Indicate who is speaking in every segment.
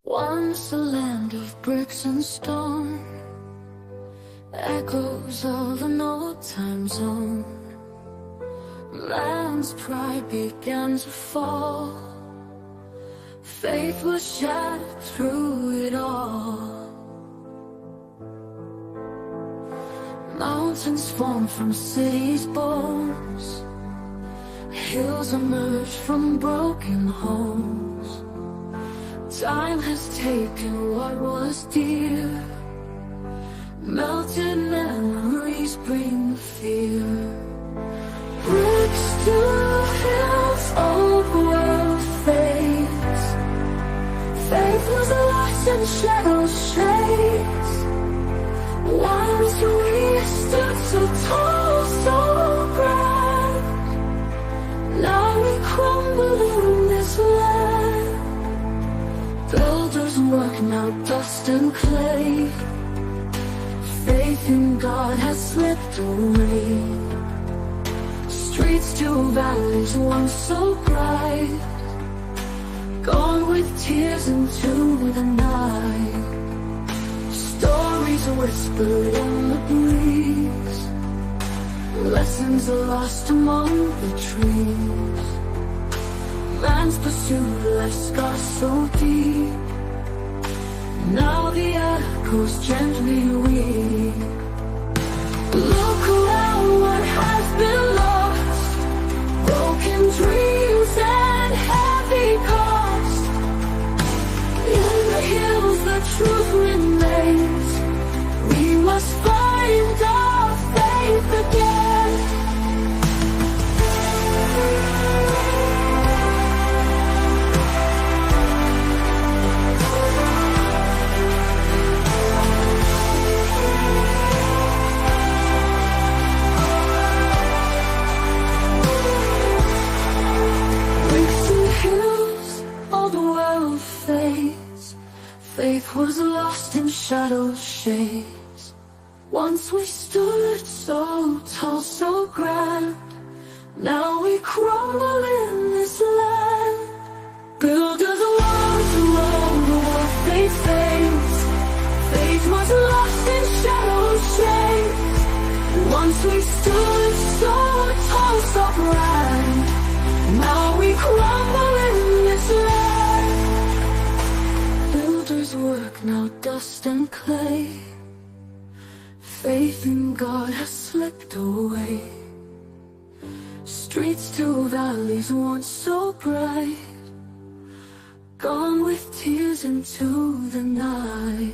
Speaker 1: Once a land of bricks and stone, echoes of an old time zone. Man's pride began to fall, faith was shattered through it all. Mountains formed from cities' bones, hills emerged from broken homes. Time has taken what was dear, melted memories bring fear. Bricks to hills, old world fades. Faith was lost in shadows shades. Once we stood so tall, so grand, now we crumble in this land. Builders work now, dust and clay. Faith in God has slipped away. Streets to valleys once so bright, gone with tears into the night. Stories whispered in the breeze, lessons are lost among the trees. Man's pursuit left scars so deep, now the echoes gently weep. Look around, what has been lost, broken dreams and heavy cost. In the hills the truth remains, we must find our faith again. Faith was lost in shadow shades. Once we stood so tall, so grand, now we crumble in this land. Builders walls along the world, faith fades. Faith was lost in shadow shades. Once we stood so tall, so grand, now we crumble in this land. Work now, dust and clay. Faith in God has slipped away. Streets to valleys once so bright, gone with tears into the night.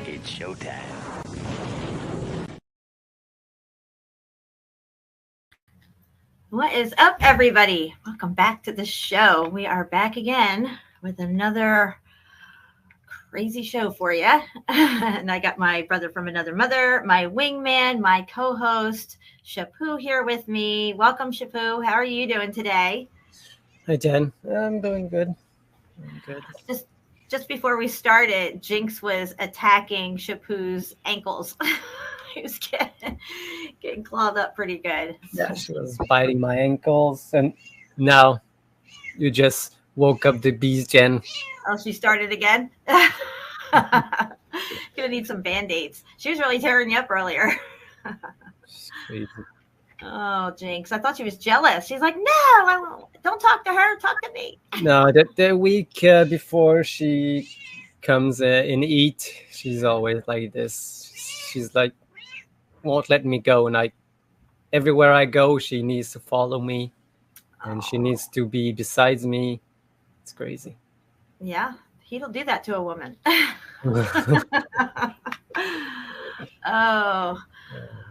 Speaker 2: It's showtime.
Speaker 3: What is up, everybody? Welcome back to the show. We are back again with another crazy show for you. And I got my brother from another mother, my wingman, my co-host, SHEPU here with me. Welcome, SHEPU. How are you doing today?
Speaker 4: Hi, Jen. I'm doing good. I'm good.
Speaker 3: Just before we started, Jinx was attacking SHEPU's ankles. He was getting clawed up pretty good.
Speaker 4: Yeah, she was biting my ankles, and now you just woke up the beast, Jen.
Speaker 3: Oh, she started again? Gonna need some Band-Aids. She was really tearing you up earlier.
Speaker 4: She's crazy.
Speaker 3: Oh, Jinx. I thought she was jealous. She's like, no, I won't. Don't talk to her. Talk to me.
Speaker 4: No, the week before she comes and eat, she's always like this. She's like, won't let me go, and everywhere I go, she needs to follow me, and she needs to be besides me. It's crazy.
Speaker 3: Yeah, he'll do that to a woman. Oh,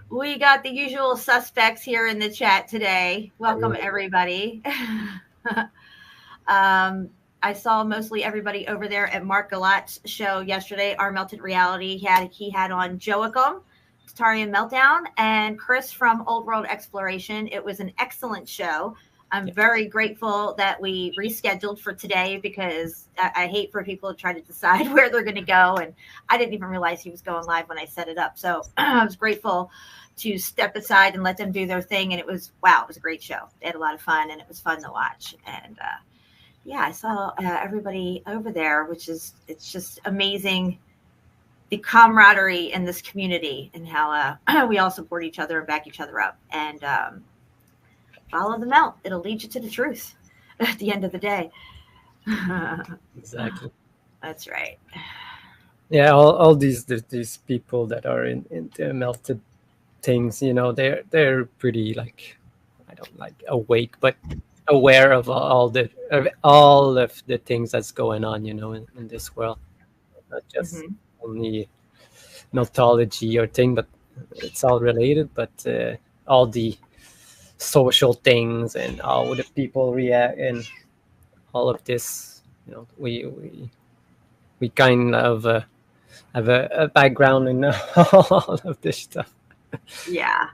Speaker 3: we got the usual suspects here in the chat today. Welcome, everybody. I saw mostly everybody over there at Mark Galat's show yesterday, Our Melted Reality. He had on Joachim, Tarian Meltdown, and Chris from Old World Exploration. It was an excellent show. I'm very grateful that we rescheduled for today because I hate for people to try to decide where they're going to go. And I didn't even realize he was going live when I set it up. So I was grateful to step aside and let them do their thing. And it was a great show. They had a lot of fun and it was fun to watch. And I saw everybody over there, it's just amazing. The camaraderie in this community and how we all support each other and back each other up. And follow the melt. It'll lead you to the truth at the end of the day.
Speaker 4: Exactly.
Speaker 3: That's right.
Speaker 4: Yeah, all these people that are in the melted things, they're pretty awake, but aware of all of the things that's going on, in this world. Not just only meltology or thing, but it's all related. But all the social things and how the people react and all of this. You know, we kind of have a background in all of this stuff.
Speaker 3: Yeah.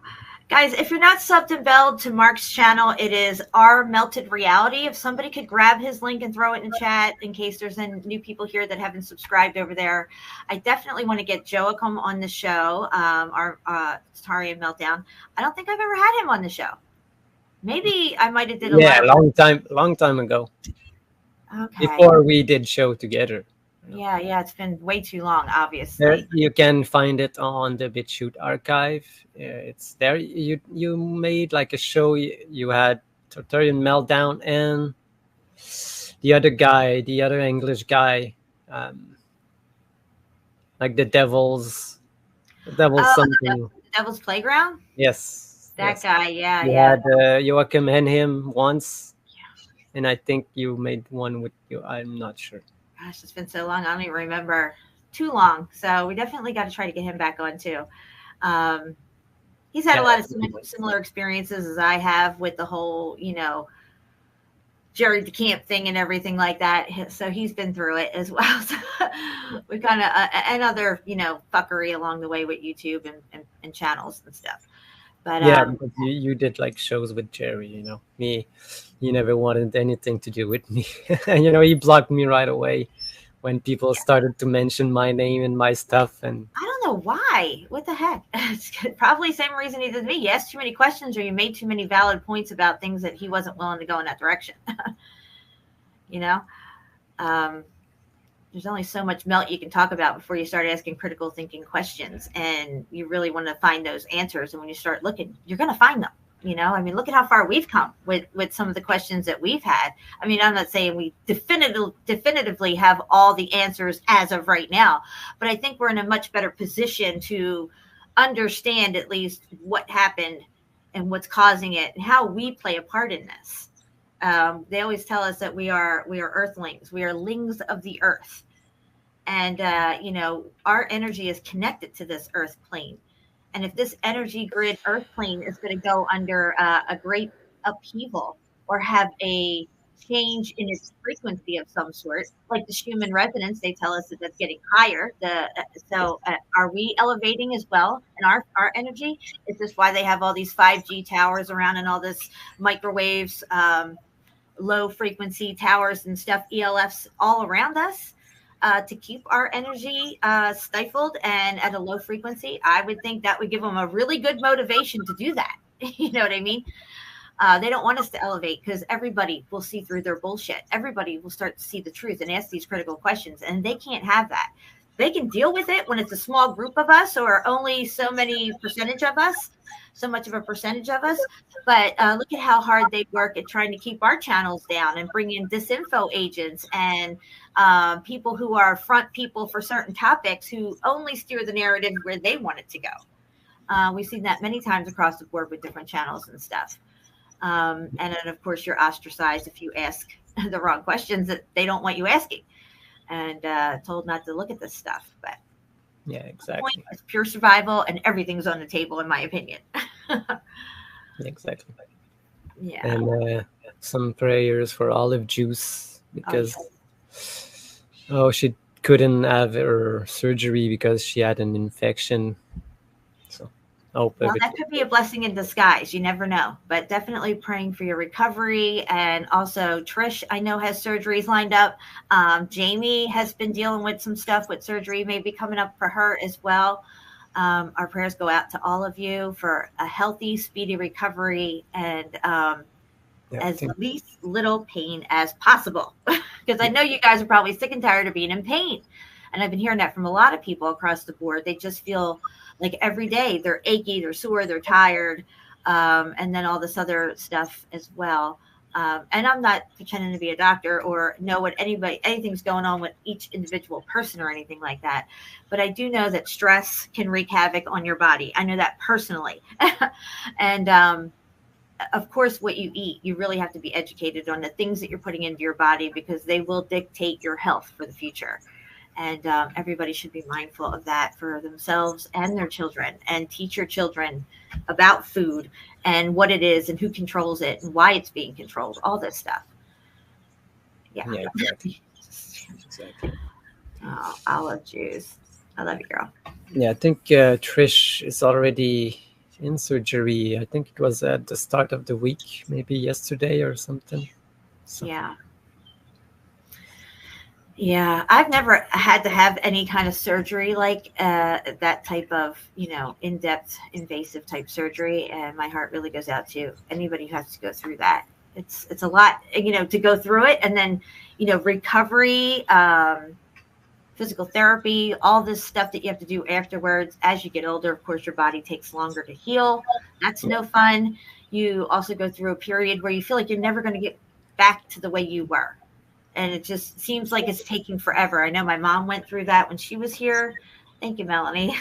Speaker 3: Guys, if you're not subbed and belled to Mark's channel, it is Our Melted Reality. If somebody could grab his link and throw it in chat in case there's any new people here that haven't subscribed over there. I definitely want to get Joachim on the show, our Tarian Meltdown. I don't think I've ever had him on the show. Maybe I might have did a
Speaker 4: long time ago.
Speaker 3: Okay.
Speaker 4: Before we did show together.
Speaker 3: Yeah, it's been way too long, obviously.
Speaker 4: There, you can find it on the BitChute archive. It's there. You made like a show. You had Tarian Meltdown and the other guy, the other English guy, like the Devil's something.
Speaker 3: The Devil's Playground?
Speaker 4: Yes.
Speaker 3: That guy, yeah.
Speaker 4: You had Joachim and him once. And I think you made one with you. I'm not sure.
Speaker 3: Gosh, it's been so long. I don't even remember. Too long. So we definitely got to try to get him back on too. He's had a lot of similar experiences as I have with the whole, Jerry DeCamp thing and everything like that. So he's been through it as well. So we kind of, and other, fuckery along the way with YouTube and channels and stuff. But
Speaker 4: because you did like shows with Jerry, me, he never wanted anything to do with me. He blocked me right away when people started to mention my name and my stuff. And
Speaker 3: I don't know why. What the heck? It's probably the same reason he did me. You asked too many questions or you made too many valid points about things that he wasn't willing to go in that direction. There's only so much melt you can talk about before you start asking critical thinking questions, and you really want to find those answers. And when you start looking, you're going to find them. Look at how far we've come with some of the questions that we've had. I'm not saying we definitively have all the answers as of right now, but I think we're in a much better position to understand at least what happened and what's causing it and how we play a part in this. They always tell us that we are earthlings. We are lings of the earth. And, our energy is connected to this earth plane. And if this energy grid earth plane is going to go under a great upheaval or have a change in its frequency of some sort, like the Schumann resonance, they tell us that that's getting higher. So are we elevating as well in our energy? Is this why they have all these 5G towers around and all this microwaves, low frequency towers and stuff, ELFs all around us? To keep our energy stifled and at a low frequency? I would think that would give them a really good motivation to do that. You know what I mean? They don't want us to elevate because everybody will see through their bullshit. Everybody will start to see the truth and ask these critical questions, and they can't have that. They can deal with it when it's a small group of us or only so much of a percentage of us. But look at how hard they work at trying to keep our channels down and bring in disinfo agents and people who are front people for certain topics who only steer the narrative where they want it to go. We've seen that many times across the board with different channels and stuff. And then, of course, you're ostracized if you ask the wrong questions that they don't want you asking and told not to look at this stuff. But
Speaker 4: yeah, exactly.
Speaker 3: The point is pure survival and everything's on the table, in my opinion.
Speaker 4: Exactly.
Speaker 3: Yeah.
Speaker 4: And some prayers for Olive Juice because she couldn't have her surgery because she had an infection. So
Speaker 3: that could be a blessing in disguise. You never know. But definitely praying for your recovery. And also Trish, I know, has surgeries lined up. Jamie has been dealing with some stuff with surgery maybe coming up for her as well. Our prayers go out to all of you for a healthy, speedy recovery and as least little pain as possible. Because I know you guys are probably sick and tired of being in pain. And I've been hearing that from a lot of people across the board. They just feel like every day they're achy, they're sore, they're tired, and then all this other stuff as well. And I'm not pretending to be a doctor or know what anything's going on with each individual person or anything like that. But I do know that stress can wreak havoc on your body. I know that personally. And of course, what you eat, you really have to be educated on the things that you're putting into your body because they will dictate your health for the future. And everybody should be mindful of that for themselves and their children, and teach your children about food and what it is and who controls it and why it's being controlled, all this stuff. Yeah.
Speaker 4: Exactly. Exactly.
Speaker 3: Oh, olive juice. I love you, girl.
Speaker 4: Yeah, I think Trish is already in surgery. I think it was at the start of the week, maybe yesterday or something. So.
Speaker 3: Yeah. Yeah, I've never had to have any kind of surgery like that type of, in-depth, invasive type surgery, and my heart really goes out to anybody who has to go through that. It's a lot, to go through it, and then, recovery, physical therapy, all this stuff that you have to do afterwards. As you get older, of course, your body takes longer to heal. That's no fun. You also go through a period where you feel like you're never going to get back to the way you were. And it just seems like it's taking forever. I know my mom went through that when she was here. Thank you, Melanie.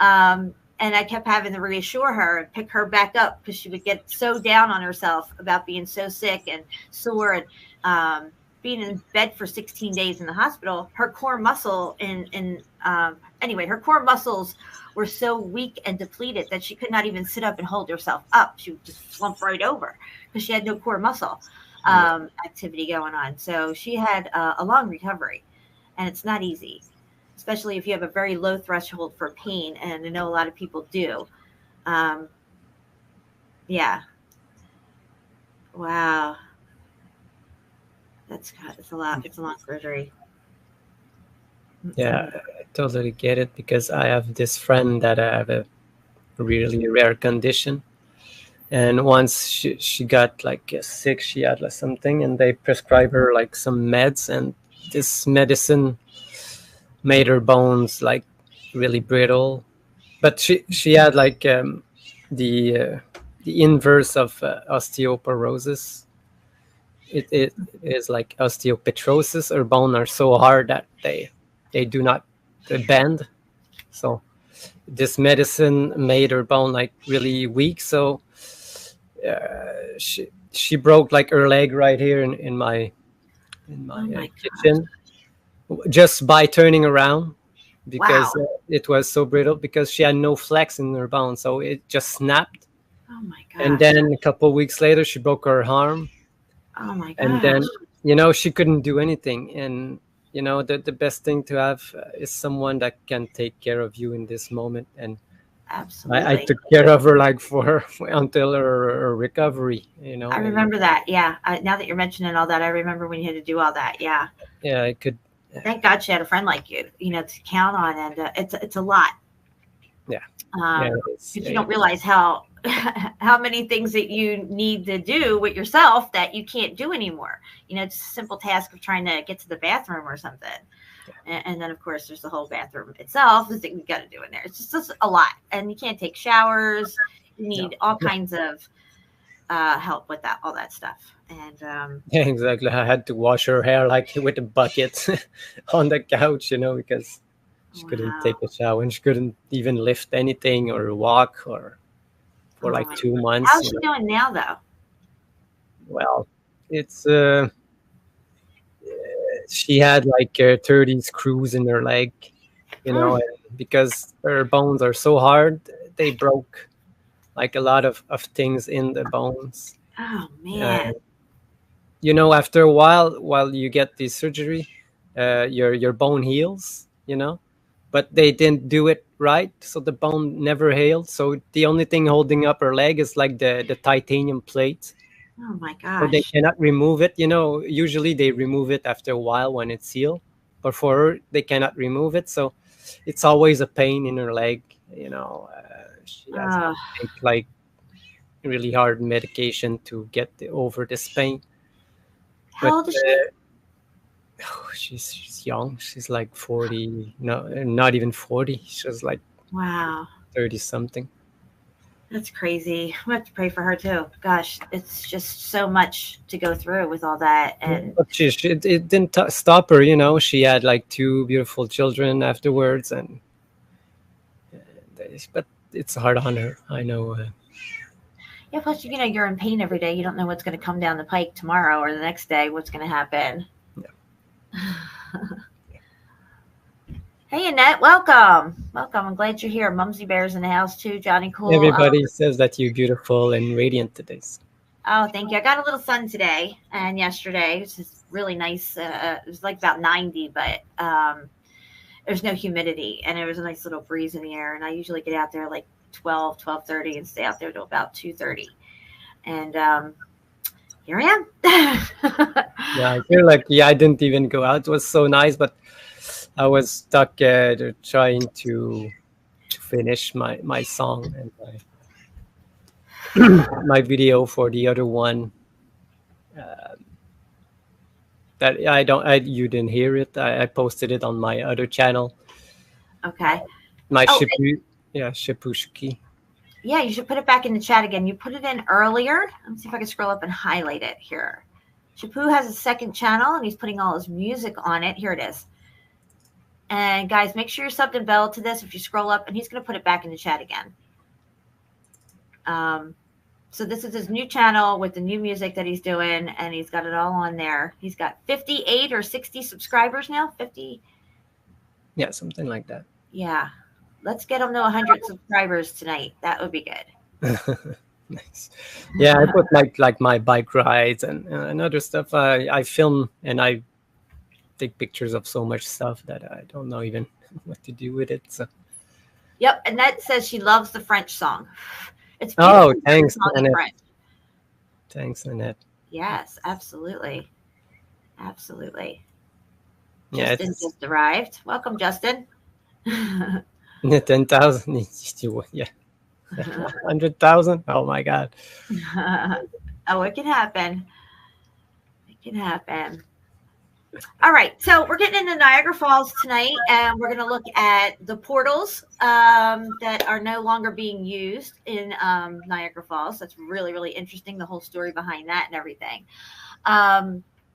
Speaker 3: And I kept having to reassure her and pick her back up, because she would get so down on herself about being so sick and sore, and being in bed for 16 days in the hospital. Her core muscle her core muscles were so weak and depleted that she could not even sit up and hold herself up. She would just slump right over because she had no core muscle activity going on. So she had a long recovery, and it's not easy, especially if you have a very low threshold for pain, and I know a lot of people do. Yeah. Wow. It's a lot. It's a long surgery.
Speaker 4: Yeah, I totally get it, because I have this friend that I have a really rare condition. And once she got like sick, she had like something, and they prescribed her like some meds, and this medicine made her bones like really brittle. But she had like the inverse of osteoporosis. It is like osteopetrosis. Her bones are so hard that they do not bend. So this medicine made her bone like really weak. So she broke like her leg right here in my kitchen, just by turning around, because it was so brittle, because she had no flex in her bone, so it just snapped.
Speaker 3: Oh my god!
Speaker 4: And then a couple of weeks later, she broke her arm.
Speaker 3: Oh my god!
Speaker 4: And then she couldn't do anything. And the best thing to have is someone that can take care of you in this moment. And
Speaker 3: absolutely,
Speaker 4: I took care of her like until her recovery.
Speaker 3: I remember that. Yeah. Now that you're mentioning all that, I remember when you had to do all that. Yeah.
Speaker 4: Yeah, I could.
Speaker 3: Thank God she had a friend like you, to count on, and it's a lot.
Speaker 4: Yeah.
Speaker 3: Because you don't realize how many things that you need to do with yourself that you can't do anymore. It's a simple task of trying to get to the bathroom or something. And then, of course, there's the whole bathroom itself that you got to do in there. It's just a lot. And you can't take showers. You need all kinds of help with all that stuff. And
Speaker 4: yeah, exactly. I had to wash her hair like with a bucket on the couch, because she couldn't take a shower, and she couldn't even lift anything or walk for like 2 months.
Speaker 3: How's she doing now, though?
Speaker 4: Well, it's she had like 30 screws in her leg, and because her bones are so hard, they broke like a lot of things in the bones.
Speaker 3: Oh man.
Speaker 4: After a while you get the surgery, your bone heals, but they didn't do it right, so the bone never healed. So the only thing holding up her leg is like the titanium plate.
Speaker 3: Oh my gosh.
Speaker 4: So they cannot remove it. Usually they remove it after a while when it's healed, but for her they cannot remove it. So it's always a pain in her leg. She has to take like really hard medication to get over this pain.
Speaker 3: How old is she?
Speaker 4: She's young. She's like 40. No, not even 40. She's like 30 something.
Speaker 3: That's crazy. We have to pray for her too. Gosh, it's just so much to go through with all that. And
Speaker 4: but it didn't stop her. She had like 2 beautiful children afterwards, but it's hard on her. I know.
Speaker 3: Yeah, plus you're in pain every day. You don't know what's going to come down the pike tomorrow or the next day. What's going to happen? Hey, Annette, welcome. Welcome. I'm glad you're here. Mumsy Bear's in the house too. Johnny Cool.
Speaker 4: Everybody says that you're beautiful and radiant today.
Speaker 3: Oh, thank you. I got a little sun today and yesterday, which is really nice. It was like about 90, but there's no humidity, and there was a nice little breeze in the air. And I usually get out there like 12:30 and stay out there till about 2:30. And here I am.
Speaker 4: Yeah, I feel like, I didn't even go out. It was so nice, but I was stuck trying to finish my song and my video for the other one. That you didn't hear it. I posted it on my other channel.
Speaker 3: Okay.
Speaker 4: My SHEPU, SHEPU.
Speaker 3: Yeah, you should put it back in the chat again. You put it in earlier. Let's see if I can scroll up and highlight it here. SHEPU has a second channel, and he's putting all his music on it. Here it is. And guys, make sure you're subbed and bell to this if you scroll up, and he's going to put it back in the chat again. So this is his new channel with the new music that he's doing, and he's got it all on there. He's got 58 or 60 subscribers now. 50.
Speaker 4: Yeah, something like that.
Speaker 3: Yeah. Let's get him to 100 subscribers tonight. That would be good.
Speaker 4: Nice. Yeah, I put like my bike rides and other stuff. I film and I take pictures of so much stuff that I don't know even what to do with it. So.
Speaker 3: Yep, Annette says she loves the French song. It's
Speaker 4: thanks, Annette. Thanks, Annette.
Speaker 3: Yes, absolutely. Absolutely.
Speaker 4: Yeah,
Speaker 3: Justin just arrived. Welcome, Justin.
Speaker 4: 10,000. Yeah. 100,000. Oh my God.
Speaker 3: Oh, it can happen. It can happen. All right, so we're getting into Niagara Falls tonight, and we're going to look at the portals that are no longer being used in Niagara Falls. That's really, really interesting, the whole story behind that and everything.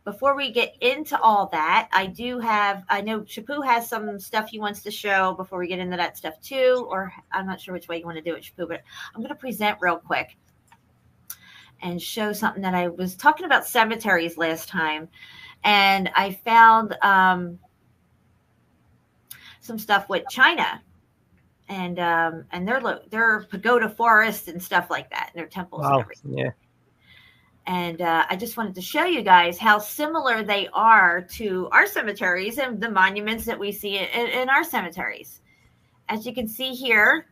Speaker 3: Before we get into all that, I know SHEPU has some stuff he wants to show before we get into that stuff too, or I'm not sure which way you want to do it, SHEPU, but I'm going to present real quick and show something that I was talking about cemeteries last time. And I found some stuff with China and their pagoda forests and stuff like that, and their temples and everything.
Speaker 4: Yeah.
Speaker 3: And I just wanted to show you guys how similar they are to our cemeteries and the monuments that we see in our cemeteries. As you can see here,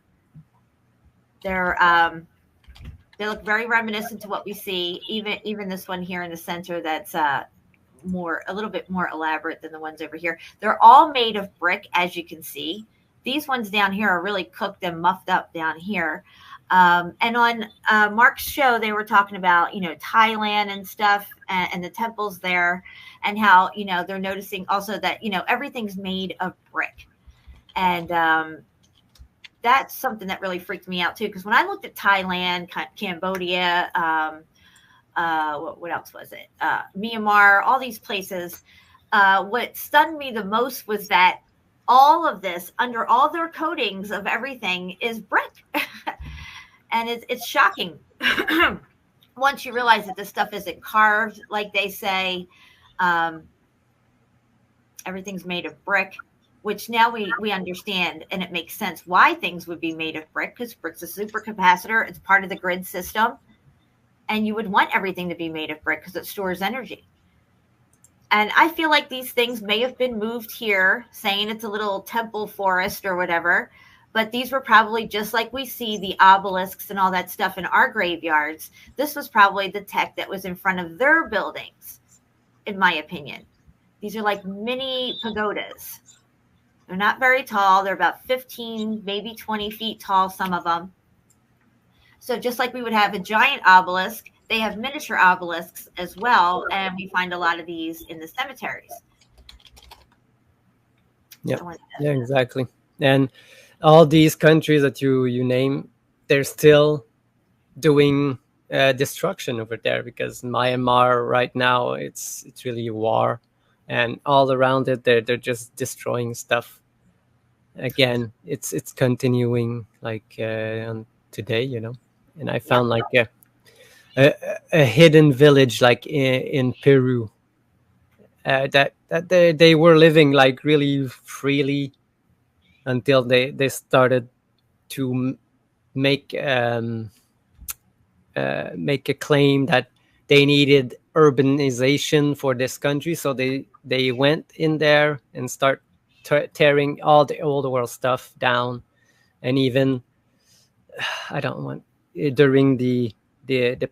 Speaker 3: they look very reminiscent to what we see. Even this one here in the center, that's a little bit more elaborate than the ones over here. They're all made of brick, as you can see. These ones down here are really cooked and muffed up down here. And on Mark's show, they were talking about, Thailand and stuff and the temples there, and how, they're noticing also that, everything's made of brick. And that's something that really freaked me out too, because when I looked at Thailand, Cambodia, what else was it? Myanmar, all these places. What stunned me the most was that all of this, under all their coatings of everything, is brick. And it's shocking once you realize that this stuff isn't carved, like they say. Everything's made of brick, which now we understand, and it makes sense why things would be made of brick, because brick's a supercapacitor. It's part of the grid system. And you would want everything to be made of brick because it stores energy. And I feel like these things may have been moved here, saying it's a little temple forest or whatever. But these were probably, just like we see the obelisks and all that stuff in our graveyards, this was probably the tech that was in front of their buildings, in my opinion. These are like mini pagodas. They're not very tall. They're about 15, maybe 20 feet tall, some of them. So just like we would have a giant obelisk, they have miniature obelisks as well. And we find a lot of these in the cemeteries.
Speaker 4: Yeah, exactly. And all these countries that you name, they're still doing destruction over there, because Myanmar right now, it's really a war, and all around it they're just destroying stuff. Again, it's continuing like on today, And I found like a hidden village like in Peru that they were living like really freely. until they started to make make a claim that they needed urbanization for this country, so they went in there and start tearing all the old world stuff down. And even I don't want during the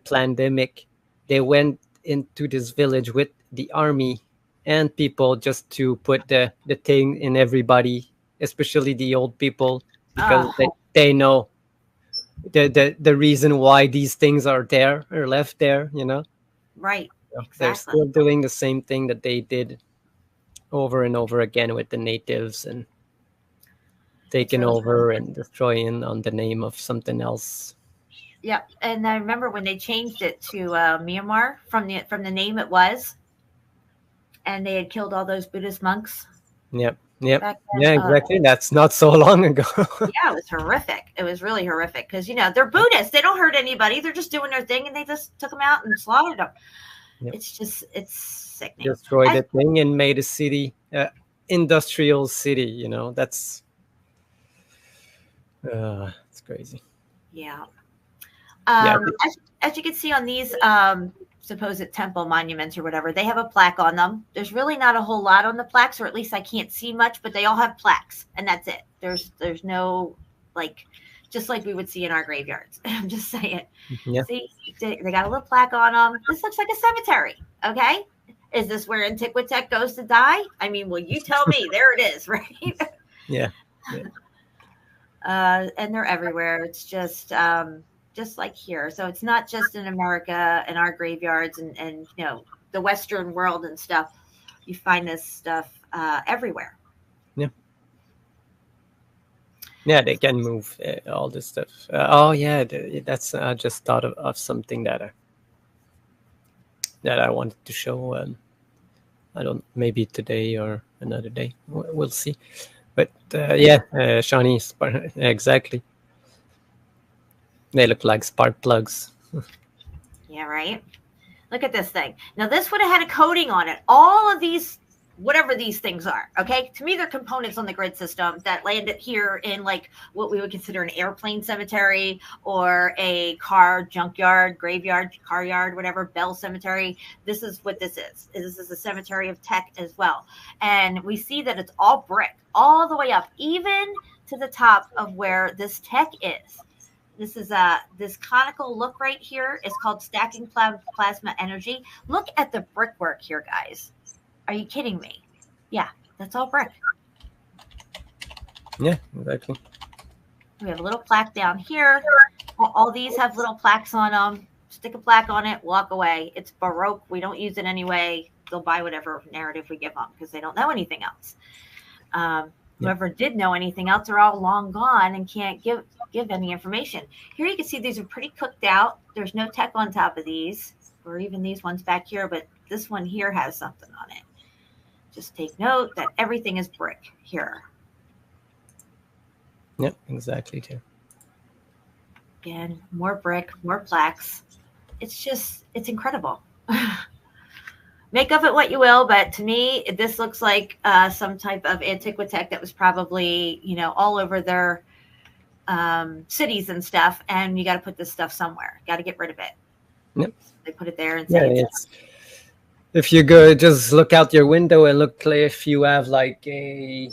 Speaker 4: pandemic, they went into this village with the army and people just to put the thing in everybody, especially the old people, because they know the reason why these things are there or left there, you know.
Speaker 3: Right. Exactly.
Speaker 4: They're still doing the same thing that they did over and over again with the natives, and taking over and destroying on the name of something else.
Speaker 3: Yeah, and I remember when they changed it to Myanmar from the name it was, and they had killed all those Buddhist monks.
Speaker 4: Yep. Yeah, exactly. That's not so long ago.
Speaker 3: Yeah, it was horrific. It was really horrific because, you know, they're Buddhists. They don't hurt anybody. They're just doing their thing, and they just took them out and slaughtered them. Yep. It's sickening.
Speaker 4: Destroyed the thing and made a city, industrial city. You know, that's it's crazy.
Speaker 3: Yeah. As you can see on these supposed temple monuments or whatever, they have a plaque on them. There's really not a whole lot on the plaques, or at least I can't see much, but they all have plaques, and that's it. There's no, like, just like we would see in our graveyards. I'm just saying. Yeah. See, they got a little plaque on them. This looks like a cemetery. Okay. Is this where Antiquitech goes to die? I mean, well, you tell me. There it is, right?
Speaker 4: Yeah.
Speaker 3: And they're everywhere. It's just like here. So it's not just in America and our graveyards and you know, the Western world and stuff. You find this stuff everywhere.
Speaker 4: Yeah. Yeah, they can move all this stuff. Oh yeah, that's I just thought of something that I wanted to show. I don't, maybe today or another day. We'll see. But yeah, shiny exactly. They look like spark plugs.
Speaker 3: Yeah, right. Look at this thing. Now, this would have had a coating on it. All of these, whatever these things are, okay? To me, they're components on the grid system that landed here in, like, what we would consider an airplane cemetery or a car junkyard, graveyard, car yard, whatever, Bell Cemetery. This is what this is. This is a cemetery of tech as well. And we see that it's all brick, all the way up, even to the top of where this tech is. This is this conical look right here is called stacking plasma energy. Look at the brickwork here, guys. Are you kidding me? Yeah, that's all brick.
Speaker 4: Yeah, exactly.
Speaker 3: We have a little plaque down here. All these have little plaques on them. Stick a plaque on it, walk away. It's Baroque. We don't use it anyway. They'll buy whatever narrative we give them because they don't know anything else. Whoever did know anything else are all long gone and can't give any information. Here you can see these are pretty cooked out. There's no tech on top of these, or even these ones back here, but this one here has something on it. Just take note that everything is brick here.
Speaker 4: Yep, exactly too.
Speaker 3: Again, more brick, more plaques. It's incredible. Make of it what you will, but to me, this looks like some type of Antiquitech that was probably, you know, all over their cities and stuff. And you got to put this stuff somewhere. Got to get rid of it.
Speaker 4: Yep.
Speaker 3: They put it there and say
Speaker 4: if you go, just look out your window and look if you have like a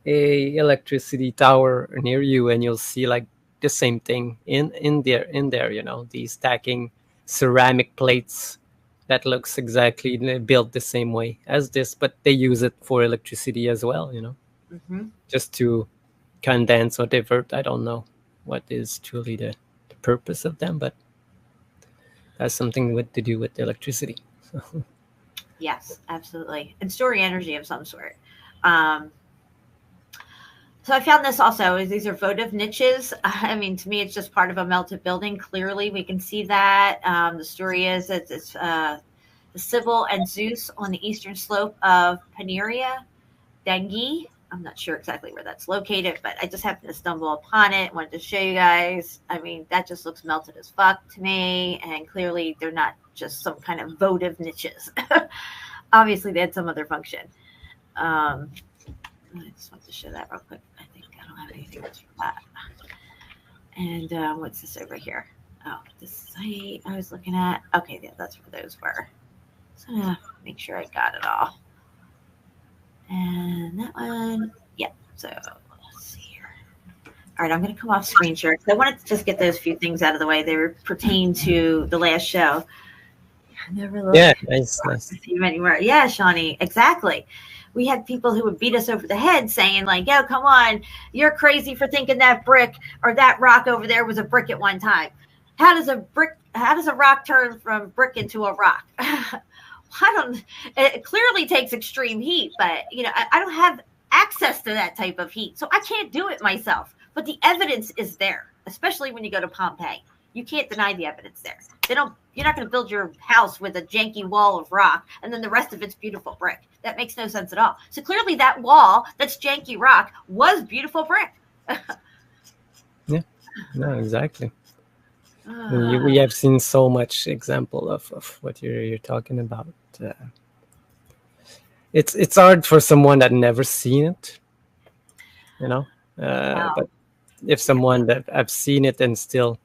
Speaker 4: electricity tower near you, and you'll see like the same thing in there. You know, these stacking ceramic plates. That looks exactly built the same way as this, but they use it for electricity as well, you know, just to condense or divert. I don't know what is truly the purpose of them, but has something to do with electricity.
Speaker 3: Yes, absolutely. And storing energy of some sort. So I found this also. These are votive niches. I mean, to me, it's just part of a melted building. Clearly, we can see that. The story is that it's the Sibyl and Zeus on the eastern slope of Paneria, Dengi. I'm not sure exactly where that's located, but I just happened to stumble upon it. Wanted to show you guys. I mean, that just looks melted as fuck to me. And clearly, they're not just some kind of votive niches. Obviously, they had some other function. I just want to show that real quick. I think I don't have anything else for that. And what's this over here? Oh, this site I was looking at. Okay, yeah, that's where those were. So I'm gonna make sure I got it all. And that one, yeah. So let's see here. All right, I'm gonna come off screen share because I wanted to just get those few things out of the way. They pertain to the last show. I never looked.
Speaker 4: Yeah, nice.
Speaker 3: See you anywhere. Yeah, Shawnee, exactly. We had people who would beat us over the head saying like, yo, come on, you're crazy for thinking that brick or that rock over there was a brick at one time. How does a rock turn from brick into a rock? It clearly takes extreme heat, but I don't have access to that type of heat. So I can't do it myself. But the evidence is there, especially when you go to Pompeii. You can't deny the evidence there. You're not going to build your house with a janky wall of rock and then the rest of it's beautiful brick. That makes no sense at all. So clearly that wall that's janky rock was beautiful brick.
Speaker 4: Yeah, no, exactly. We have seen so much example of what you're talking about. It's hard for someone that never seen it,
Speaker 3: Wow.
Speaker 4: But if someone that I've seen it and still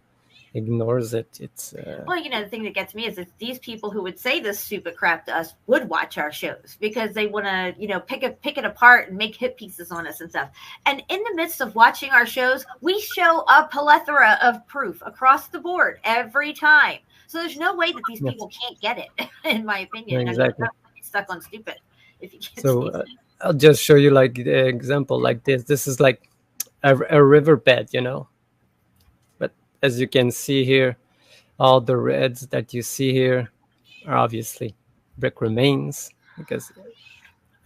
Speaker 4: ignores it, it's
Speaker 3: well, the thing that gets me is that these people who would say this stupid crap to us would watch our shows because they want to pick it apart and make hit pieces on us and stuff. And in the midst of watching our shows, we show a plethora of proof across the board every time. So there's no way that these people can't get it, in my opinion.
Speaker 4: Exactly.
Speaker 3: Stuck on stupid if you can't
Speaker 4: so I'll just show you like the example like this is like a riverbed, but as you can see here, all the reds that you see here are obviously brick remains because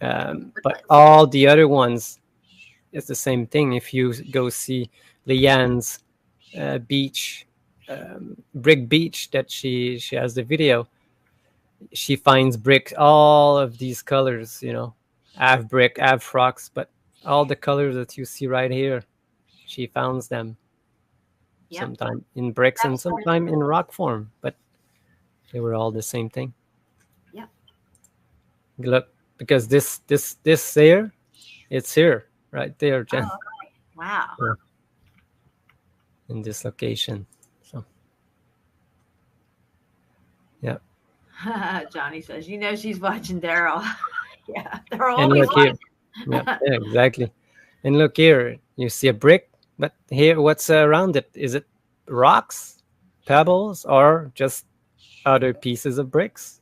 Speaker 4: but all the other ones is the same thing. If you go see Leanne's beach, brick beach that she has the video, she finds brick, all of these colors, half brick, half rocks, but all the colors that you see right here, she found them. Yep. Sometime in bricks and sometime in rock form, but they were all the same thing.
Speaker 3: Yeah.
Speaker 4: Look, because this there, it's here, right there, Jen.
Speaker 3: Oh, okay. Wow.
Speaker 4: Yeah. In this location. So yeah.
Speaker 3: Johnny says, she's watching Daryl. Yeah, they're
Speaker 4: And
Speaker 3: always
Speaker 4: look here. Yeah, exactly. And look here, you see a brick, but here, what's around it? Is it rocks, pebbles, or just other pieces of bricks?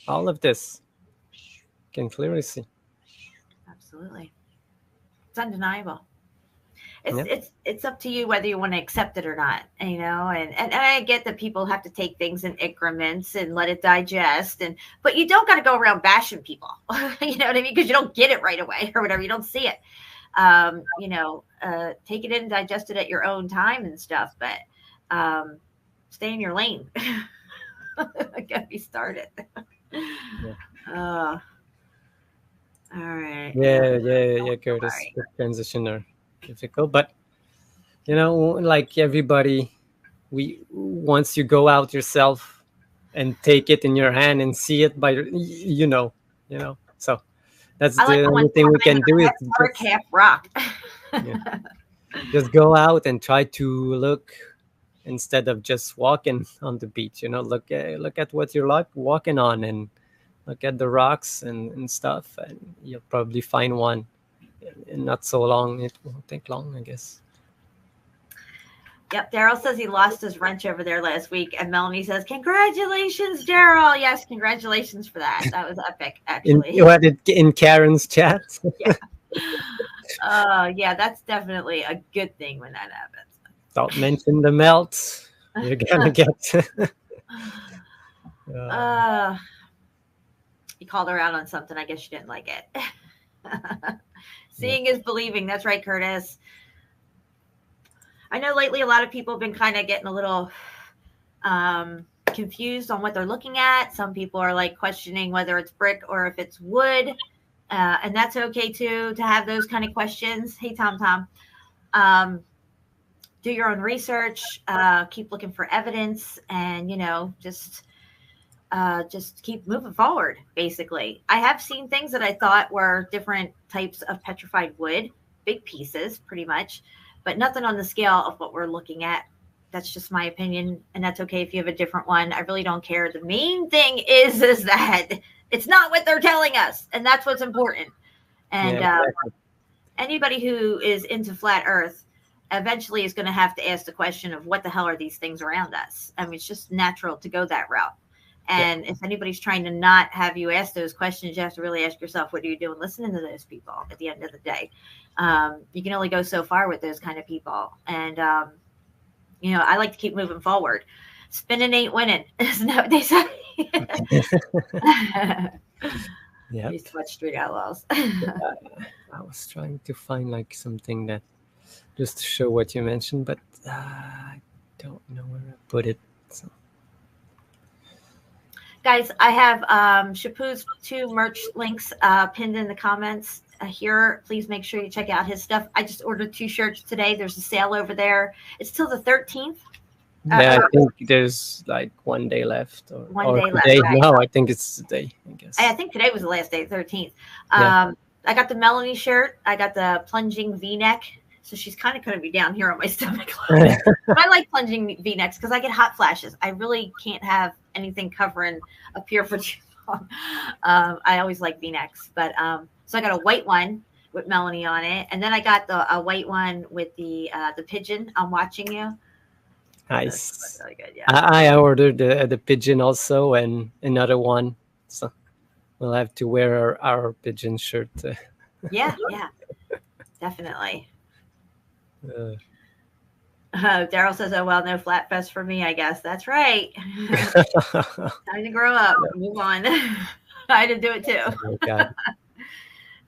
Speaker 4: All of this you can clearly see.
Speaker 3: Absolutely. It's undeniable. It's up to you whether you want to accept it or not, and I get that people have to take things in increments and let it digest, but you don't got to go around bashing people, you know what I mean? Because you don't get it right away or whatever, you don't see it. Take it in and digest it at your own time and stuff, but stay in your lane. Get me started. All right.
Speaker 4: Yeah, Curtis.
Speaker 3: Right.
Speaker 4: The transition are difficult, but like everybody, once you go out yourself and take it in your hand and see it by so that's the only thing we can do is
Speaker 3: half rock.
Speaker 4: Just go out and try to look instead of just walking on the beach. Look at what you're walking on and look at the rocks and stuff, and you'll probably find one. And not so long. It won't take long, I guess.
Speaker 3: Yep. Daryl says he lost his wrench over there last week, and Melanie says, "Congratulations, Daryl!" Yes, congratulations for that. That was epic, actually.
Speaker 4: In Karen's chat?
Speaker 3: Yeah. Yeah, that's definitely a good thing when that happens.
Speaker 4: Don't mention the melt. You're gonna get.
Speaker 3: He called her out on something. I guess she didn't like it. Seeing is believing. That's right, Curtis. I know lately a lot of people have been kind of getting a little confused on what they're looking at. Some people are like questioning whether it's brick or if it's wood. And that's okay too, to have those kind of questions. Hey, Tom. Do your own research, keep looking for evidence, and, just just keep moving forward, basically. I have seen things that I thought were different types of petrified wood, big pieces, pretty much, but nothing on the scale of what we're looking at. That's just my opinion, and that's okay if you have a different one. I really don't care. The main thing is that it's not what they're telling us, and that's what's important. And
Speaker 4: exactly.
Speaker 3: Anybody who is into flat Earth eventually is going to have to ask the question of what the hell are these things around us? I mean, it's just natural to go that route. And if anybody's trying to not have you ask those questions, you have to really ask yourself, what are you doing listening to those people at the end of the day? You can only go so far with those kind of people. And, I like to keep moving forward. Spinning ain't winning, isn't that what they say?
Speaker 4: Yeah.
Speaker 3: These Sweat Street Outlaws.
Speaker 4: I was trying to find like something that just to show what you mentioned, but I don't know where I put it. So.
Speaker 3: Guys, I have SHEPU's 2 merch links pinned in the comments here. Please make sure you check out his stuff. I just ordered 2 shirts today. There's a sale over there. It's till the 13th.
Speaker 4: Yeah, I think there's like 1 day left.
Speaker 3: One day
Speaker 4: today.
Speaker 3: left. Right?
Speaker 4: No, I think it's today, I guess.
Speaker 3: I think today was the last day, 13th.
Speaker 4: Yeah.
Speaker 3: I got the Melanie shirt. I got the plunging V-neck. So she's kind of going to be down here on my stomach. I like plunging V-necks because I get hot flashes. I really can't have anything covering up here for too long. I always like V-necks. But so I got a white one with Melanie on it. And then I got a white one with the pigeon, I'm watching you.
Speaker 4: Nice.
Speaker 3: That's really good, yeah.
Speaker 4: I ordered the pigeon also and another one. So we'll have to wear our pigeon shirt.
Speaker 3: Yeah, definitely. Daryl says, oh, well, no flat fest for me, I guess. That's right. Time to grow up. Move on. I had to do it too.
Speaker 4: Oh, God.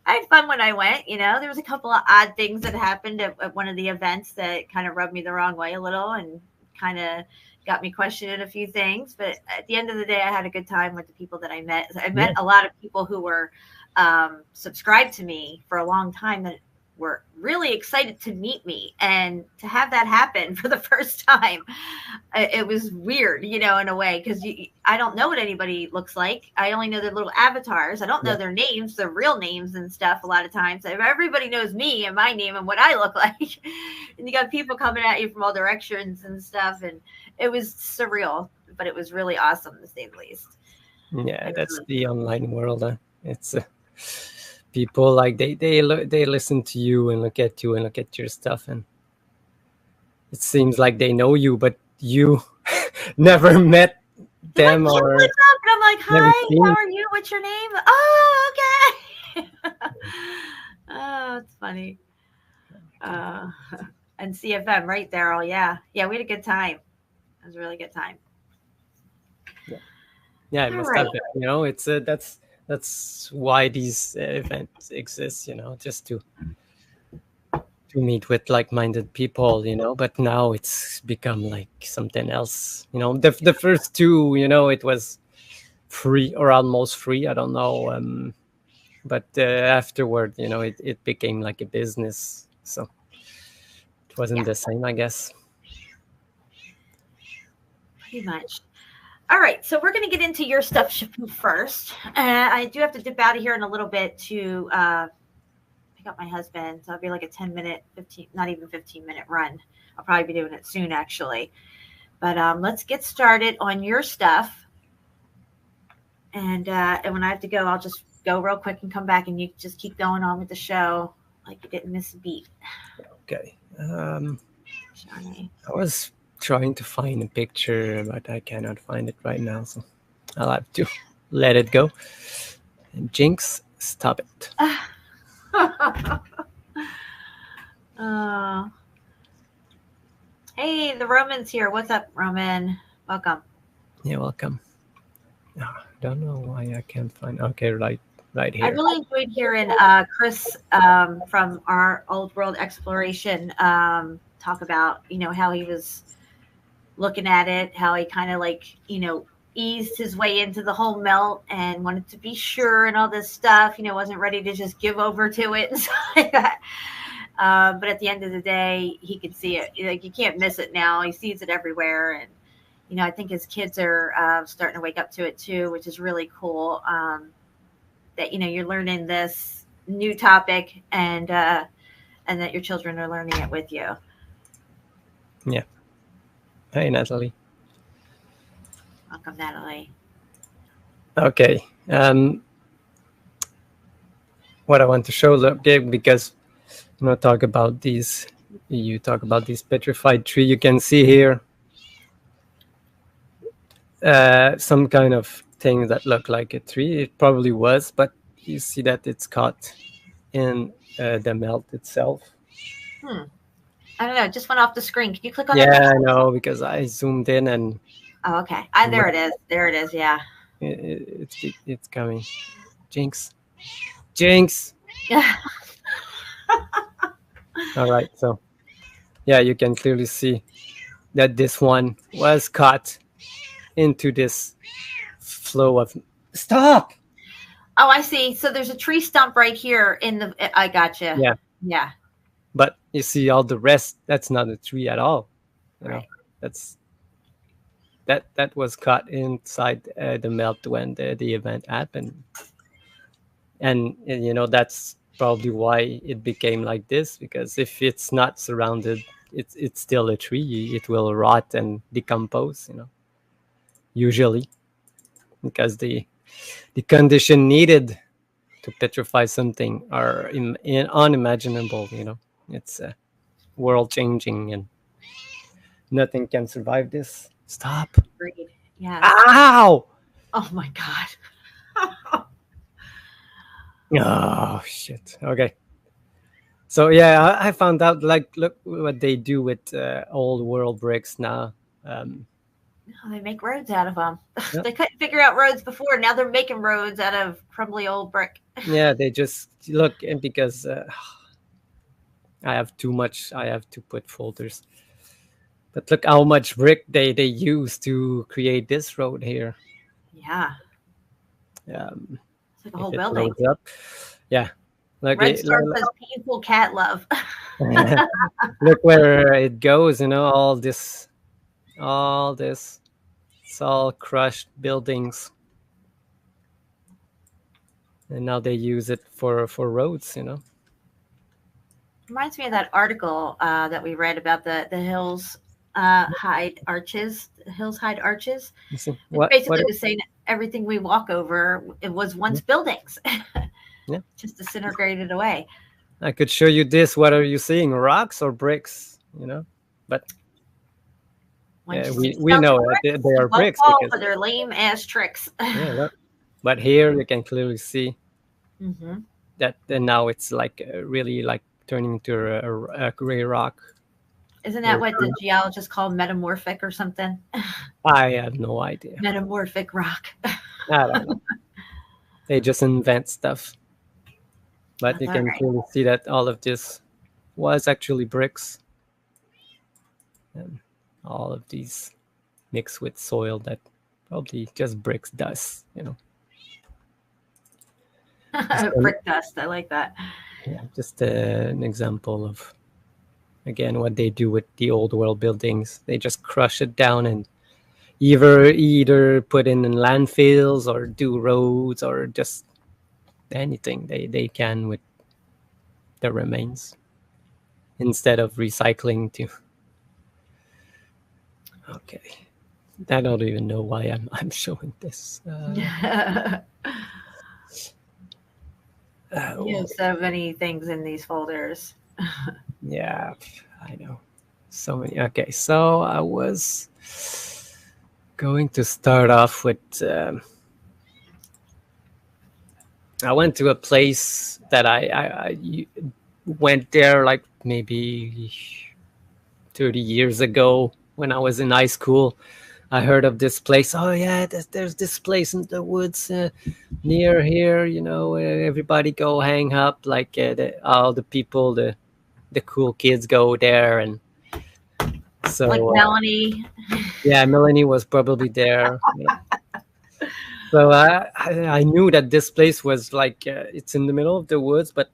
Speaker 3: I had fun when I went. There was a couple of odd things that happened at one of the events that kind of rubbed me the wrong way a little and kind of got me questioning a few things. But at the end of the day, I had a good time with the people that I met. I met a lot of people who were subscribed to me for a long time that were really excited to meet me, and to have that happen for the first time, it was weird, in a way, because I don't know what anybody looks like. I only know their little avatars. I don't know their names, their real names and stuff. A lot of times, everybody knows me and my name and what I look like, and you got people coming at you from all directions and stuff, and it was surreal, but it was really awesome to say the least.
Speaker 4: Yeah, that's the online world. It's people like they listen to you and look at you and look at your stuff, and it seems like they know you, but you never met them.
Speaker 3: Like,
Speaker 4: or
Speaker 3: what's up? And I'm like, hi, how are you? What's your name? Oh, okay. Oh, it's funny. And CFM, right, Daryl? Yeah, we had a good time. It was a really good time.
Speaker 4: Yeah, it must have been. It's that's why these events exist, just to meet with like-minded people, but now it's become like something else. The first 2, it was free or almost free, I don't know, but afterward, it became like a business, so it wasn't the same, I guess.
Speaker 3: Pretty much. All right, so we're going to get into your stuff, SHEPU, first. I do have to dip out of here in a little bit to pick up my husband. So it'll be like a 10-minute, not even 15-minute run. I'll probably be doing it soon, actually. But let's get started on your stuff. And when I have to go, I'll just go real quick and come back, and you just keep going on with the show like you didn't miss a beat.
Speaker 4: Okay. I was trying to find a picture, but I cannot find it right now, so I'll have to let it go. And Jinx, stop it.
Speaker 3: Hey, the Roman's here. What's up, Roman? Welcome.
Speaker 4: Yeah, welcome. I don't know why I can't find. Okay, right here.
Speaker 3: I really enjoyed hearing Chris from our Old World Exploration talk about how he was looking at it, how he kind of eased his way into the whole melt and wanted to be sure and all this stuff, wasn't ready to just give over to it and stuff like that. But at the end of the day, he could see it. You can't miss it now. He sees it everywhere, and I think his kids are starting to wake up to it too, which is really cool. That you're learning this new topic, and that your children are learning it with you.
Speaker 4: Yeah. Hey, Natalie.
Speaker 3: Welcome, Natalie.
Speaker 4: Okay. What I want to show, because talk about these. You talk about this petrified tree. You can see here some kind of thing that looked like a tree. It probably was, but you see that it's caught in the melt itself.
Speaker 3: I don't know. It just went off the screen. Can you click on it?
Speaker 4: Yeah, I know, because I zoomed in and.
Speaker 3: Oh, okay. There it is. There it is. Yeah.
Speaker 4: It's coming. Jinx. All right. So, yeah, you can clearly see that this one was caught into this flow of. Stop.
Speaker 3: Oh, I see. So there's a tree stump right here in the. I gotcha.
Speaker 4: Yeah.
Speaker 3: Yeah.
Speaker 4: But you see all the rest. That's not a tree at all.
Speaker 3: Right.
Speaker 4: That was caught inside the melt when the event happened, and that's probably why it became like this. Because if it's not surrounded, it's still a tree. It will rot and decompose. Usually, because the condition needed to petrify something are unimaginable. It's world changing, and nothing can survive this. Stop.
Speaker 3: Agreed. Yeah.
Speaker 4: Ow!
Speaker 3: Oh my God.
Speaker 4: Oh shit. Okay. So yeah, I found out, look what they do with old world bricks now.
Speaker 3: They make roads out of them.
Speaker 4: Yep.
Speaker 3: They couldn't figure out roads before. Now they're making roads out of crumbly old brick.
Speaker 4: Yeah, they just look, and because I have too much, I have to put folders. But look how much brick they use to create this road here.
Speaker 3: Yeah. It's like a whole building.
Speaker 4: Up. Yeah. Like
Speaker 3: Red Storm says painful cat love.
Speaker 4: Look where it goes, all this. It's all crushed buildings. And now they use it for roads,
Speaker 3: Reminds me of that article that we read about the hills hide arches. The hills hide arches. Basically was saying everything we walk over, it was once buildings.
Speaker 4: Yeah.
Speaker 3: Just disintegrated away.
Speaker 4: I could show you this. What are you seeing? Rocks or bricks? But we know that they are bricks
Speaker 3: because they're lame ass tricks.
Speaker 4: Yeah, but here you can clearly see
Speaker 3: that
Speaker 4: now it's like really like turning into a gray rock.
Speaker 3: Isn't that what the geologists call metamorphic or something?
Speaker 4: I have no idea.
Speaker 3: Metamorphic rock.
Speaker 4: I don't know. They just invent stuff. But you can clearly see that all of this was actually bricks. And all of these mixed with soil that probably just bricks dust,
Speaker 3: Brick dust. I like that.
Speaker 4: Yeah, just an example of, again, what they do with the old world buildings. They just crush it down and either put in landfills or do roads or just anything they can with the remains instead of recycling to. Okay, I don't even know why I'm showing this.
Speaker 3: You have so many things in these folders.
Speaker 4: Yeah, I know. So many. Okay, so I was going to start off with I went to a place that I went there like maybe 30 years ago when I was in high school. I heard of this place. Oh yeah, there's this place in the woods near here. Everybody go hang up. Like all the people, the cool kids go there, and so
Speaker 3: like Melanie.
Speaker 4: Yeah, Melanie was probably there. Yeah. So I knew that this place was like it's in the middle of the woods, but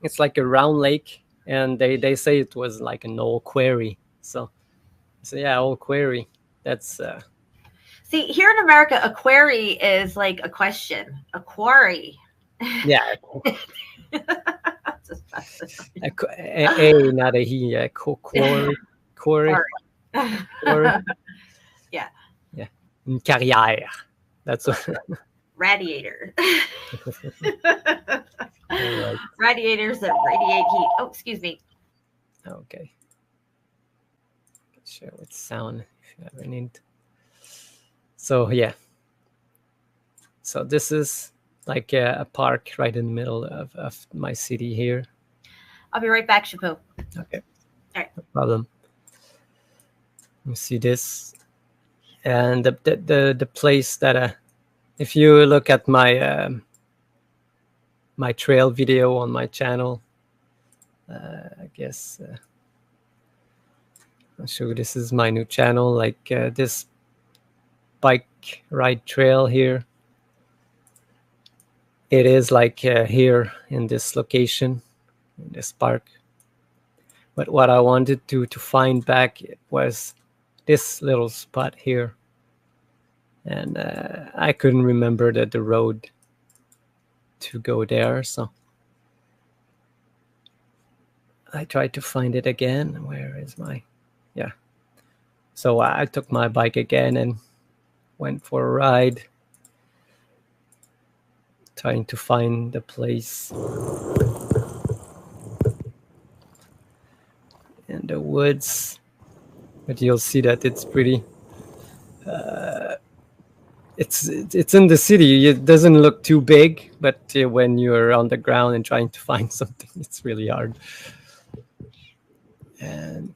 Speaker 4: it's like a round lake, and they say it was like an old quarry. So yeah, old quarry. That's
Speaker 3: See, here in America, a query is like a question. A quarry.
Speaker 4: Yeah. A, not a he. Quarry. Quarry. Quarry.
Speaker 3: Yeah.
Speaker 4: Yeah. Une carrière. That's what.
Speaker 3: Radiator.
Speaker 4: All right.
Speaker 3: Radiators that radiate heat. Oh, excuse me.
Speaker 4: Okay. Share with sound if you ever need. So yeah. So this is like a park right in the middle of my city here.
Speaker 3: I'll be right back, SHEPU.
Speaker 4: Okay.
Speaker 3: All right.
Speaker 4: No problem. You see this, and the place that if you look at my my trail video on my channel, I guess I'll show you. This is my new channel, like this bike ride trail here. It is like here in this location, in this park. But what I wanted to find back was this little spot here, and I couldn't remember the road to go there, so I tried to find it again. Where is my, yeah. So I took my bike again and went for a ride, trying to find the place in the woods. But you'll see that it's pretty. It's in the city. It doesn't look too big, but when you're on the ground and trying to find something, it's really hard. And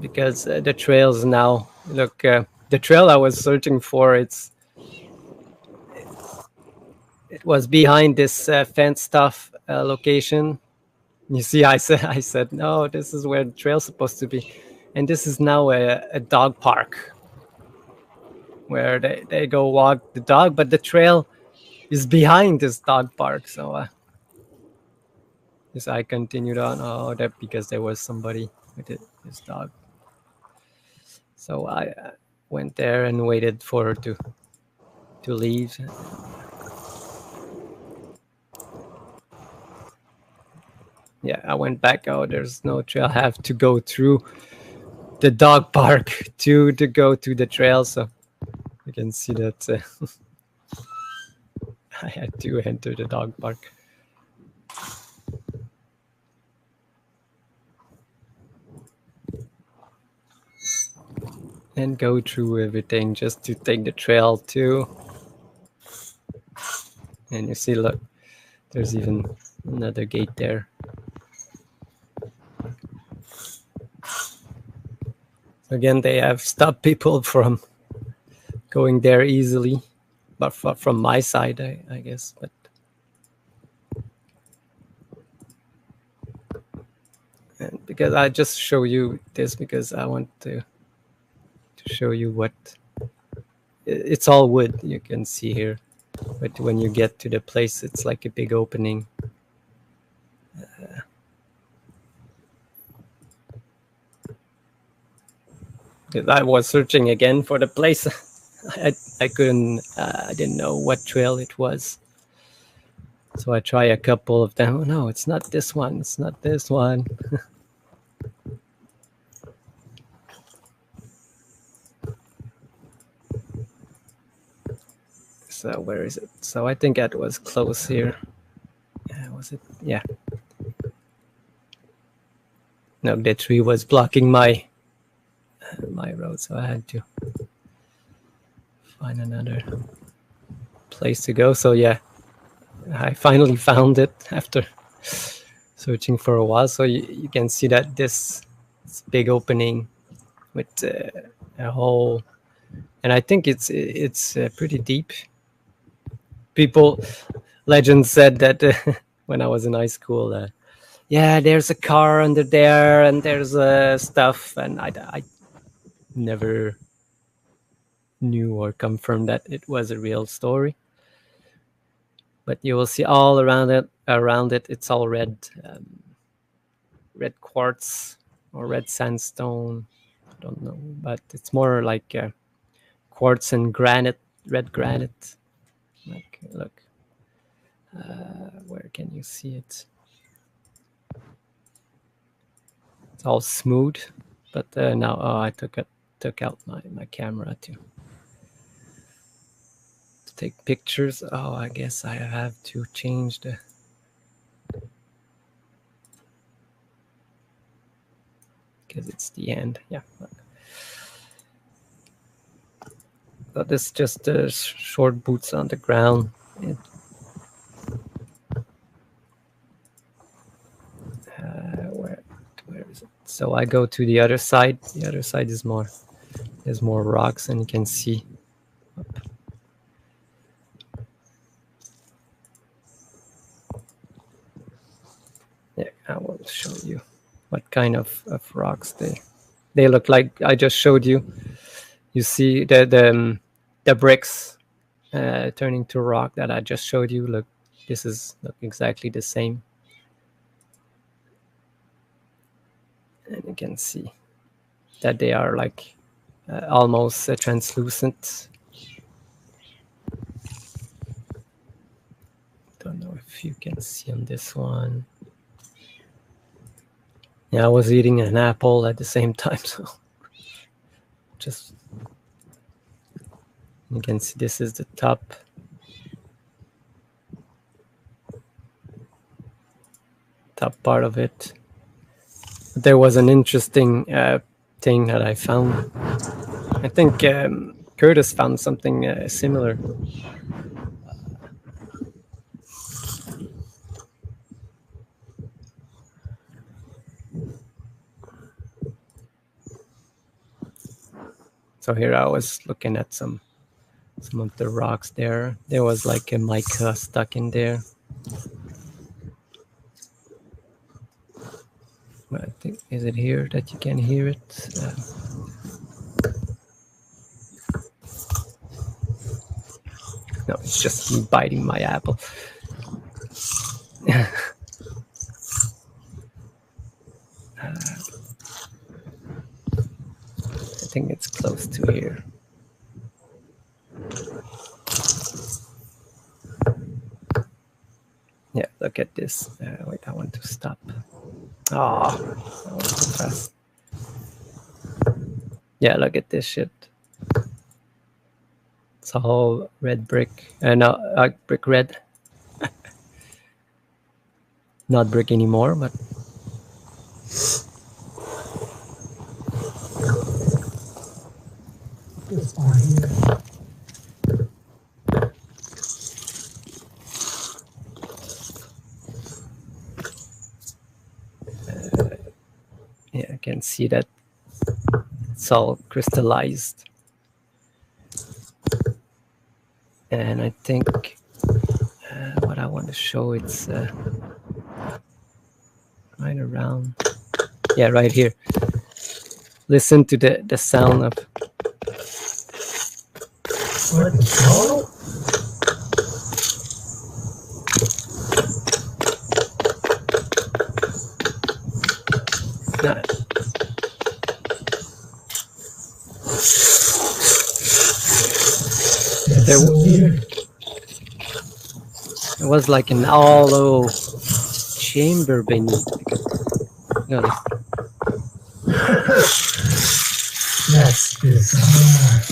Speaker 4: because the trails now look, the trail I was searching for, it was behind this fenced off location. You see, I said no, this is where the trail's supposed to be, and this is now a dog park where they go walk the dog, but the trail is behind this dog park. So I continued on. Oh, that because there was somebody with his dog. So I went there and waited for her to leave. Yeah, I went back. Oh, there's no trail. I have to go through the dog park to go to the trail. So you can see that I had to enter the dog park. And go through everything just to take the trail too. And you see, look, there's even another gate there. Again, they have stopped people from going there easily, but from my side, I guess. But and because I just show you this because I want to show you what it's all wood you can see here, but when you get to the place, it's like a big opening. I was searching again for the place. I couldn't. I didn't know what trail it was. So I try a couple of them. Oh, no, it's not this one. It's not this one. So where is it? So I think that was close here. Yeah, was it? Yeah. No, the tree was blocking my road, so I had to find another place to go. So yeah, I finally found it after searching for a while. So you can see that this big opening with a hole, and I think it's pretty deep. Legend said that when I was in high school, yeah, there's a car under there and there's stuff, and I never knew or confirmed that it was a real story. But you will see all around it, it's all red quartz or red sandstone. I don't know, but it's more like quartz and granite, red granite. Like, look, where can you see it? It's all smooth, but now I took out my camera to take pictures. Oh, I guess I have to change the. Because it's the end, yeah. But this is just short boots on the ground. Where is it? So I go to the other side. The other side is more. There's more rocks, and you can see. Yeah, I will show you what kind of rocks they look like. I just showed you. You see the bricks turning to rock that I just showed you. Look, this is look exactly the same. And you can see that they are like almost translucent. Don't know if you can see on this one. Yeah, I was eating an apple at the same time, so just you can see this is the top. Top part of it. There was an interesting thing that I found. I think Curtis found something similar. So here I was looking at some of the rocks there. There was like a mica stuck in there. I think, is it here that you can hear it? No, it's just me biting my apple. I think it's close to here. Yeah, look at this. Wait, I want to stop. Oh, that was too fast. Yeah, look at this shit. It's all red brick. No, brick red. Not brick anymore, but. Yeah, I can see that it's all crystallized. And I think what I want to show, it's right around. Yeah, right here. Listen to the sound of.
Speaker 1: What the hell?
Speaker 4: No. There was like an hollow chamber beneath. No,
Speaker 1: That's bizarre.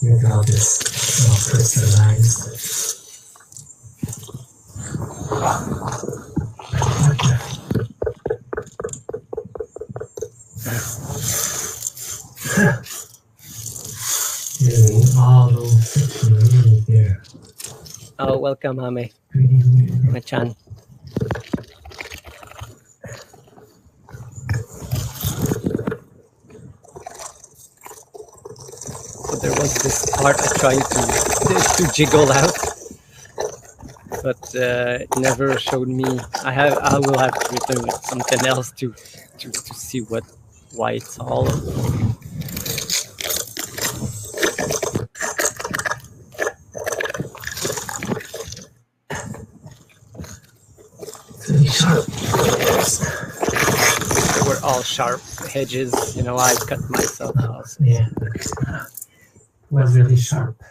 Speaker 1: Look how this is all crystallized.
Speaker 4: Oh, welcome, Hame. Machan. So there was this part I tried to jiggle out, but it never showed me. I will have to return with something else to see why it's hollow.
Speaker 1: Sharp.
Speaker 4: They were all sharp. hedges. You know, I cut myself also.
Speaker 2: Yeah, was really sharp.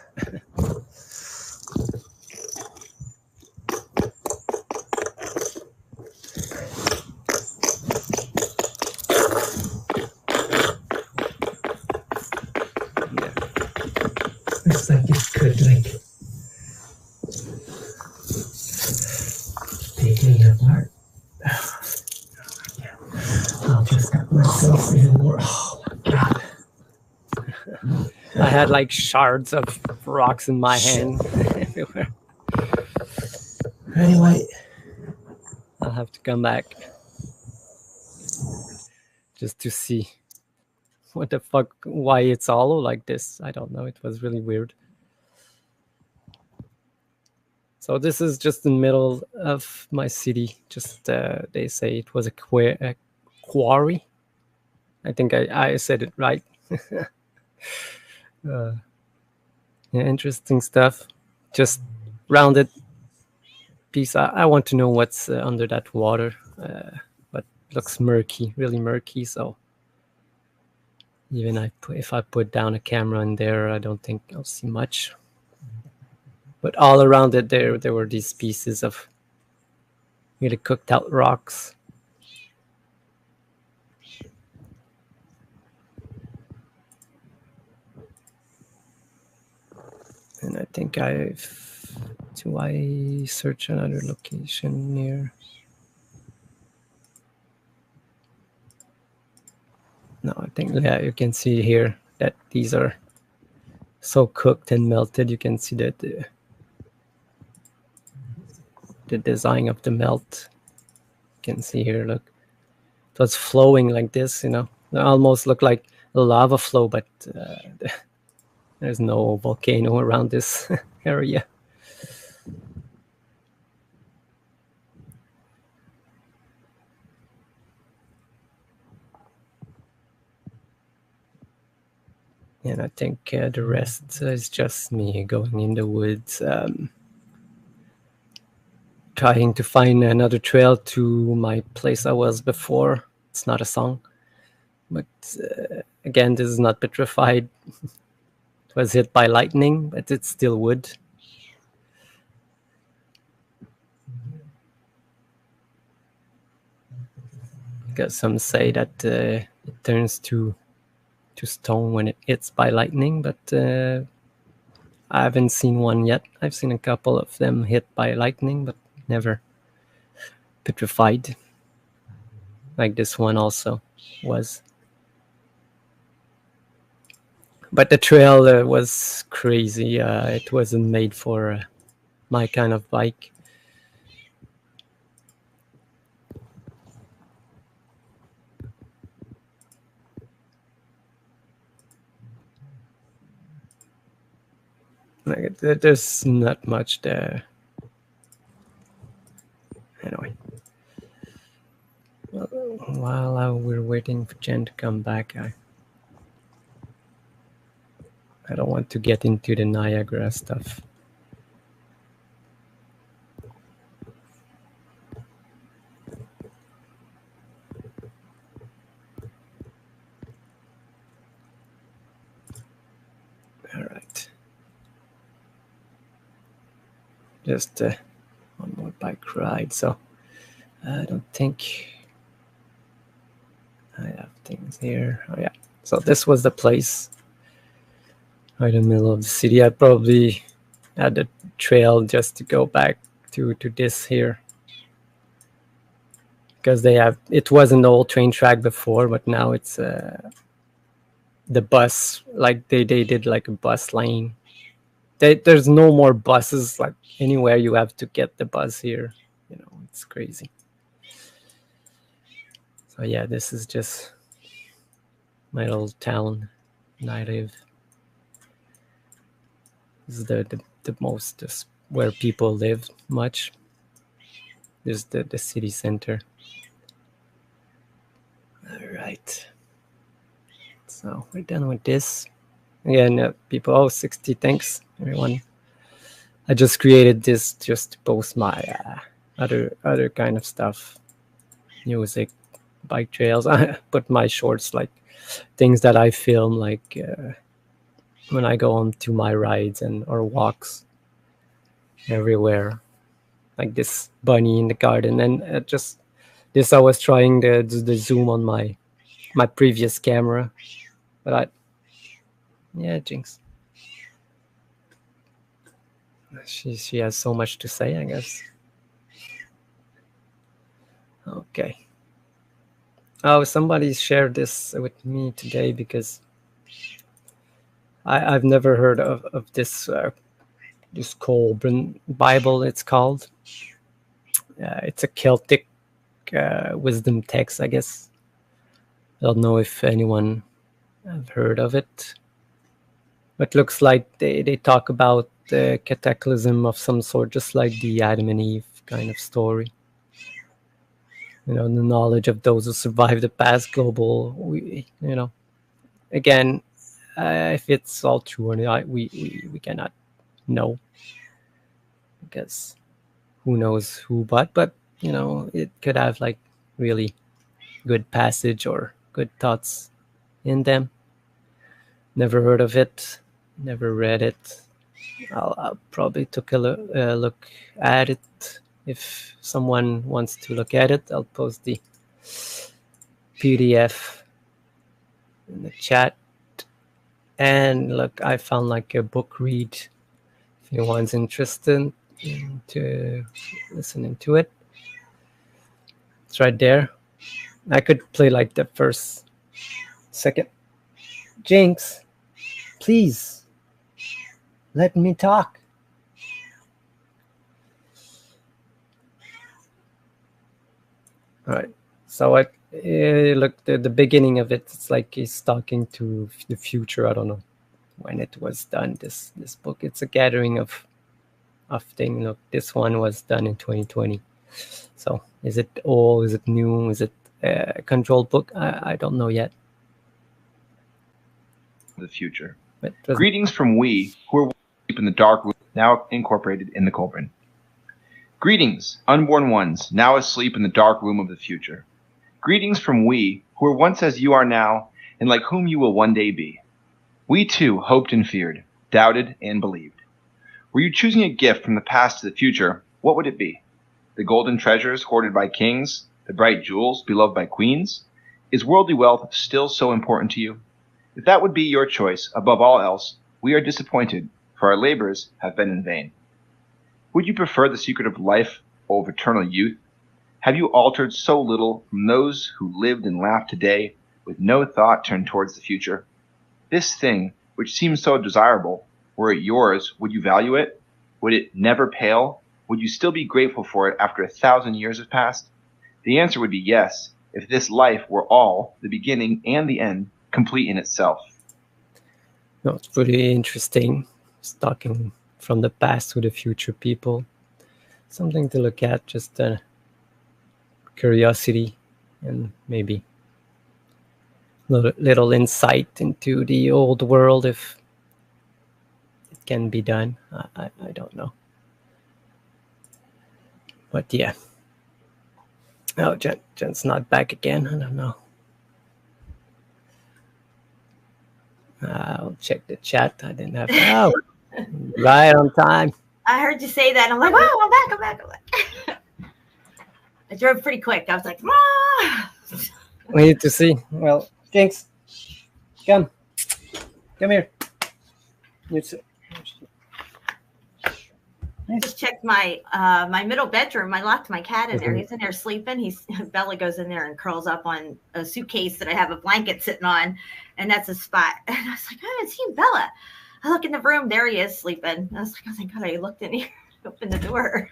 Speaker 2: Looks like it could like take me apart. I'll just cut myself even more. Oh my god.
Speaker 4: I had like shards of rocks in my hand everywhere.
Speaker 2: Anyway,
Speaker 4: I'll have to come back just to see what the fuck, why it's hollow like this. I don't know. It was really weird. So this is just in the middle of my city. Just they say it was a quarry. I think I said it right. Yeah, interesting stuff. Just rounded piece. I want to know what's under that water, but looks murky, really murky. So even if I put down a camera in there, I don't think I'll see much. But all around it, there were these pieces of really cooked out rocks. And I think do I search another location near? No, I think, yeah, you can see here that these are so cooked and melted. You can see that the design of the melt. You can see here, look, it was flowing like this, you know. It almost looked like a lava flow, but there's no volcano around this area. And I think the rest is just me going in the woods, trying to find another trail to my place I was before. It's not a song, but again, this is not petrified. It was hit by lightning, but it's still wood. Because some say that it turns to stone when it hits by lightning, but I haven't seen one yet. I've seen a couple of them hit by lightning, but never petrified. Like this one also was. But the trail was crazy. It wasn't made for my kind of bike. Like, there's not much there. Anyway, while we're waiting for Jen to come back, I don't want to get into the Niagara stuff. All right. Just one more bike ride. So I don't think I have things here. Oh yeah. So this was the place. Right in the middle of the city. I probably had a trail just to go back to this here. Because it was an old train track before, but now it's the bus, like they did like a bus lane. There's no more buses, like anywhere you have to get the bus here. You know, it's crazy. So yeah, this is just my little town and I live. This is the most where people live much. This is the city center. All right. So we're done with this. Again, people, 60, thanks everyone. I just created this just to post my other kind of stuff, music, bike trails. I put my shorts like things that I film, like when I go on to my rides and or walks everywhere, like this bunny in the garden. And just this, I was trying the zoom on my previous camera, but yeah, Jinx. She has so much to say, I guess. Okay. Oh, somebody shared this with me today because I've never heard of this this Colburn Bible. It's called. It's a Celtic wisdom text, I guess. I don't know if anyone have heard of it. But looks like they talk about the cataclysm of some sort, just like the Adam and Eve kind of story. You know, the knowledge of those who survived the past global. Again, if it's all true or not, we cannot know, because who knows who, but it could have like really good passage or good thoughts in them. Never heard of it, never read it. I'll probably took a look at it. If someone wants to look at it, I'll post the PDF in the chat. And look, I found like a book read if anyone's interested into listening to it. It's right there. I could play like the first second. Jinx, please let me talk. All right. So look, the beginning of it, it's like he's talking to the future. I don't know when it was done. This book, it's a gathering of things. Look, this one was done in 2020. So is it old? Is it new? Is it a controlled book? I don't know yet.
Speaker 5: The future. Greetings from we who are asleep in the dark room, now incorporated in the Colburn. Greetings, unborn ones, now asleep in the dark room of the future. Greetings from we who were once as you are now, and like whom you will one day be. We too hoped and feared, doubted and believed. Were you choosing a gift from the past to the future, what would it be? The golden treasures hoarded by kings, the bright jewels beloved by queens? Is worldly wealth still so important to you? If that would be your choice above all else, we are disappointed, for our labors have been in vain. Would you prefer the secret of life over eternal youth? Have you altered so little from those who lived and laughed today with no thought turned towards the future? This thing, which seems so desirable, were it yours, would you value it? Would it never pale? Would you still be grateful for it after 1,000 years have passed? The answer would be yes, if this life were all, the beginning and the end, complete in itself.
Speaker 4: No, it's pretty interesting. It's talking from the past to the future people. Something to look at, just curiosity and maybe little insight into the old world, if it can be done. I don't know. But yeah. Oh, Jen's not back again. I don't know. I'll check the chat. I didn't have right on time.
Speaker 3: I heard you say that, and I'm like, wow, I'm back. I drove pretty quick. I was like, ah!
Speaker 4: We need to see. Well, Jinx, come here.
Speaker 3: I just checked my my middle bedroom. I locked my cat in there. He's in there sleeping. Bella goes in there and curls up on a suitcase that I have a blanket sitting on, and that's a spot. And I was like, I haven't seen Bella. I look in the room. There he is sleeping. I was like, oh thank God, I looked in here, opened the door.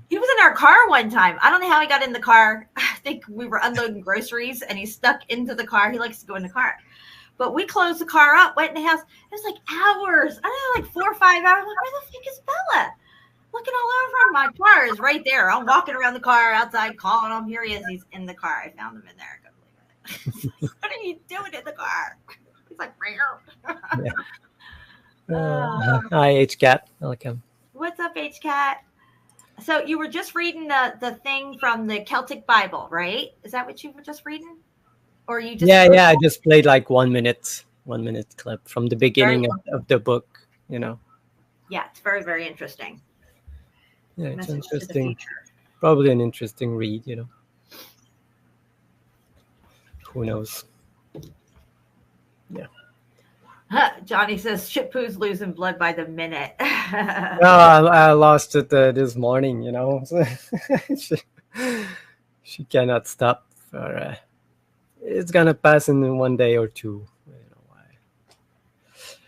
Speaker 3: He was in our car one time. I don't know how he got in the car. I think we were unloading groceries, and he stuck into the car. He likes to go in the car. But we closed the car up, went in the house. It was like hours. I don't know, like 4 or 5 hours. I'm like, where the fuck is Bella? Looking all over him. My car is right there. I'm walking around the car outside, calling him. Here he is. He's in the car. I found him in there. I couldn't believe it. What are you doing in the car? He's like,
Speaker 4: Hi, H-Cat. Welcome.
Speaker 3: What's up, H-Cat? So you were just reading the thing from the Celtic Bible, right? Is that what you were just reading? Or you just
Speaker 4: Yeah. I just played like 1 minute clip from the beginning
Speaker 3: Very
Speaker 4: of the book. You know.
Speaker 3: Yeah, it's very, very interesting.
Speaker 4: Yeah, it's
Speaker 3: Message to the
Speaker 4: interesting.
Speaker 3: future.
Speaker 4: Probably an interesting read. You know. Who knows? Yeah.
Speaker 3: Johnny says SHEPU's losing blood by the minute.
Speaker 4: No, I lost it this morning. You know, so she cannot stop. For it's gonna pass in 1 day or two. You know why?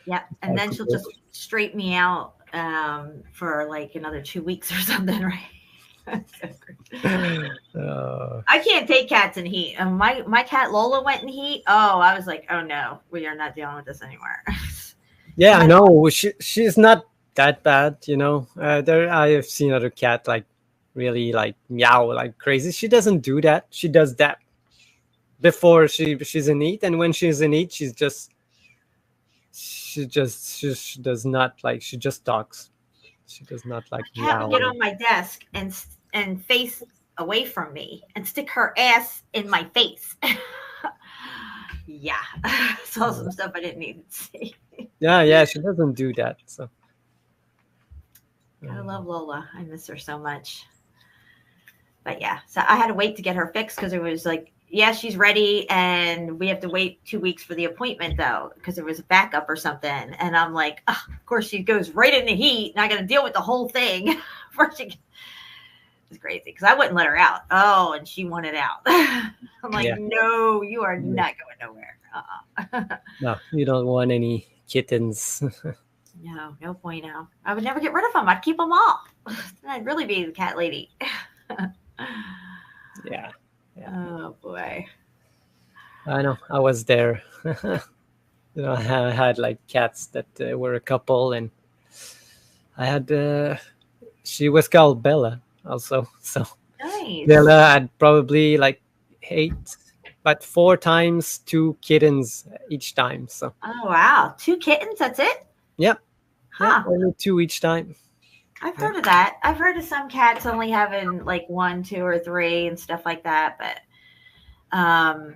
Speaker 3: Yeah, and then she'll just straighten me out for like another 2 weeks or something, right? I can't take cats in heat. My cat Lola went in heat. Oh, I was like, oh no, we are not dealing with this anymore.
Speaker 4: Yeah, I know. She's not that bad, you know. I have seen other cat like really like meow like crazy. She doesn't do that. She does that before she's in heat, and when she's in heat, she does not like. She just talks. She does not like
Speaker 3: My cat
Speaker 4: meow.
Speaker 3: would get on my desk and face away from me and stick her ass in my face. Yeah, saw some stuff I didn't need to see.
Speaker 4: Yeah, she doesn't do that. So
Speaker 3: I love Lola. I miss her so much. But yeah, so I had to wait to get her fixed because it was like, yeah, she's ready, and we have to wait 2 weeks for the appointment though because there was a backup or something. And I'm like, oh, of course she goes right in the heat, and I got to deal with the whole thing before she. It's crazy because I wouldn't let her out. Oh, and she wanted out. I'm like, no, you are not going nowhere.
Speaker 4: No, you don't want any kittens.
Speaker 3: No point now. I would never get rid of them. I'd keep them all. I'd really be the cat lady.
Speaker 4: Yeah.
Speaker 3: Oh boy.
Speaker 4: I know. I was there. You know, I had like cats that were a couple, and I had. She was called Bella also. So
Speaker 3: Nice.
Speaker 4: Bella had probably like 8, but 4 times 2 kittens each time. So.
Speaker 3: Oh wow, 2 kittens. That's it.
Speaker 4: Yep.
Speaker 3: Huh.
Speaker 4: Yeah, only 2 each time.
Speaker 3: I've heard of that. I've heard of some cats only having like 1, 2, or 3 and stuff like that. But I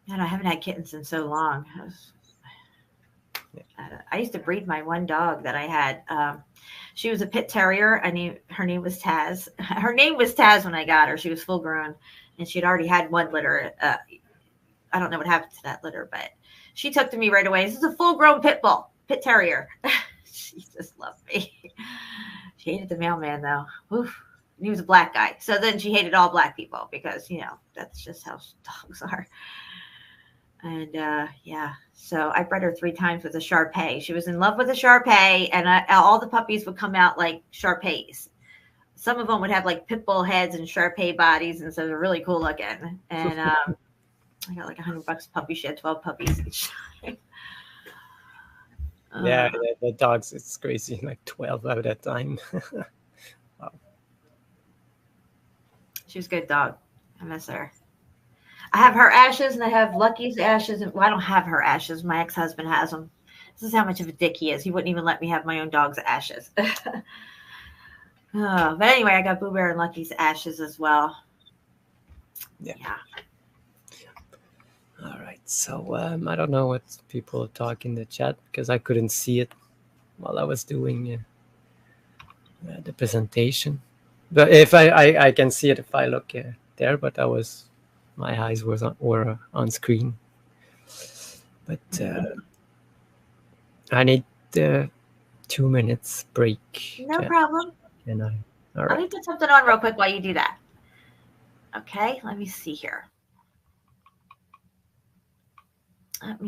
Speaker 3: haven't had kittens in so long. I used to breed my one dog that I had. She was a pit terrier. Her name was Taz. Her name was Taz when I got her. She was full grown, and she'd already had 1 litter. I don't know what happened to that litter, but she took to me right away. This is a full grown pit terrier. She just loved me. She hated the mailman though. Oof. He was a black guy. So then she hated all black people because, that's just how dogs are. And yeah, so I bred her 3 times with a Shar-Pei. She was in love with a Shar-Pei, and all the puppies would come out like Shar-Peis. Some of them would have like pit bull heads and Shar-Pei bodies, and so they're really cool looking. And I got like $100 a puppy. She had 12 puppies each time.
Speaker 4: Yeah, the dogs, it's crazy, like 12 at a time. Wow.
Speaker 3: She was a good dog. I miss her. I have her ashes, and I have Lucky's ashes. Well, I don't have her ashes. My ex-husband has them. This is how much of a dick he is. He wouldn't even let me have my own dog's ashes. But anyway, I got Boo Bear and Lucky's ashes as well.
Speaker 4: Yeah. All right. So I don't know what people talk in the chat because I couldn't see it while I was doing the presentation. But if I can see it if I look there, but my eyes were on screen. But I need 2 minutes break.
Speaker 3: No problem.
Speaker 4: And all right.
Speaker 3: Let me put something on real quick while you do that. Okay, let me see here. What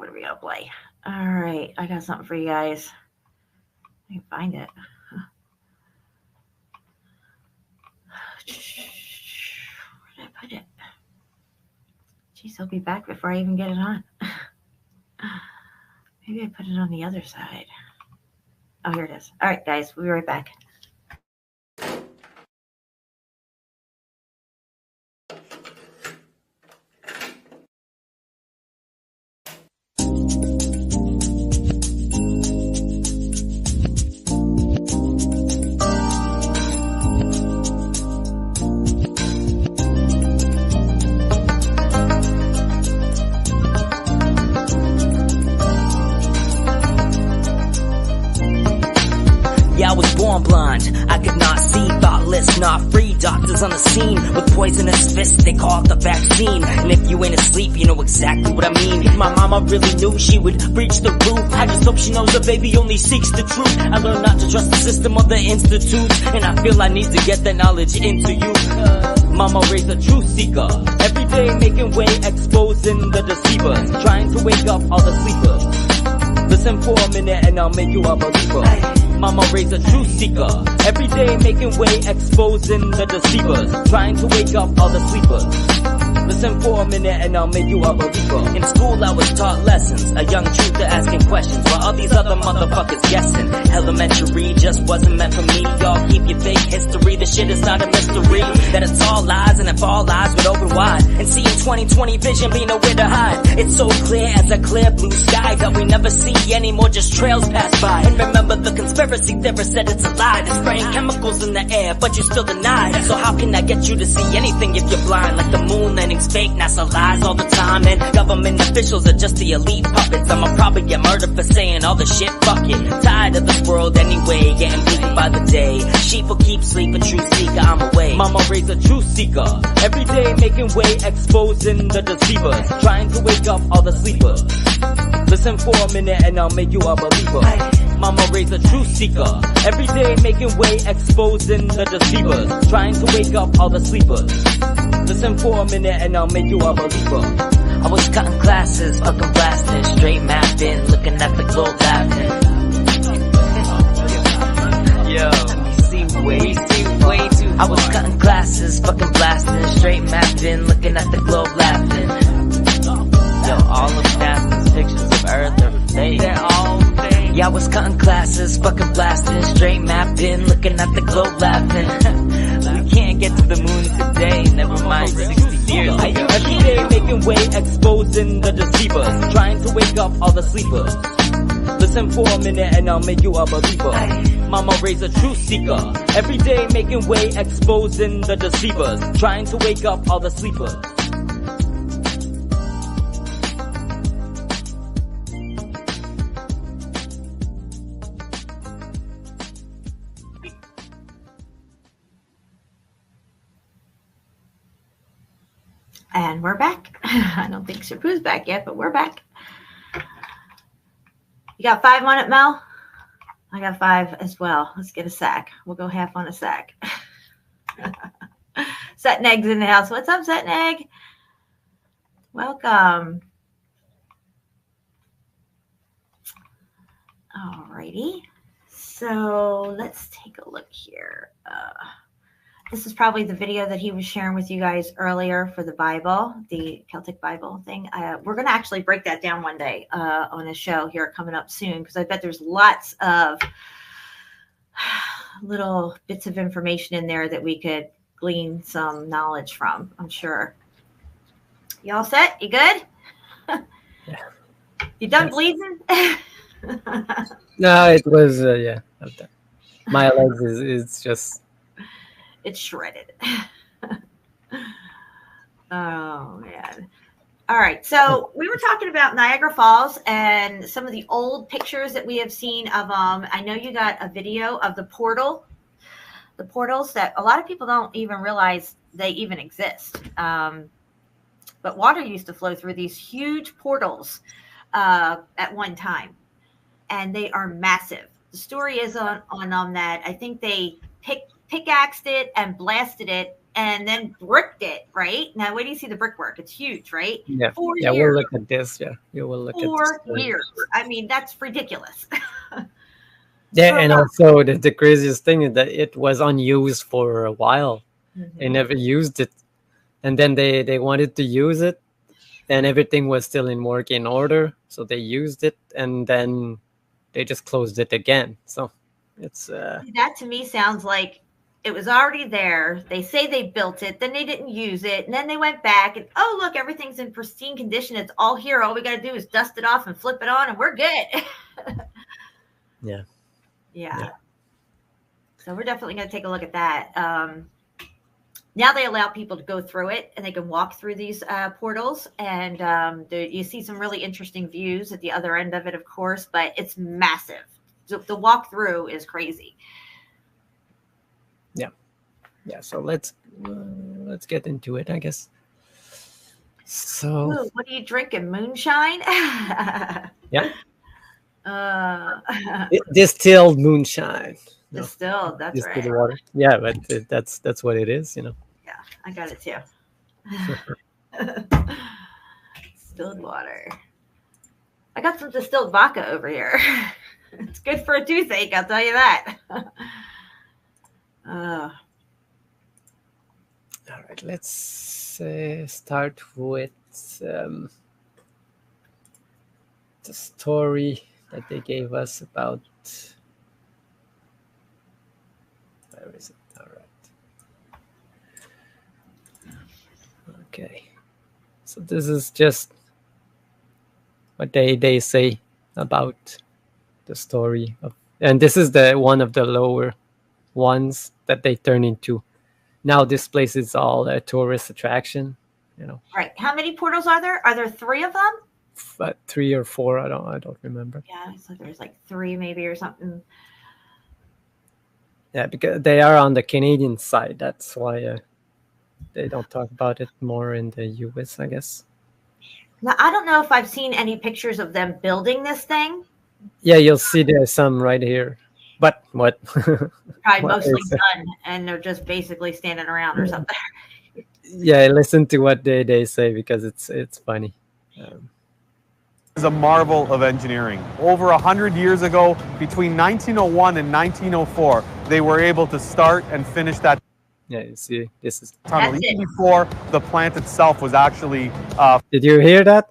Speaker 3: are we going to play? All right, I got something for you guys. I can find it. Where did I put it? Jeez, I'll be back before I even get it on. Maybe I put it on the other side. Oh, here it is. All right, guys, we'll be right back.
Speaker 6: not free. Doctors on the scene with poisonous fists, they call it the vaccine. And if you ain't asleep, you know exactly what I mean. If my mama really knew, she would reach the roof. I just hope she knows the baby only seeks the truth. I learned not to trust the system of the institutes, and I feel I need to get that knowledge into you. Mama raised a truth seeker, every day making way, exposing the deceivers, trying to wake up all the sleepers. Listen for a minute and I'll make you a believer. Mama raised a truth seeker, every day making way, exposing the deceivers, trying to wake up all the sleepers. Listen for a minute and I'll make you a believer. In school I was taught lessons, a young truther asking questions, while all these other motherfuckers guessing. Elementary just wasn't meant for me. Y'all keep your fake history, the shit is not a mystery. That it's all lies, and if all lies would open wide, and see in 2020 vision be nowhere to hide. It's so clear as a clear blue sky that we never see anymore, just trails pass by. And remember the conspiracy theorist said it's a lie. They're spraying chemicals in the air, but you still deny. So how can I get you to see anything if you're blind? Like the moon landing's fake, NASA lies all the time, and government officials are just the elite puppets. I'ma probably get murdered for saying all the shit, fuck it. Tired of this world anyway, getting bleated by the day. Sheep will keep sleeping, truth seeker, I'm away. Mama raised a truth seeker, every day making way, exposing the deceivers, trying to wake up all the sleepers. Listen for a minute and I'll make you a believer. Mama raised a truth seeker, every day making way, exposing the deceivers, trying to wake up all the sleepers. Listen for a minute and I'll make you a believer. I was cutting classes, fucking blasting, straight mapping, looking at the globe laughing. Yo, we see way too far. I was cutting classes, fucking blasting, straight mapping, looking at the globe laughing. Yo, all of NASA's pictures of Earth are fake. They're all fake. Yeah, I was cutting classes, fucking blasting, straight mapping, looking at the globe laughing. We can't get to the moon today, never mind 60 years ago. Every day making way, exposing the deceivers, trying to wake up all the sleepers. Listen for a minute and I'll make you a believer. Mama raised a truth seeker, every day making way, exposing the deceivers, trying to wake up all the sleepers.
Speaker 3: And we're back. I don't think SHEPU's back yet, but we're back. You got 5 on it, Mel? I got 5 as well. Let's get a sack. We'll go half on a sack. Setneg's in the house. What's up, Setneg? Welcome. Alrighty. So let's take a look here. This is probably the video that he was sharing with you guys earlier for the Bible, the Celtic Bible thing. We're going to actually break that down one day on a show here coming up soon, because I bet there's lots of little bits of information in there that we could glean some knowledge from, I'm sure. You all set? You good?
Speaker 4: Yeah.
Speaker 3: You done bleeding?
Speaker 4: No, it was, yeah. My legs is just...
Speaker 3: It's shredded. Oh, man. All right. So we were talking about Niagara Falls and some of the old pictures that we have seen of them. I know you got a video of the portals that a lot of people don't even realize they even exist. But water used to flow through these huge portals at one time, and they are massive. The story is on that I think they pickaxed it and blasted it and then bricked it, right? Now, where do you see the brickwork? It's huge, right?
Speaker 4: Yeah.
Speaker 3: 4
Speaker 4: Yeah,
Speaker 3: years.
Speaker 4: we'll look at this. Yeah, you will look
Speaker 3: 4
Speaker 4: at this.
Speaker 3: years. I mean, that's ridiculous.
Speaker 4: Yeah, and also the craziest thing is that it was unused for a while. Mm-hmm. They never used it. And then they wanted to use it, and everything was still in working order. So they used it, and then they just closed it again. So it's...
Speaker 3: That to me sounds like it was already there. They say they built it, then they didn't use it, and then they went back and, oh, look, everything's in pristine condition. It's all here. All we got to do is dust it off and flip it on, and we're good. Yeah. So we're definitely going to take a look at that. Now they allow people to go through it, and they can walk through these portals, and you see some really interesting views at the other end of it, of course, but it's massive. So the walk through is crazy.
Speaker 4: Yeah. yeah, so let's get into it, I guess. So
Speaker 3: Ooh, what are you drinking? Moonshine?
Speaker 4: yeah,
Speaker 3: uh,
Speaker 4: distilled moonshine. No,
Speaker 3: distilled. That's
Speaker 4: distilled
Speaker 3: right.
Speaker 4: water. Yeah, but that's what it is, you know.
Speaker 3: Yeah, I got it too. Distilled water. I got some distilled vodka over here. It's good for a toothache, I'll tell you that.
Speaker 4: All right, let's start with the story that they gave us about. Where is it? All right. Okay. So this is just what they say about the story of, and this is the one of the lower ones that they turn into. Now this place is all a tourist attraction, you know.
Speaker 3: Right. How many portals are there? Are there 3 of them?
Speaker 4: 3 or 4, I don't remember.
Speaker 3: Yeah, so there's like 3 maybe or something.
Speaker 4: Yeah, because they are on the Canadian side. That's why they don't talk about it more in the US, I guess.
Speaker 3: Now, I don't know if I've seen any pictures of them building this thing.
Speaker 4: Yeah, you'll see there's some right here. But what?
Speaker 3: Probably
Speaker 4: What
Speaker 3: mostly
Speaker 4: is it?
Speaker 3: done, and they're just basically standing around or something.
Speaker 4: Yeah, listen to what they say because it's funny.
Speaker 7: Is a marvel of engineering. Over 100 years ago, between 1901 and 1904, they were able to start and finish that
Speaker 4: Yeah, you see, this is.
Speaker 7: tunnel,
Speaker 3: That's
Speaker 7: even
Speaker 3: it.
Speaker 7: before the plant itself was actually
Speaker 4: Did you hear that?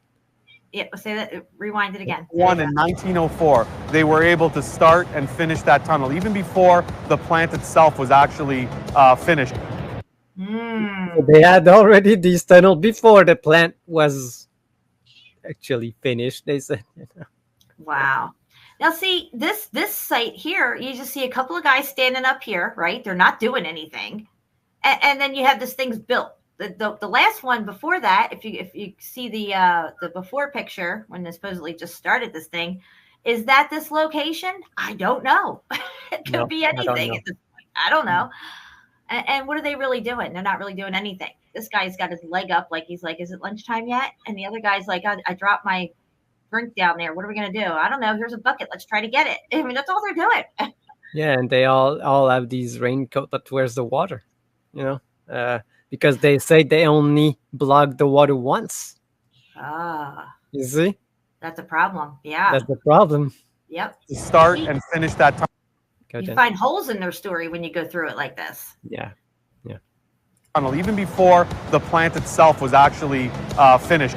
Speaker 3: Yeah, say that. Rewind it again.
Speaker 7: one in 1904. They were able to start and finish that tunnel, even before the plant itself was actually finished.
Speaker 3: Mm.
Speaker 4: They had already this tunnel before the plant was actually finished. They said.
Speaker 3: Wow. Now, see this site here. You just see a couple of guys standing up here, right? They're not doing anything, and then you have this thing's built. The last one before that, if you see the before picture when they supposedly just started this thing, is that this location? I don't know. It could
Speaker 4: No,
Speaker 3: be
Speaker 4: I don't
Speaker 3: anything
Speaker 4: know.
Speaker 3: at this point. I don't know. And what are they really doing? They're not really doing anything. This guy's got his leg up, like he's like, "Is it lunchtime yet?" And the other guy's like, "I dropped my drink down there. What are we gonna do? I don't know. Here's a bucket. Let's try to get it." I mean, that's all they're doing.
Speaker 4: Yeah, and they all have these raincoat, but where's the water? You know, because they say they only block the water once.
Speaker 3: Ah,
Speaker 4: You see,
Speaker 3: that's a problem. Yeah.
Speaker 4: that's the problem.
Speaker 3: Yep.
Speaker 7: To start and finish that tunnel.
Speaker 4: Go
Speaker 3: You
Speaker 4: Jen.
Speaker 3: find holes in their story when you go through it like this.
Speaker 4: Yeah,
Speaker 7: Even before the plant itself was actually finished.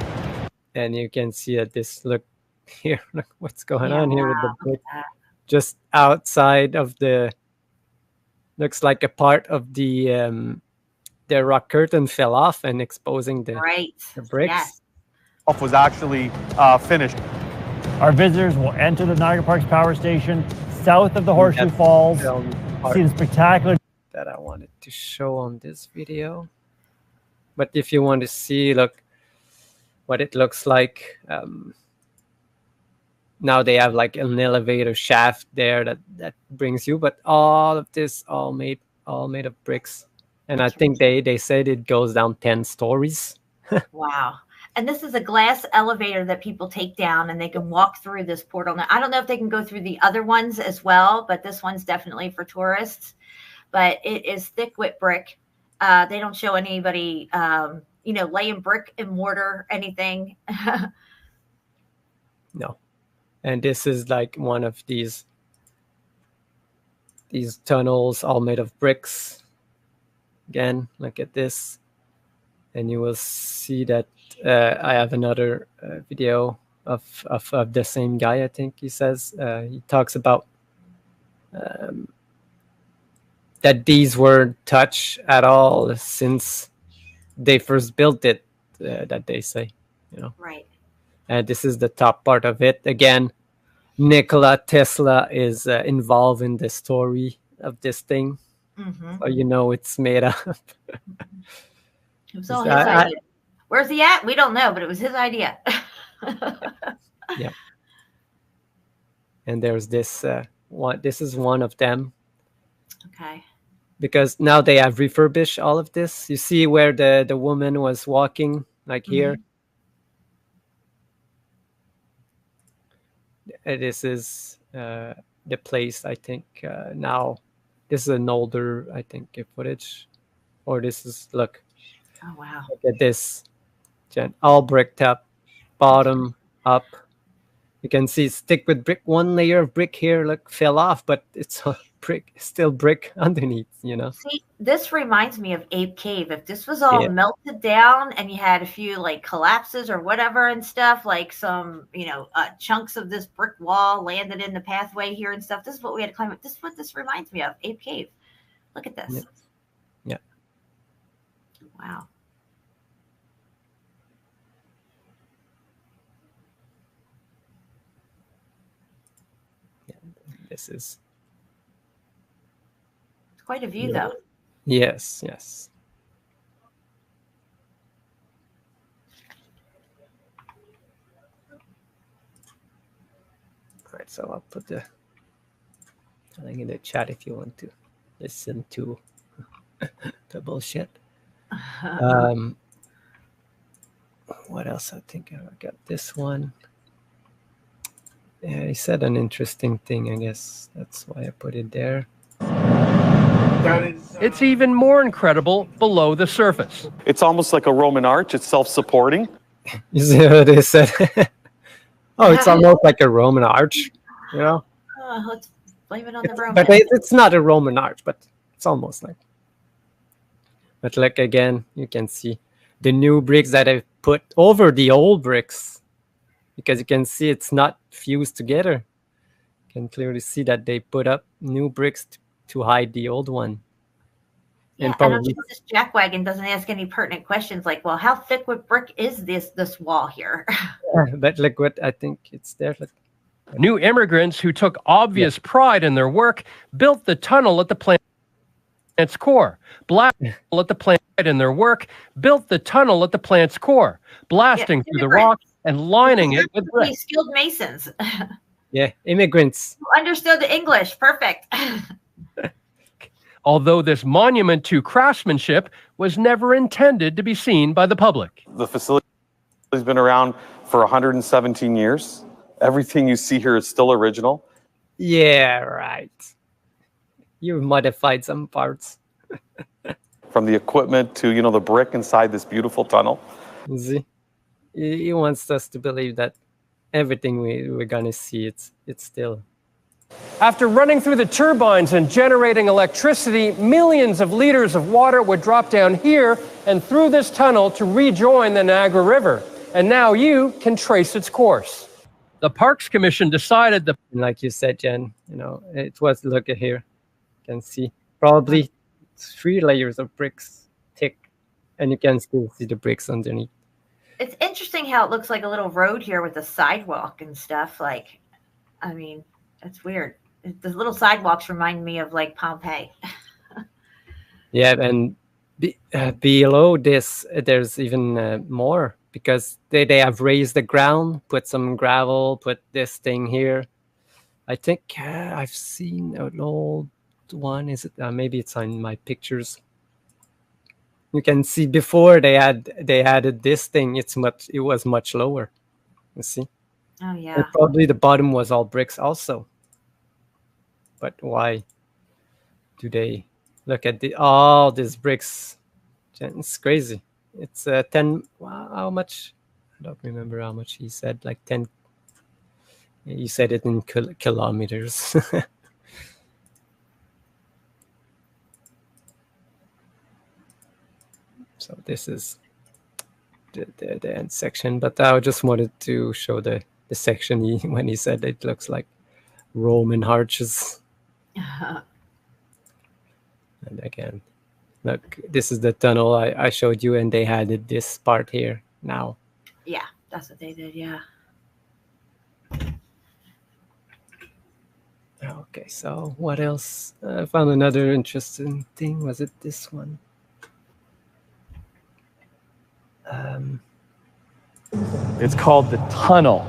Speaker 4: and you can see that this look here. Look what's going
Speaker 3: Yeah,
Speaker 4: on here with
Speaker 3: wow,
Speaker 4: the
Speaker 3: look
Speaker 4: brick.
Speaker 3: at that.
Speaker 4: Just outside of the. Looks like a part of the rock curtain fell off and exposing the
Speaker 3: Right.
Speaker 4: bricks.
Speaker 3: Yes.
Speaker 7: Was actually finished.
Speaker 8: Our visitors will enter the Niagara Parks Power Station south of the Horseshoe
Speaker 4: That's
Speaker 8: Falls.
Speaker 4: part
Speaker 8: See the spectacular
Speaker 4: that I wanted to show on this video. But if you want to see, look what it looks like. Now they have like an elevator shaft there that brings you, but all of this all made of bricks. And I think they said it goes down 10 stories.
Speaker 3: Wow. And this is a glass elevator that people take down and they can walk through this portal. Now, I don't know if they can go through the other ones as well, but this one's definitely for tourists. But it is thick with brick. They don't show anybody, laying brick and mortar, anything.
Speaker 4: No. And this is like one of these tunnels all made of bricks. Again, look at this. And you will see that I have another video of the same guy, I think he says. He talks about that these weren't touched at all since they first built it, that they say,
Speaker 3: Right.
Speaker 4: And this is the top part of it. Again, Nikola Tesla is involved in the story of this thing.
Speaker 3: Mm-hmm.
Speaker 4: So it's made up.
Speaker 3: It was all his idea. Where's he at? We don't know, but it was his idea.
Speaker 4: Yeah. And there's this one. This is one of them.
Speaker 3: Okay.
Speaker 4: because now they have refurbished all of this. You see where the woman was walking, like here. This is the place, I think. Now this is an older, I think, footage, or this is, look.
Speaker 3: Oh wow!
Speaker 4: Look at this, Jen. All brick top, bottom up. You can see stick with brick. One layer of brick here, look, fell off, but it's a brick, still brick underneath. You know.
Speaker 3: See, this reminds me of Ape Cave. If this was all melted down and you had a few like collapses or whatever and stuff, like some, you know, chunks of this brick wall landed in the pathway here and stuff. This is what we had to climb up. This is what this reminds me of, Ape Cave. Look at this.
Speaker 4: Yeah.
Speaker 3: Wow.
Speaker 4: This is
Speaker 3: quite a view, though.
Speaker 4: Yes, yes. All right, so I'll put the link in the chat if you want to listen to the bullshit. What else? I think I got this one. Yeah, he said an interesting thing, I guess. That's why I put it there.
Speaker 9: It's even more incredible below the surface.
Speaker 7: It's almost like a Roman arch. It's self-supporting.
Speaker 4: You see what they said? Oh, it's almost like a Roman arch, you know?
Speaker 3: Let's blame it on the Roman.
Speaker 4: But it's not a Roman arch, but it's almost like. But like, again, you can see the new bricks that I put over the old bricks, because you can see it's not fused together. You can clearly see that they put up new bricks to hide the old one.
Speaker 3: Yeah, and I'm sure this jackwagon doesn't ask any pertinent questions like, well, how thick with brick is this wall here?
Speaker 4: But look what I think it's there. Look.
Speaker 9: New immigrants who took obvious pride in their work built the tunnel at the plant's core. Blasting at the plant in their work built the tunnel at the plant's core, blasting through the rock and lining it with brick.
Speaker 3: Skilled masons.
Speaker 4: Yeah, immigrants.
Speaker 3: Who understood the English. Perfect.
Speaker 9: Although this monument to craftsmanship was never intended to be seen by the public.
Speaker 7: The facility has been around for 117 years. Everything you see here is still original.
Speaker 4: Yeah, right. You modified some parts.
Speaker 7: From the equipment to, you know, the brick inside this beautiful tunnel.
Speaker 4: See? He wants us to believe that everything we're going to see, it's still.
Speaker 9: After running through the turbines and generating electricity, millions of liters of water would drop down here and through this tunnel to rejoin the Niagara River. And now you can trace its course. The Parks Commission decided that,
Speaker 4: like you said, Jen, you know, it was, look at here. You can see probably 3 layers of bricks thick, and you can still see the bricks underneath.
Speaker 3: It's interesting how it looks like a little road here with a sidewalk and stuff. Like, I mean, that's weird. The little sidewalks remind me of like Pompeii.
Speaker 4: Yeah, and below this, there's even more, because they have raised the ground, put some gravel, put this thing here. I think I've seen an old one. Is it? Maybe it's on my pictures. You can see before they added this thing. It was much lower. You see?
Speaker 3: Oh yeah.
Speaker 4: And probably the bottom was all bricks also. But why do they look at all these bricks? It's crazy. It's 10. Wow, how much? I don't remember how much he said. Like 10. You said it in kilometers. So this is the end section. But I just wanted to show the section when he said it looks like Roman arches. And again, look, this is the tunnel I showed you, and they added this part here now.
Speaker 3: Yeah, that's what they did, yeah.
Speaker 4: Okay, so what else? I found another interesting thing. Was it this one?
Speaker 8: It's called the tunnel.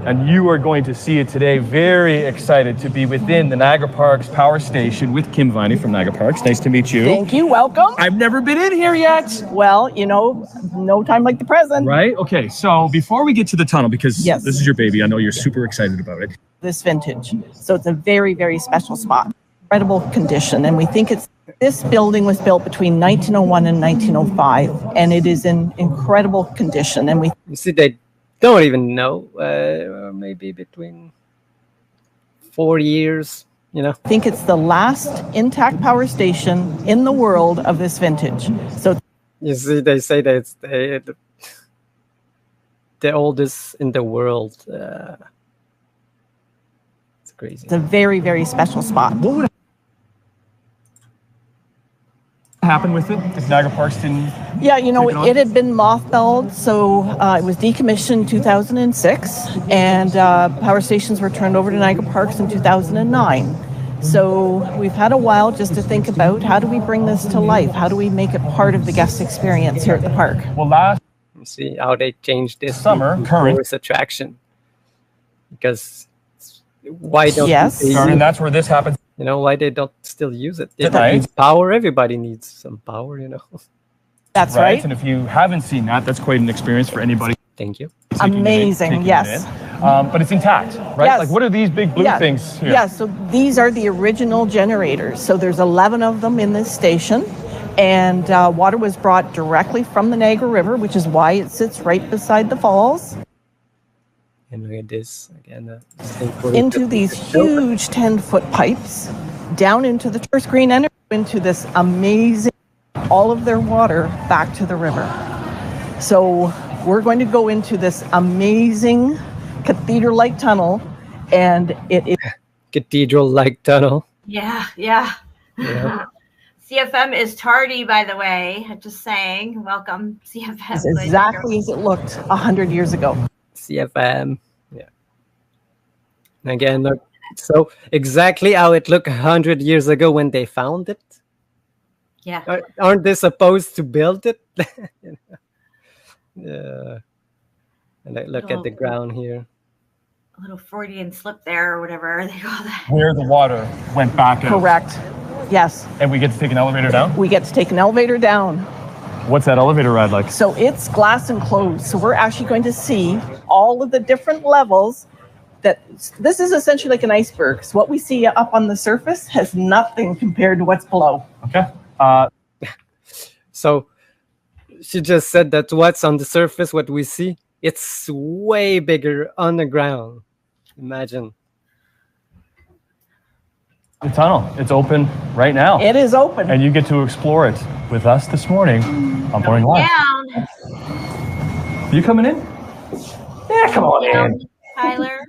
Speaker 10: and you are going to see it today. Very excited to be within the Niagara Parks Power Station with Kim Viney from Niagara Parks. Nice to meet you.
Speaker 11: Thank you. Welcome.
Speaker 10: I've never been in here yet.
Speaker 11: Well, you know, no time like the present.
Speaker 10: Right? Okay, so before we get to the tunnel, because
Speaker 11: Yes.
Speaker 10: this is your baby, I know you're super excited about it.
Speaker 11: This vintage. So it's a very, very special spot. Incredible condition. And we think this building was built between 1901 and 1905, and it is in incredible condition. And
Speaker 4: you see, they don't even know, maybe between 4 years, you know.
Speaker 11: I think it's the last intact power station in the world of this vintage. So
Speaker 4: you see, they say that it's the oldest in the world. It's crazy.
Speaker 11: It's a very, very special spot.
Speaker 10: What would happen with it if Niagara Parks didn't?
Speaker 11: Yeah, you know, it had been mothballed, so it was decommissioned in 2006, and power stations were turned over to Niagara Parks in 2009. So we've had a while just to think about how do we bring this to life? How do we make it part of the guest experience here at the park?
Speaker 10: Well, last
Speaker 4: see how they changed this
Speaker 10: summer current
Speaker 4: attraction, because why don't
Speaker 11: yes,
Speaker 10: and that's where this happens.
Speaker 4: You know, why they don't still use it? It
Speaker 10: right.
Speaker 4: needs power. Everybody needs some power, you know.
Speaker 11: That's right.
Speaker 10: And if you haven't seen that, that's quite an experience for anybody.
Speaker 4: Thank you.
Speaker 11: Amazing, yes.
Speaker 10: But it's intact, right?
Speaker 11: Yes.
Speaker 10: Like, what are these big blue things here?
Speaker 11: Yeah, so these are the original generators. So there's 11 of them in this station, and water was brought directly from the Niagara River, which is why it sits right beside the falls.
Speaker 4: And look at this again.
Speaker 11: Into these huge 10-foot pipes, down into the tourist green energy, into this amazing, all of their water back to the river. So we're going to go into this amazing cathedral-like tunnel, and it is
Speaker 4: cathedral-like tunnel.
Speaker 3: Yeah. CFM is tardy, by the way. Just saying. Welcome, CFM.
Speaker 11: It's exactly as it looked 100 years ago.
Speaker 4: CFM, yeah. Again, look, so exactly how it looked 100 years ago when they found it.
Speaker 3: Yeah.
Speaker 4: Aren't they supposed to build it? Yeah. And I look at the ground here.
Speaker 3: A little Freudian slip there, or whatever they call that.
Speaker 10: Where the water went back out.
Speaker 11: Correct. Yes.
Speaker 10: And we get to take an elevator down?
Speaker 11: We get to take an elevator down.
Speaker 10: What's that elevator ride like?
Speaker 11: So it's glass enclosed. So we're actually going to see all of the different levels. This is essentially like an iceberg. So what we see up on the surface has nothing compared to what's below.
Speaker 10: Okay.
Speaker 4: So she just said that what's on the surface, what we see, it's way bigger on the ground. Imagine.
Speaker 10: The tunnel, it's open right now.
Speaker 11: It is open.
Speaker 10: And you get to explore it with us this morning on Morning Live.
Speaker 3: Down.
Speaker 10: You coming in? Yeah, come on in.
Speaker 3: Tyler.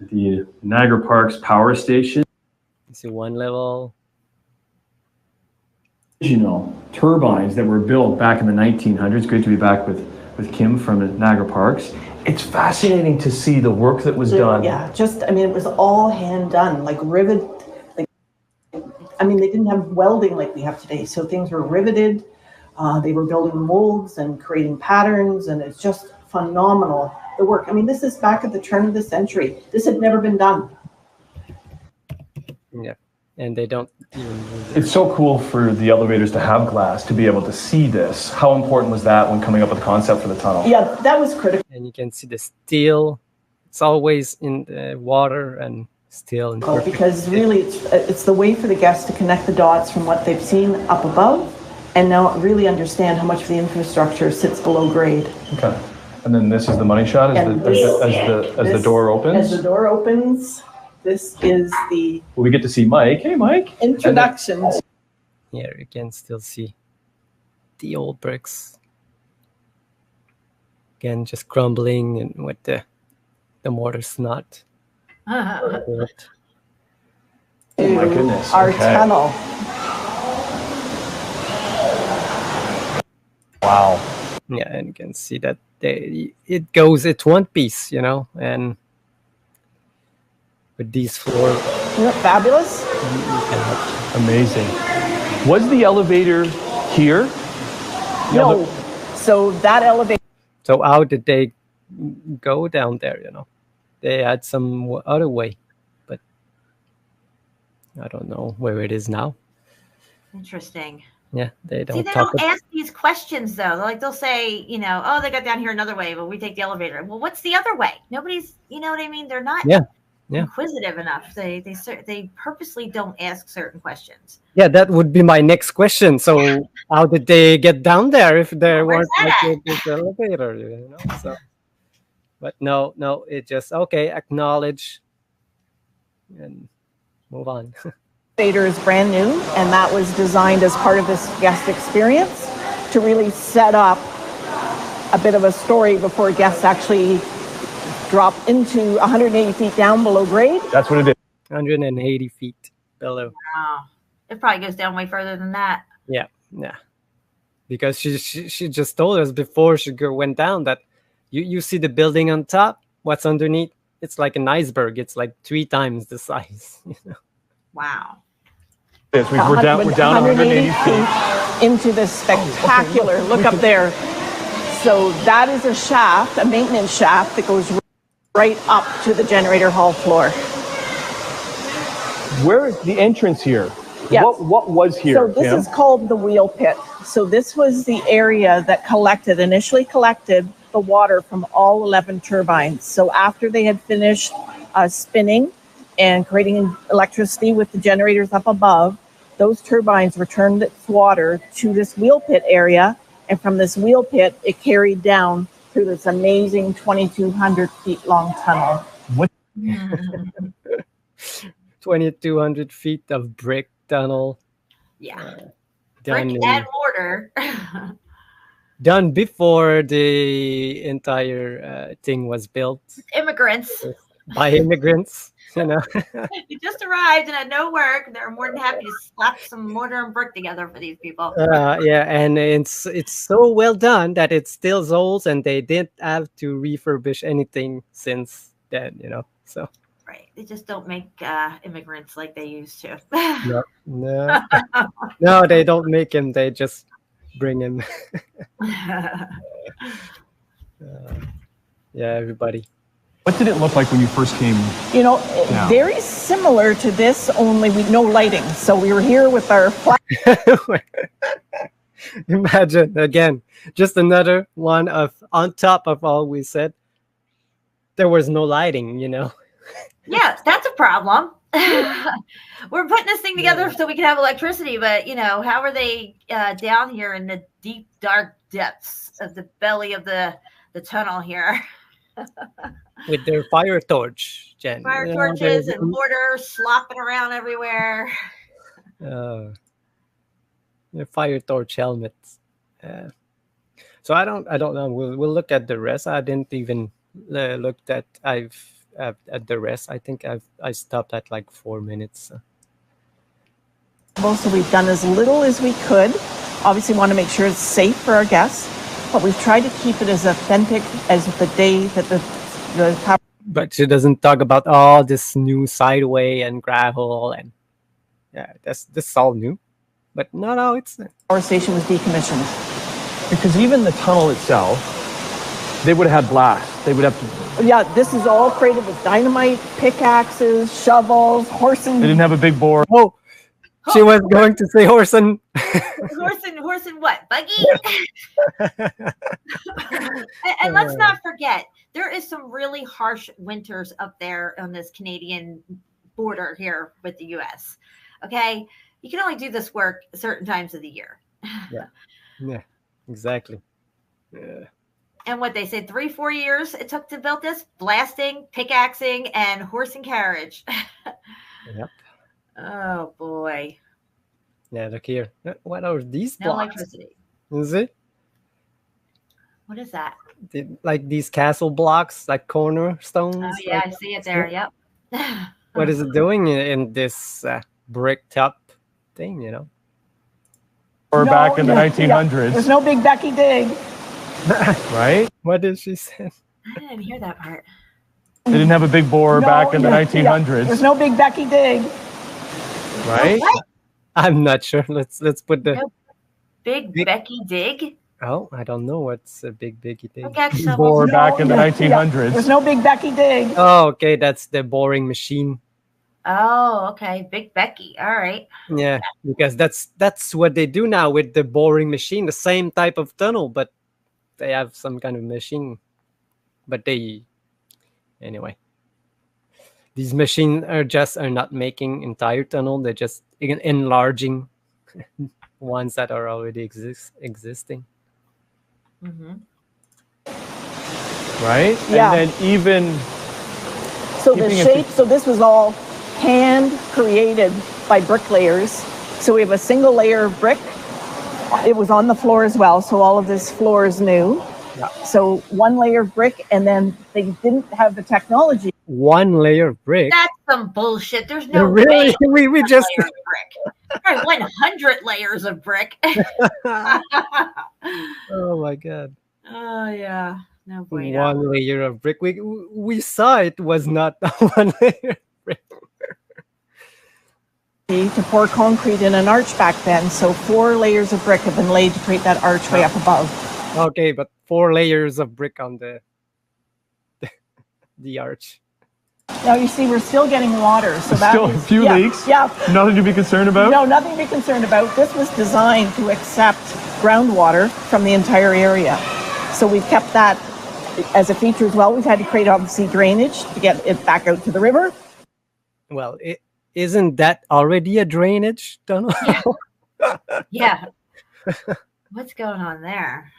Speaker 10: The Niagara Parks Power Station.
Speaker 4: You see one level.
Speaker 10: Original turbines that were built back in the 1900s. Great to be back with Kim from Niagara Parks. It's fascinating to see the work that was done.
Speaker 11: Yeah, it was all hand done, like rivet. They didn't have welding like we have today. So things were riveted. They were building molds and creating patterns, and it's just phenomenal, the work. I mean, this is back at the turn of the century. This had never been done.
Speaker 4: Yeah, and they don't even
Speaker 10: It's so cool for the elevators to have glass, to be able to see this. How important was that when coming up with the concept for the tunnel?
Speaker 11: Yeah, that was critical.
Speaker 4: And you can see the steel. It's always in the water and steel. And
Speaker 11: because really it's the way for the guests to connect the dots from what they've seen up above and now really understand how much of the infrastructure sits below grade.
Speaker 10: Okay. And then this is the money shot as the door opens?
Speaker 11: As the door opens, this is the...
Speaker 10: Well, we get to see Mike. Hey, Mike.
Speaker 11: Introduction.
Speaker 4: Here you can still see the old bricks. Again, just crumbling and with the mortar snot.
Speaker 10: Oh my goodness.
Speaker 11: Our tunnel.
Speaker 10: Wow.
Speaker 4: Yeah, and you can see that it goes, it's one piece, you know, and with these floors.
Speaker 11: Isn't it fabulous?
Speaker 10: Amazing. Was the elevator here?
Speaker 11: No. So that elevator.
Speaker 4: So how did they go down there. They had some other way, but I don't know where it is now.
Speaker 3: Interesting.
Speaker 4: Yeah, they don't.
Speaker 3: See, they don't ask these questions though. Like they'll say, oh, they got down here another way, but we take the elevator. Well, what's the other way? Nobody's, you know what I mean? They're not inquisitive enough. They purposely don't ask certain questions.
Speaker 4: Yeah, that would be my next question. So, how did they get down there if there weren't like this elevator? So, but no, it just acknowledge and move on.
Speaker 11: Elevator is brand new, and that was designed as part of this guest experience to really set up a bit of a story before guests actually drop into 180 feet down below grade.
Speaker 10: That's what it is.
Speaker 4: 180 feet below.
Speaker 3: Wow. It probably goes down way further than that.
Speaker 4: Yeah. Because she just told us before she went down that you see the building on top. What's underneath? It's like an iceberg. It's like 3 times the size.
Speaker 3: Wow.
Speaker 10: Yes, we're down 180
Speaker 11: feet into this spectacular. Look up there. So that is a shaft, a maintenance shaft that goes right up to the generator hall floor.
Speaker 10: Where is the entrance here?
Speaker 11: Yes.
Speaker 10: What was here?
Speaker 11: So this is called the wheel pit. So this was the area that initially collected the water from all 11 turbines. So after they had finished spinning and creating electricity with the generators up above, those turbines returned its water to this wheel pit area. And from this wheel pit, it carried down through this amazing 2,200 feet long tunnel.
Speaker 10: What?
Speaker 4: 2,200 feet of brick tunnel.
Speaker 3: Yeah. Brick and mortar.
Speaker 4: Done before the entire thing was built.
Speaker 3: Immigrants.
Speaker 4: By immigrants.
Speaker 3: You just arrived and had no work. They're more than happy to slap some mortar and brick together for these people.
Speaker 4: And it's so well done that it still holds, and they didn't have to refurbish anything since then. So
Speaker 3: right, they just don't make immigrants like they used to.
Speaker 4: No, they don't make him. They just bring him. Everybody.
Speaker 10: What did it look like when you first came?
Speaker 11: Very similar to this, only with no lighting. So we were here with our flash.
Speaker 4: Imagine, again, just another one on top of all we said, there was no lighting,
Speaker 3: Yeah, that's a problem. We're putting this thing together so we can have electricity, but, how are they down here in the deep, dark depths of the belly of the tunnel here?
Speaker 4: With their fire torch, Jen.
Speaker 3: Fire torches and mortar slopping around everywhere.
Speaker 4: Their fire torch helmets. So I don't know. We'll look at the rest. I didn't even look at at the rest. I think I stopped at like 4 minutes.
Speaker 11: So we've done as little as we could. Obviously, want to make sure it's safe for our guests, but we've tried to keep it as authentic as the day that the
Speaker 4: But she doesn't talk about all this new sideway and gravel and this is all new. But no, it's not.
Speaker 11: Power station was decommissioned.
Speaker 10: Because even the tunnel itself, they would have had blast. They would have to.
Speaker 11: Yeah, this is all created with dynamite, pickaxes, shovels, horse and.
Speaker 10: They didn't have a big bore.
Speaker 4: Oh, she was going to say horse and.
Speaker 3: Horse and what? Buggy? And let's not forget, there is some really harsh winters up there on this Canadian border here with the U.S. Okay? You can only do this work certain times of the year.
Speaker 4: Yeah, exactly. Yeah.
Speaker 3: And what they said, 3-4 years it took to build this, blasting, pickaxing, and horse and carriage.
Speaker 4: Yep.
Speaker 3: Oh, boy.
Speaker 4: Yeah, look here. What are these
Speaker 3: No
Speaker 4: blocks?
Speaker 3: electricity.
Speaker 4: Is it?
Speaker 3: What is that?
Speaker 4: Like these castle blocks, like cornerstones?
Speaker 3: Oh, yeah, I see it there. Yep.
Speaker 4: What is it doing in this brick top thing,
Speaker 10: Or back in the 1900s.
Speaker 11: There's no big Becky dig.
Speaker 10: Right?
Speaker 4: What did she say?
Speaker 3: I didn't hear that part.
Speaker 10: They didn't have a big bore back in the 1900s.
Speaker 11: There's no big Becky dig.
Speaker 10: Right?
Speaker 3: What?
Speaker 4: I'm not sure. Let's put the
Speaker 3: Big Becky dig?
Speaker 4: Oh, I don't know what's a big Becky dig.
Speaker 7: Bore back in the 1900s.
Speaker 11: There's no big Becky dig.
Speaker 4: Oh, okay, that's the boring machine.
Speaker 3: Oh, okay, Big Becky. All right.
Speaker 4: Yeah, because that's what they do now with the boring machine, the same type of tunnel, but they have some kind of machine. But anyway, these machines are not making entire tunnel. They're just enlarging ones that are already existing.
Speaker 3: Mm-hmm.
Speaker 10: Right?
Speaker 11: Yeah.
Speaker 10: And then even
Speaker 11: so the shape. So this was all hand created by bricklayers. So we have a single layer of brick. It was on the floor as well. So all of this floor is new.
Speaker 4: Yeah.
Speaker 11: So one layer of brick, and then they didn't have the technology.
Speaker 4: One layer of brick.
Speaker 3: That's some bullshit. There's no
Speaker 4: really.
Speaker 3: Way
Speaker 4: We just
Speaker 3: layer of brick. Right, 100 layers of brick.
Speaker 4: Oh my god.
Speaker 3: Oh yeah. No boy.
Speaker 4: One layer of brick. We saw it was not one layer of brick.
Speaker 11: To pour concrete in an arch back then. So 4 layers of brick have been laid to create that archway up above.
Speaker 4: Okay, but 4 layers of brick on the arch.
Speaker 11: Now you see we're still getting water. So that
Speaker 10: still a few leaks.
Speaker 11: Yeah.
Speaker 10: Nothing to be concerned about?
Speaker 11: No, nothing to be concerned about. This was designed to accept groundwater from the entire area. So we've kept that as a feature as well. We've had to create obviously drainage to get it back out to the river.
Speaker 4: Well, isn't that already a drainage tunnel?
Speaker 3: Yeah. What's going on there?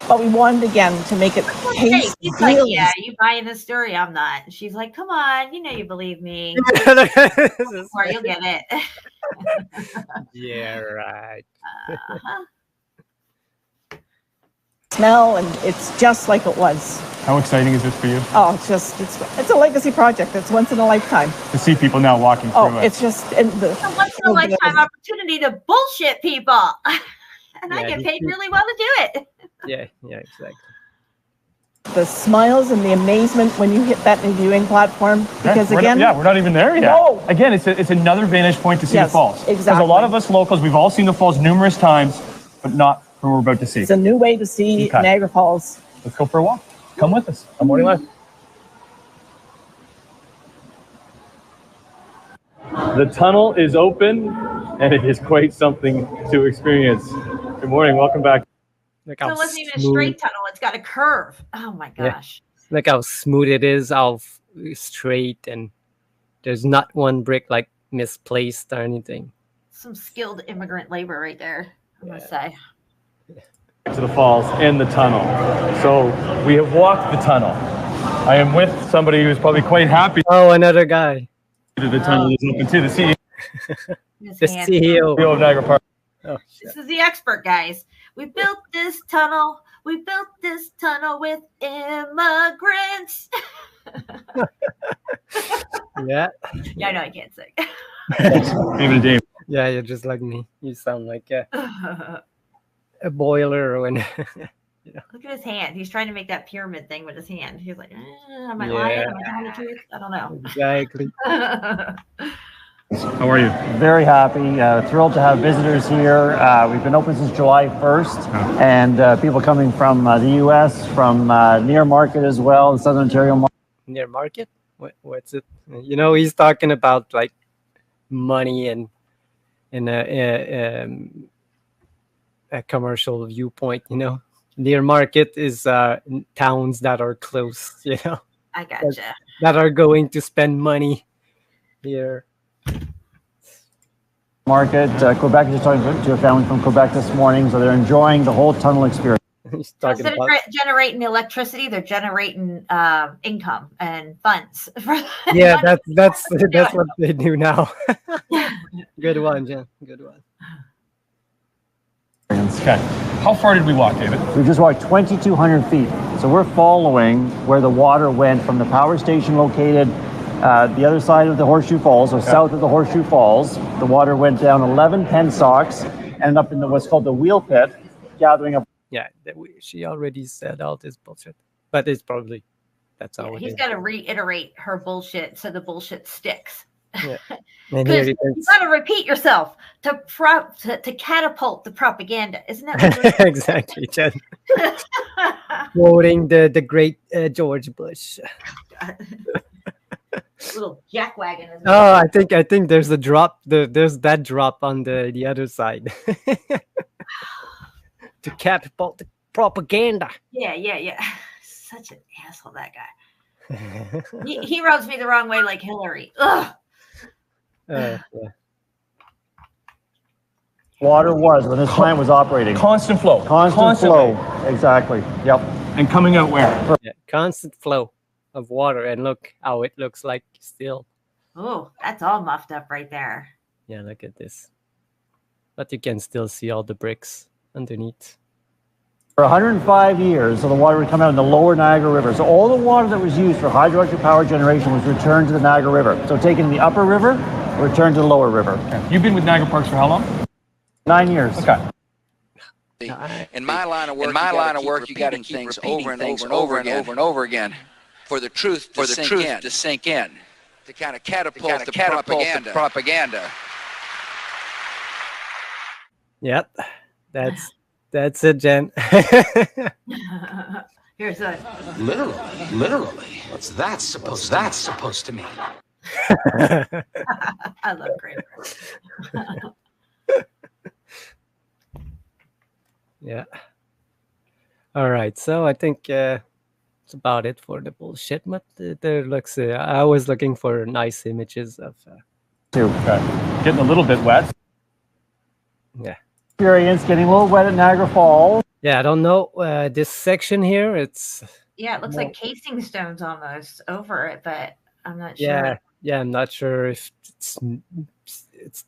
Speaker 11: But we wanted again to make it taste.
Speaker 3: He's like, yeah, you buying this story? I'm not. She's like, come on, you know you believe me. Or you'll get it.
Speaker 4: Yeah, right.
Speaker 11: Smell, and it's just like it was.
Speaker 10: How exciting is this for you?
Speaker 11: Oh, it's a legacy project. It's once in a lifetime.
Speaker 10: To see people now walking through it.
Speaker 11: It's just
Speaker 3: It's a once in a lifetime opportunity to bullshit people. And I get paid really well to do it.
Speaker 4: Yeah, exactly.
Speaker 11: The smiles and the amazement when you hit that new viewing platform. Because
Speaker 10: we're not even there yet.
Speaker 11: No.
Speaker 10: Again, it's another vantage point to see the falls.
Speaker 11: Exactly.
Speaker 10: Because a lot of us locals, we've all seen the falls numerous times, but not who we're about to see.
Speaker 11: It's a new way to see Niagara Falls.
Speaker 10: Let's go for a walk. Come with us on Morning Live. The tunnel is open, and it is quite something to experience. Good morning. Welcome back.
Speaker 3: It wasn't even a straight tunnel. It's got a curve. Oh, my gosh.
Speaker 4: Yeah. Look how smooth it is, how straight, and there's not one brick like misplaced or anything.
Speaker 3: Some skilled immigrant labor right there, I must say.
Speaker 10: To the falls and the tunnel. So we have walked the tunnel. I am with somebody who's probably quite happy.
Speaker 4: Oh, another guy.
Speaker 10: The tunnel is open too. The CEO.
Speaker 4: The CEO
Speaker 10: of Niagara Park.
Speaker 4: Oh,
Speaker 3: this is the expert, guys. We built this tunnel. We built this tunnel with immigrants.
Speaker 4: Yeah.
Speaker 3: Yeah, I know I can't sing.
Speaker 10: Even a Dave.
Speaker 4: Yeah, you're just like me. You sound like a boiler when.
Speaker 3: Look at his hand. He's trying to make that pyramid thing with his hand. He's like, am I lying? Am I telling the truth? I don't know.
Speaker 4: Exactly.
Speaker 10: How are you?
Speaker 12: Very happy. Thrilled to have visitors here. We've been open since July 1st, and people coming from the U.S., from near market as well, the Southern Ontario market.
Speaker 4: Near market? What's it? You know, he's talking about like money and a commercial viewpoint, you know. Near market is towns that are close, you know.
Speaker 3: I gotcha.
Speaker 4: That are going to spend money here.
Speaker 12: Market. Quebec, just talking to a family from Quebec this morning, so they're enjoying the whole tunnel experience.
Speaker 3: Instead of generating electricity, they're generating income and funds.
Speaker 4: Yeah, that's what they do now. Good one, Jen. Good one.
Speaker 10: Okay. How far did we walk, David?
Speaker 12: We just walked 2,200 feet. So we're following where the water went from the power station located the other side of the Horseshoe Falls, or south of the Horseshoe Falls. The water went down 11 pensocks, ended up in what's called the wheel pit, gathering up.
Speaker 4: Yeah, she already said all this bullshit, but it's probably that's how it is.
Speaker 3: He's got to reiterate her bullshit so the bullshit sticks.
Speaker 4: Yeah. And here
Speaker 3: You
Speaker 4: you
Speaker 3: got to repeat yourself to catapult the propaganda, isn't that
Speaker 4: can
Speaker 3: what
Speaker 4: exactly, Jen. Quoting the great George Bush.
Speaker 3: little jackwagon?
Speaker 4: Oh, I think there's a drop. There's that drop on the other side. To catapult the propaganda.
Speaker 3: Yeah. Such an asshole, that guy. He rubs me the wrong way, like Hillary. Ugh.
Speaker 4: Yeah.
Speaker 12: Water was when this plant was operating.
Speaker 13: Constant flow.
Speaker 12: Constant flow. Exactly. Yep.
Speaker 13: And coming out where?
Speaker 4: Yeah, constant flow of water, and look how it looks like still.
Speaker 3: Oh, that's all muffed up right there.
Speaker 4: Yeah, look at this. But you can still see all the bricks underneath.
Speaker 12: For 105 years, so the water would come out in the lower Niagara River. So all the water that was used for hydroelectric power generation was returned to the Niagara River. So taken in the upper river, returned to the lower river.
Speaker 13: Okay. You've been with Niagara Parks for how long?
Speaker 12: 9 years.
Speaker 13: Okay.
Speaker 14: In my line of work, you got to keep things over and over again for the truth to sink in, to kind of catapult the propaganda.
Speaker 4: Yep, that's it, Jen.
Speaker 3: Here's a
Speaker 15: Literally. What's that supposed to mean?
Speaker 3: I love Kramer.
Speaker 4: Yeah. All right. So I think it's about it for the bullshit. But there looks. I was looking for nice images of.
Speaker 13: Getting a little bit wet.
Speaker 4: Yeah.
Speaker 12: Experience getting a little wet at Niagara Falls.
Speaker 4: Yeah, I don't know. This section here, it's.
Speaker 3: Yeah, it looks like casing stones almost over it, but I'm not sure.
Speaker 4: Yeah, I'm not sure if it's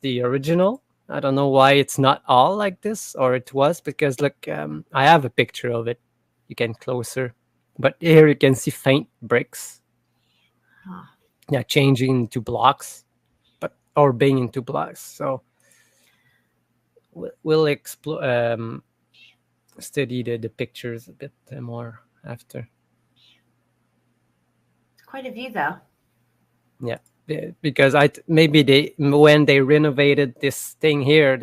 Speaker 4: the original. I don't know why it's not all like this, or it was, because look, I have a picture of it. You can closer, but here you can see faint bricks.
Speaker 3: Huh.
Speaker 4: Yeah, changing into blocks, or being into blocks. So we'll explore, study the pictures a bit more after.
Speaker 3: It's quite a view, though.
Speaker 4: Yeah. Because maybe when they renovated this thing here,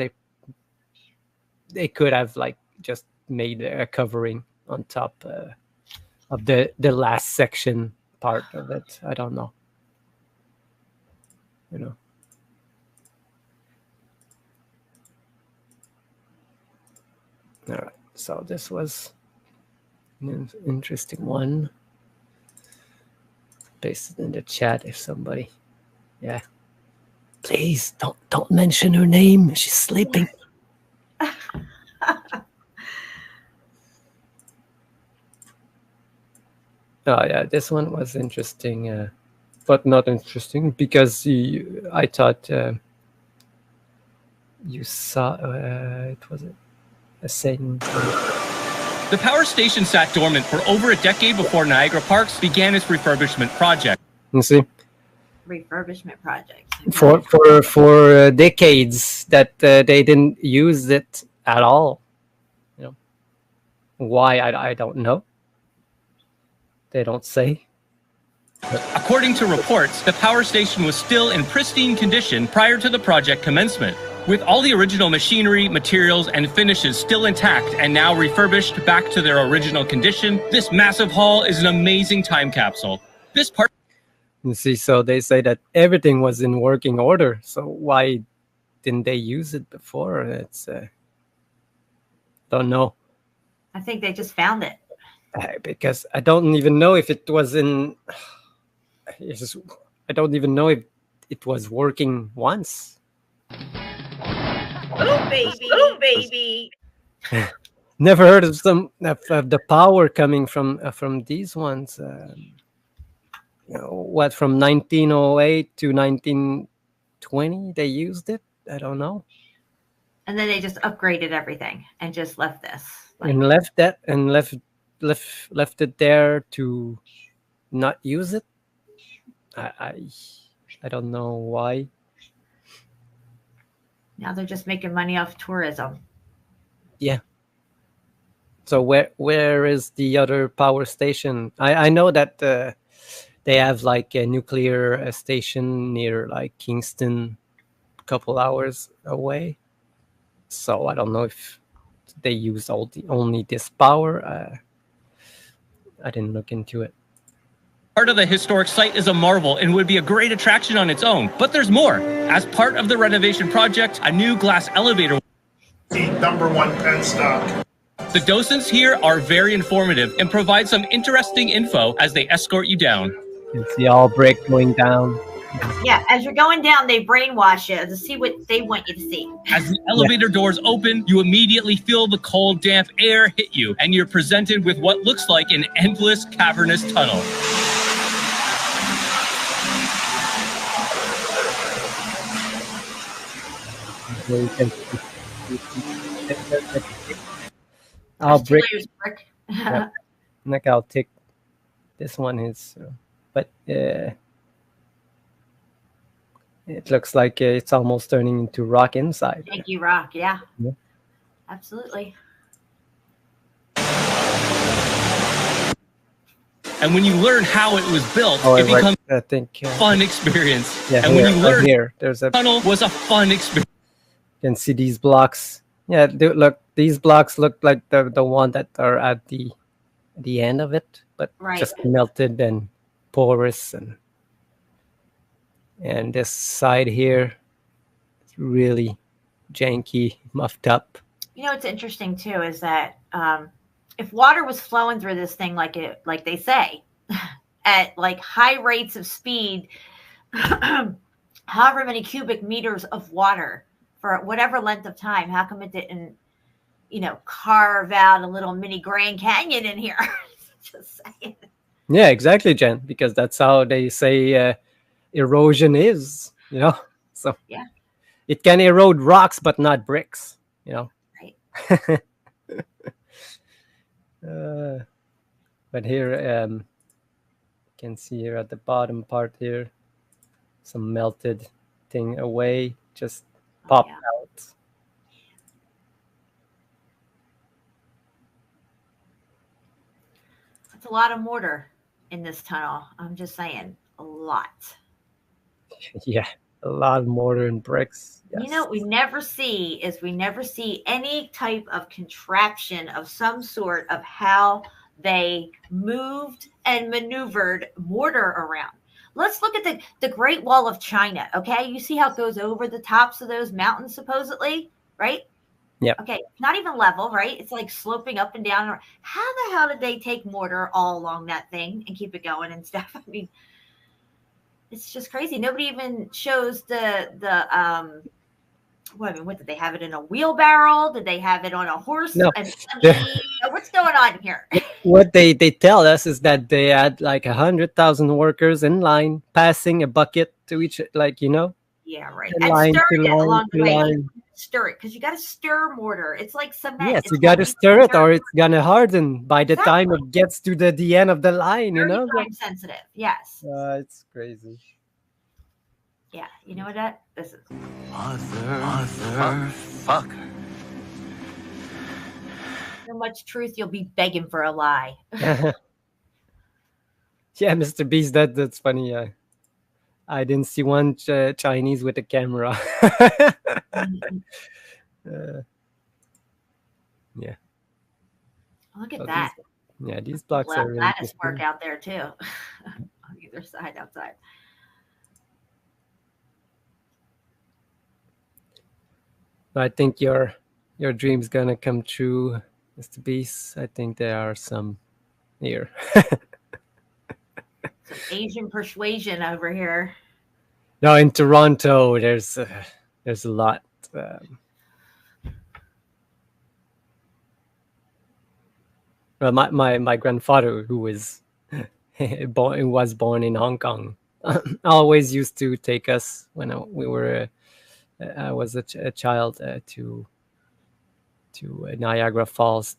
Speaker 4: they could have like just made a covering on top of the last section part of it. I don't know. You know. All right. So this was an interesting one. Paste it in the chat if somebody. Yeah. Please don't mention her name. She's sleeping. Oh yeah, this one was interesting, but not interesting because I thought you saw it was a saying.
Speaker 9: The power station sat dormant for over a decade before Niagara Parks began its refurbishment project.
Speaker 4: You see.
Speaker 3: Refurbishment project
Speaker 4: For decades that they didn't use it at all. You know why? I don't know. They don't say.
Speaker 9: According to reports, the power station was still in pristine condition prior to the project commencement, with all the original machinery, materials, and finishes still intact and now refurbished back to their original condition. This massive hall is an amazing time capsule. This part.
Speaker 4: You see, so they say that everything was in working order. So why didn't they use it before? It's don't know.
Speaker 3: I think they just found it.
Speaker 4: Because I don't even know if it was in. I don't even know if it was working once.
Speaker 3: Oh baby!
Speaker 4: Never heard of the power coming from these ones. What, from 1908 to 1920 they used it? I don't know.
Speaker 3: And then they just upgraded everything and just left this.
Speaker 4: And left that and left it there to not use it. I don't know why.
Speaker 3: Now they're just making money off tourism.
Speaker 4: Yeah. So where is the other power station? I know that they have like a nuclear station near like Kingston, a couple hours away. So I don't know if they use only this power. I didn't look into it.
Speaker 16: Part of the historic site is a marvel and would be a great attraction on its own. But there's more. As part of the renovation project, a new glass elevator.
Speaker 17: The #1 pen stock.
Speaker 16: The docents here are very informative and provide some interesting info as they escort you down.
Speaker 4: You can see all brick going down.
Speaker 3: Yeah, as you're going down, they brainwash you to see what they want you to see.
Speaker 16: As the elevator doors open, you immediately feel the cold, damp air hit you, and you're presented with what looks like an endless cavernous tunnel.
Speaker 4: I'll break.
Speaker 3: Brick.
Speaker 4: Yeah. Like I'll take this one is, but it looks like it's almost turning into rock inside.
Speaker 3: Thank you, rock. Yeah.
Speaker 4: Yeah.
Speaker 3: Absolutely.
Speaker 16: And when you learn how it was built, it becomes a fun experience.
Speaker 4: Yeah,
Speaker 16: and when you learn
Speaker 4: here, there's a
Speaker 16: tunnel was a fun experience.
Speaker 4: You can see these blocks. Yeah, look, these blocks look like the one that are at the end of it, but just melted and porous, and this side here is really janky, muffed up.
Speaker 3: You know what's interesting too is that if water was flowing through this thing like they say, at like high rates of speed, however many cubic meters of water for whatever length of time, how come it didn't, carve out a little mini Grand Canyon in here? Just saying.
Speaker 4: Yeah, exactly, Jen, because that's how they say erosion is, So
Speaker 3: yeah,
Speaker 4: it can erode rocks, but not bricks,
Speaker 3: Right.
Speaker 4: But here, you can see here at the bottom part here, some melted thing away, just popped out.
Speaker 3: That's a lot of mortar in this tunnel. I'm just saying, a lot.
Speaker 4: Yeah, a lot of mortar and bricks. Yes.
Speaker 3: You know what we never see any type of contraption of some sort of how they moved and maneuvered mortar around. Let's look at the Great Wall of China, okay? You see how it goes over the tops of those mountains, supposedly, right?
Speaker 4: Yeah.
Speaker 3: Okay, not even level, right? It's like sloping up and down. How the hell did they take mortar all along that thing and keep it going and stuff? I mean, it's just crazy. Nobody even shows what did they have it in a wheelbarrow? Did they have it on a horse?
Speaker 4: No.
Speaker 3: What's going on here?
Speaker 4: What they tell us is that they had like 100,000 workers in line, passing a bucket to each,
Speaker 3: Yeah, right.
Speaker 4: In
Speaker 3: And
Speaker 4: line,
Speaker 3: stirring
Speaker 4: to
Speaker 3: it
Speaker 4: line,
Speaker 3: along the
Speaker 4: to
Speaker 3: way.
Speaker 4: line.
Speaker 3: Stir it, because you got to stir mortar. It's like cement.
Speaker 4: Yes,
Speaker 3: It's
Speaker 4: you got to
Speaker 3: like
Speaker 4: stir it or it's gonna harden by the
Speaker 3: Exactly.
Speaker 4: time it gets to the end of the line,
Speaker 3: very time sensitive. Yes.
Speaker 4: It's crazy.
Speaker 3: Yeah. You know what this is?
Speaker 15: Motherfucker.
Speaker 3: So much truth, you'll be begging for a lie.
Speaker 4: Yeah, Mr. Beast, that's funny. I didn't see one Chinese with a camera. Yeah.
Speaker 3: Look at
Speaker 4: So
Speaker 3: that.
Speaker 4: these blocks
Speaker 3: Well,
Speaker 4: are really
Speaker 3: that is
Speaker 4: interesting.
Speaker 3: work out there too. On either side outside.
Speaker 4: I think your dream's gonna come true, Mr. Beast. I think there are some here.
Speaker 3: Some Asian persuasion over here.
Speaker 4: No, in Toronto, there's a lot. Well, my grandfather, who was born in Hong Kong, always used to take us when I was a child to Niagara Falls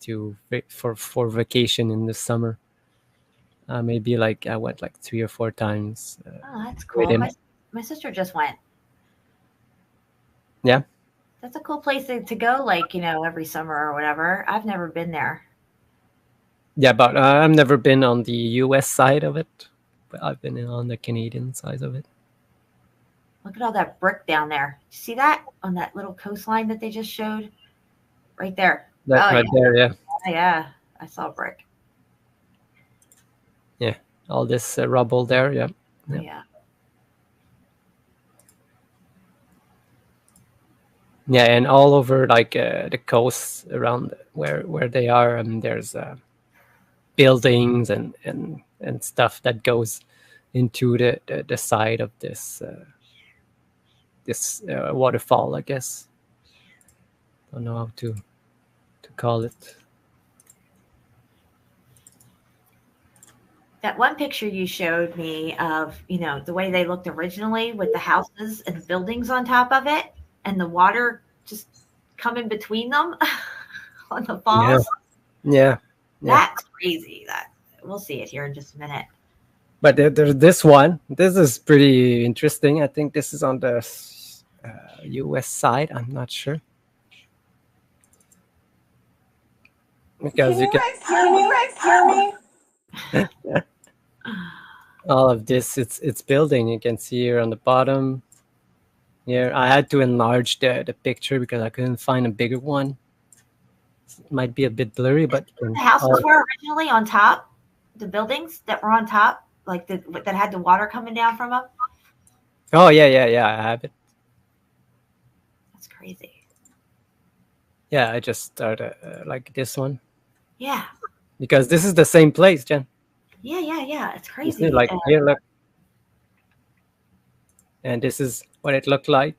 Speaker 4: for vacation in the summer. Maybe I went 3 or 4 times.
Speaker 3: Oh, that's
Speaker 4: with
Speaker 3: cool.
Speaker 4: him.
Speaker 3: My sister just went.
Speaker 4: Yeah.
Speaker 3: That's a cool place to go, every summer or whatever. I've never been there.
Speaker 4: Yeah, but I've never been on the U.S. side of it, but I've been on the Canadian side of it.
Speaker 3: Look at all that brick down there. See that on that little coastline that they just showed? Right there.
Speaker 4: That right there, yeah.
Speaker 3: Yeah, I saw brick.
Speaker 4: Yeah, all this rubble there, yeah.
Speaker 3: Yeah.
Speaker 4: Yeah, and all over like the coast around where they are, there's buildings and stuff that goes into the side of this waterfall, I guess. Don't know how to call it.
Speaker 3: That one picture you showed me of, the way they looked originally with the houses and buildings on top of it and the water just coming between them on the falls.
Speaker 4: Yeah.
Speaker 3: That's crazy. We'll see it here in just a minute.
Speaker 4: But there's this one. This is pretty interesting. I think this is on the U.S. side. I'm not sure. Because you can hear me? All of this, it's building. You can see here on the bottom. Here, I had to enlarge the picture because I couldn't find a bigger one. It might be a bit blurry, but
Speaker 3: the houses were originally on top. The buildings that were on top, like that had the water coming down from them.
Speaker 4: Oh yeah. I have it.
Speaker 3: That's crazy.
Speaker 4: Yeah, I just started like this one.
Speaker 3: Yeah.
Speaker 4: Because this is the same place, Jen.
Speaker 3: Yeah. It's crazy.
Speaker 4: Like here, look. And this is what it looked like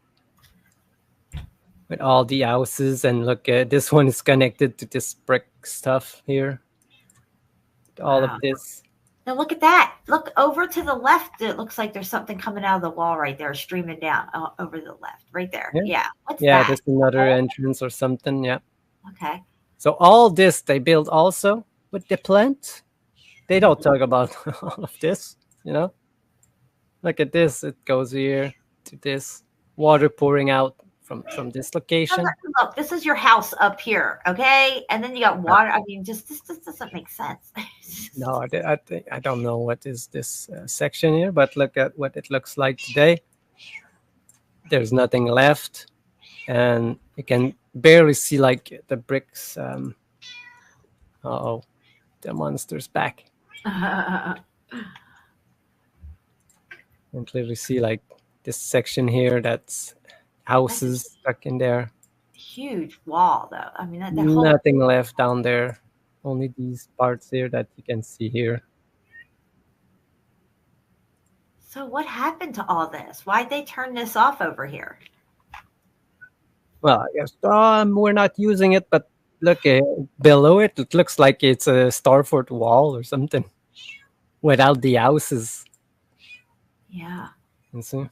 Speaker 4: with all the houses. And look, this one is connected to this brick stuff here. All of this.
Speaker 3: Now look at that. Look over to the left. It looks like there's something coming out of the wall right there, streaming down over to the left, right there. Yeah. What's that?
Speaker 4: Yeah, there's another entrance or something. Yeah.
Speaker 3: Okay.
Speaker 4: So all this they build also with the plant. They don't talk about all of this, Look at this. It goes here to this water pouring out from this location.
Speaker 3: Look, this is your house up here, okay? And then you got water. I mean, this doesn't make sense.
Speaker 4: No, I don't know what is this section here, but look at what it looks like today. There's nothing left, and you can barely see like the bricks. Uh-oh, the monster's back. You can clearly see like this section here that's houses stuck in there.
Speaker 3: Huge wall, though. I mean, that whole
Speaker 4: nothing left down there. Only these parts here that you can see here.
Speaker 3: So what happened to all this? Why'd they turn this off over here?
Speaker 4: Well, I guess we're not using it, but look below it. It looks like it's a starfort wall or something without the houses.
Speaker 3: Yeah.
Speaker 4: You see?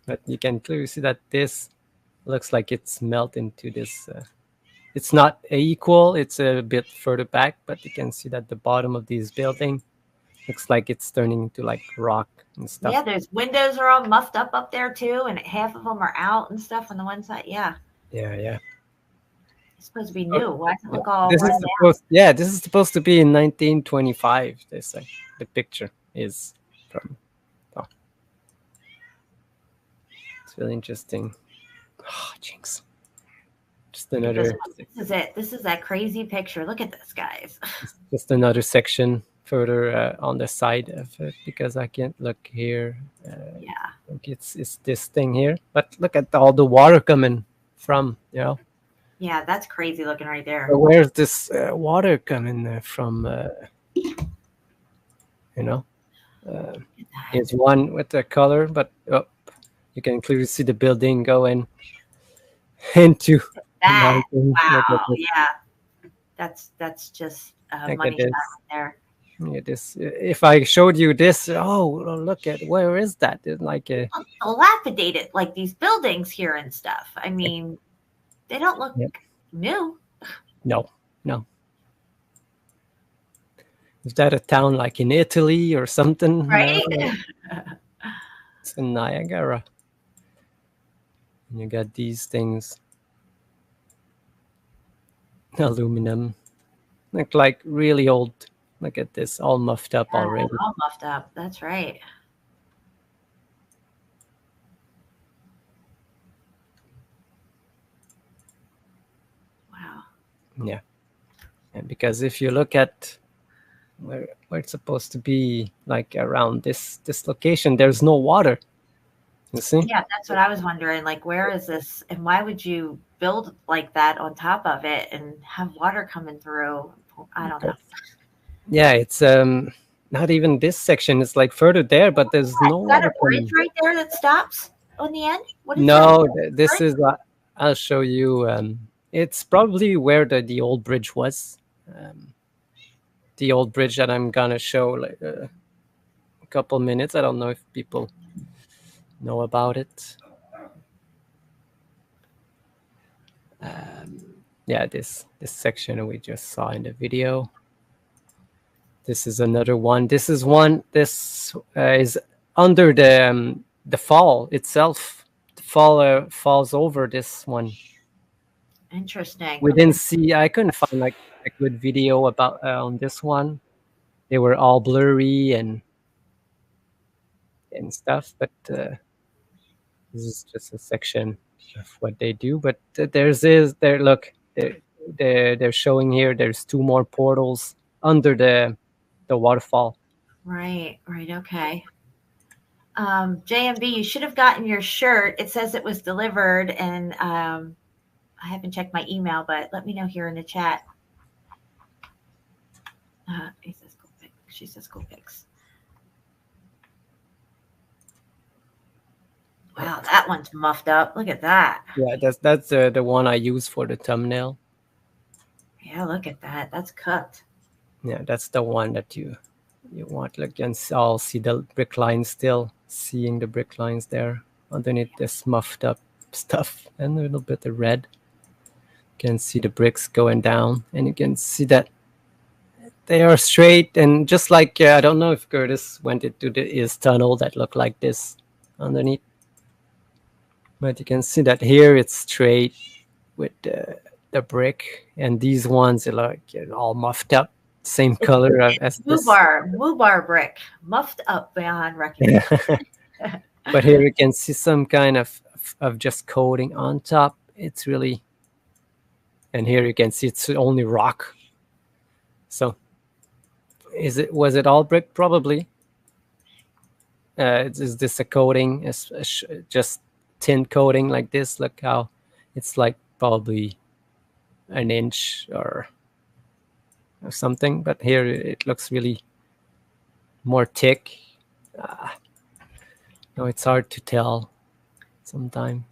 Speaker 4: But you can clearly see that this looks like it's melted into this. It's not equal. It's a bit further back, but you can see that the bottom of this building looks like it's turning into like rock and stuff.
Speaker 3: Yeah, there's windows are all muffed up there too, and half of them are out and stuff on the one side. Yeah.
Speaker 4: Yeah.
Speaker 3: It's supposed to be new. Why does it look all
Speaker 4: this is supposed to be in 1925. They say the picture is from. It's really interesting. Oh, jinx. Just another.
Speaker 3: This is it. This is that crazy picture. Look at this, guys.
Speaker 4: Just another section further on the side of it because I can't look here.
Speaker 3: Yeah.
Speaker 4: I think it's this thing here. But look at all the water coming from,
Speaker 3: Yeah, that's crazy looking right there.
Speaker 4: So where's this water coming from? Here's one with the color, but you can clearly see the building going into
Speaker 3: that. Wow, yeah, that's just money shot there.
Speaker 4: Yeah, this. If I showed you this, look at where is that? It's like
Speaker 3: dilapidated, like these buildings here and stuff. I mean, they don't look new.
Speaker 4: No. Is that a town like in Italy or something?
Speaker 3: Right.
Speaker 4: It's in Niagara. And you got these things. Aluminum. Look like really old Look at this, all muffed up already.
Speaker 3: All muffed up. That's right. Wow.
Speaker 4: Yeah. And because if you look at where it's supposed to be, like around this location, there's no water. You see?
Speaker 3: Yeah, that's what I was wondering. Like, where is this, and why would you build like that on top of it and have water coming through? I don't know.
Speaker 4: Yeah, it's not even this section. It's like further there, but there's no
Speaker 3: Is that
Speaker 4: water
Speaker 3: a bridge right there that stops on the end? What is
Speaker 4: No,
Speaker 3: that?
Speaker 4: this is. I'll show you. It's probably where the old bridge was. The old bridge that I'm gonna show like a couple minutes. I don't know if people know about it. Yeah, this section we just saw in the video. This is another one. This is one. This is under the fall itself. The fall falls over this one.
Speaker 3: Interesting.
Speaker 4: We didn't see. I couldn't find like a good video about on this one. They were all blurry and stuff, but this is just a section of what they do. But look, they're showing here. There's 2 more portals under the waterfall.
Speaker 3: Right. Okay. JMB, you should have gotten your shirt. It says it was delivered, and I haven't checked my email, but let me know here in the chat. He says cool pics. She says cool pics. Wow, that one's muffed up. Look at that.
Speaker 4: Yeah, that's the one I use for the thumbnail.
Speaker 3: Yeah, look at that. That's cooked.
Speaker 4: Yeah, that's the one that you want. Look, and I'll see the brick lines still. Seeing the brick lines there underneath this muffed up stuff and a little bit of red. You can see the bricks going down, and you can see that they are straight. And just like I don't know if Curtis went into his tunnel that looked like this underneath, but you can see that here it's straight with the brick, and these ones are like all muffed up, same color as this.
Speaker 3: Woo-bar brick, muffed up beyond recognition.
Speaker 4: But here you can see some kind of just coating on top. It's really, and here you can see it's only rock. So was it all brick? Probably. Is this a coating? It's just tin coating like this? Look how it's like probably an inch or something, but here it looks really more thick. No, it's hard to tell sometimes,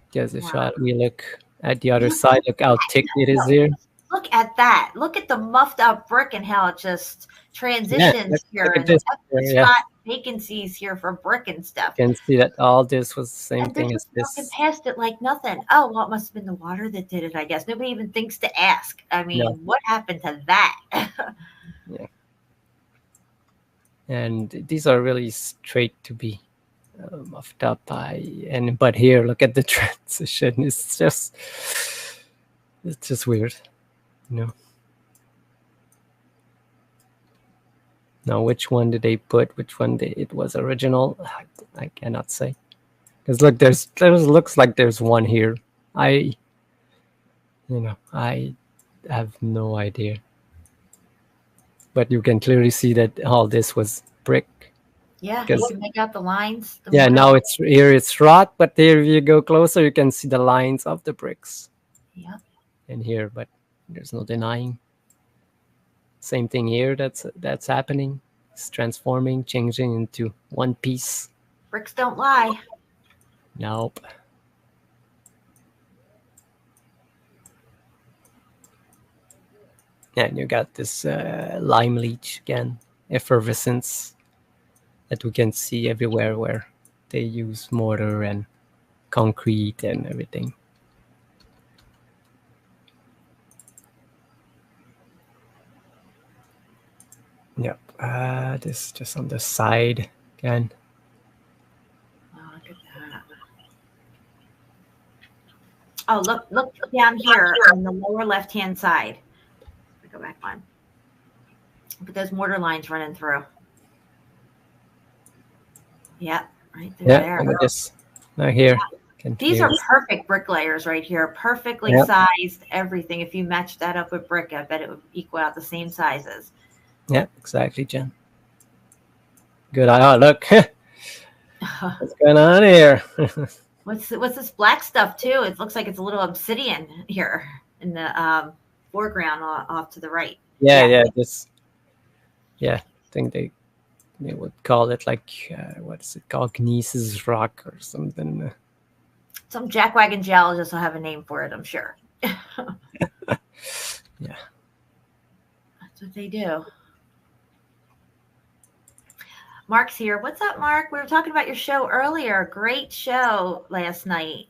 Speaker 4: because if we look at the other side, look how thick it is here.
Speaker 3: Look at that. Look at the muffed up brick and how it just transitions here.
Speaker 4: Look at this.
Speaker 3: Spot vacancies here for brick and stuff.
Speaker 4: You can see that all this was the same thing as this.
Speaker 3: Walking past it like nothing. Oh, well, it must have been the water that did it, I guess. Nobody even thinks to ask. I mean, what happened to that?
Speaker 4: Yeah. And these are really straight to be muffed up but here, look at the transition. It's just weird, you know. Now, which one did they put? Which one it was original? I cannot say. Because look, there looks like there's one here. I have no idea. But you can clearly see that all this was brick.
Speaker 3: Yeah, you can make out the lines.
Speaker 4: Now it's rock, but there if you go closer, you can see the lines of the bricks.
Speaker 3: Yeah.
Speaker 4: And here, but there's no denying. Same thing here. That's happening. It's transforming, changing into one piece.
Speaker 3: Bricks don't lie.
Speaker 4: Nope. And you got this lime leach again, effervescence that we can see everywhere where they use mortar and concrete and everything. Yep. This just on the side again.
Speaker 3: Oh, look at that. Oh, look down here on the lower left-hand side. Go back one. Look at those mortar lines running through. Yep, right through there.
Speaker 4: Look at this. Now here.
Speaker 3: These are perfect bricklayers right here. Perfectly sized everything. If you match that up with brick, I bet it would equal out the same sizes.
Speaker 4: Yeah, exactly, Jen. Good eye. Oh, look. What's going on here?
Speaker 3: What's this black stuff too? It looks like it's a little obsidian here in the foreground off to the right.
Speaker 4: Yeah. I think they would call it like what is it called? Gneis's rock or something.
Speaker 3: Some jackwagon geologists will have a name for it, I'm sure.
Speaker 4: Yeah.
Speaker 3: That's what they do. Mark's here. What's up, Mark? We were talking about your show earlier. Great show last night.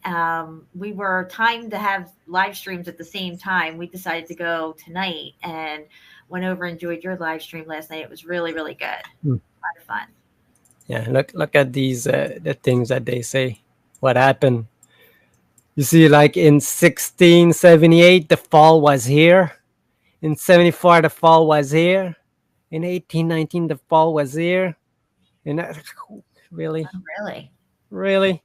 Speaker 3: We were timed to have live streams at the same time. We decided to go tonight and went over and enjoyed your live stream last night. It was really, really good. A lot of fun.
Speaker 4: Yeah, look at these the things that they say. What happened? You see, like in 1678, the fall was here. In 74, the fall was here. In 1819, the fall was here. And really? Really?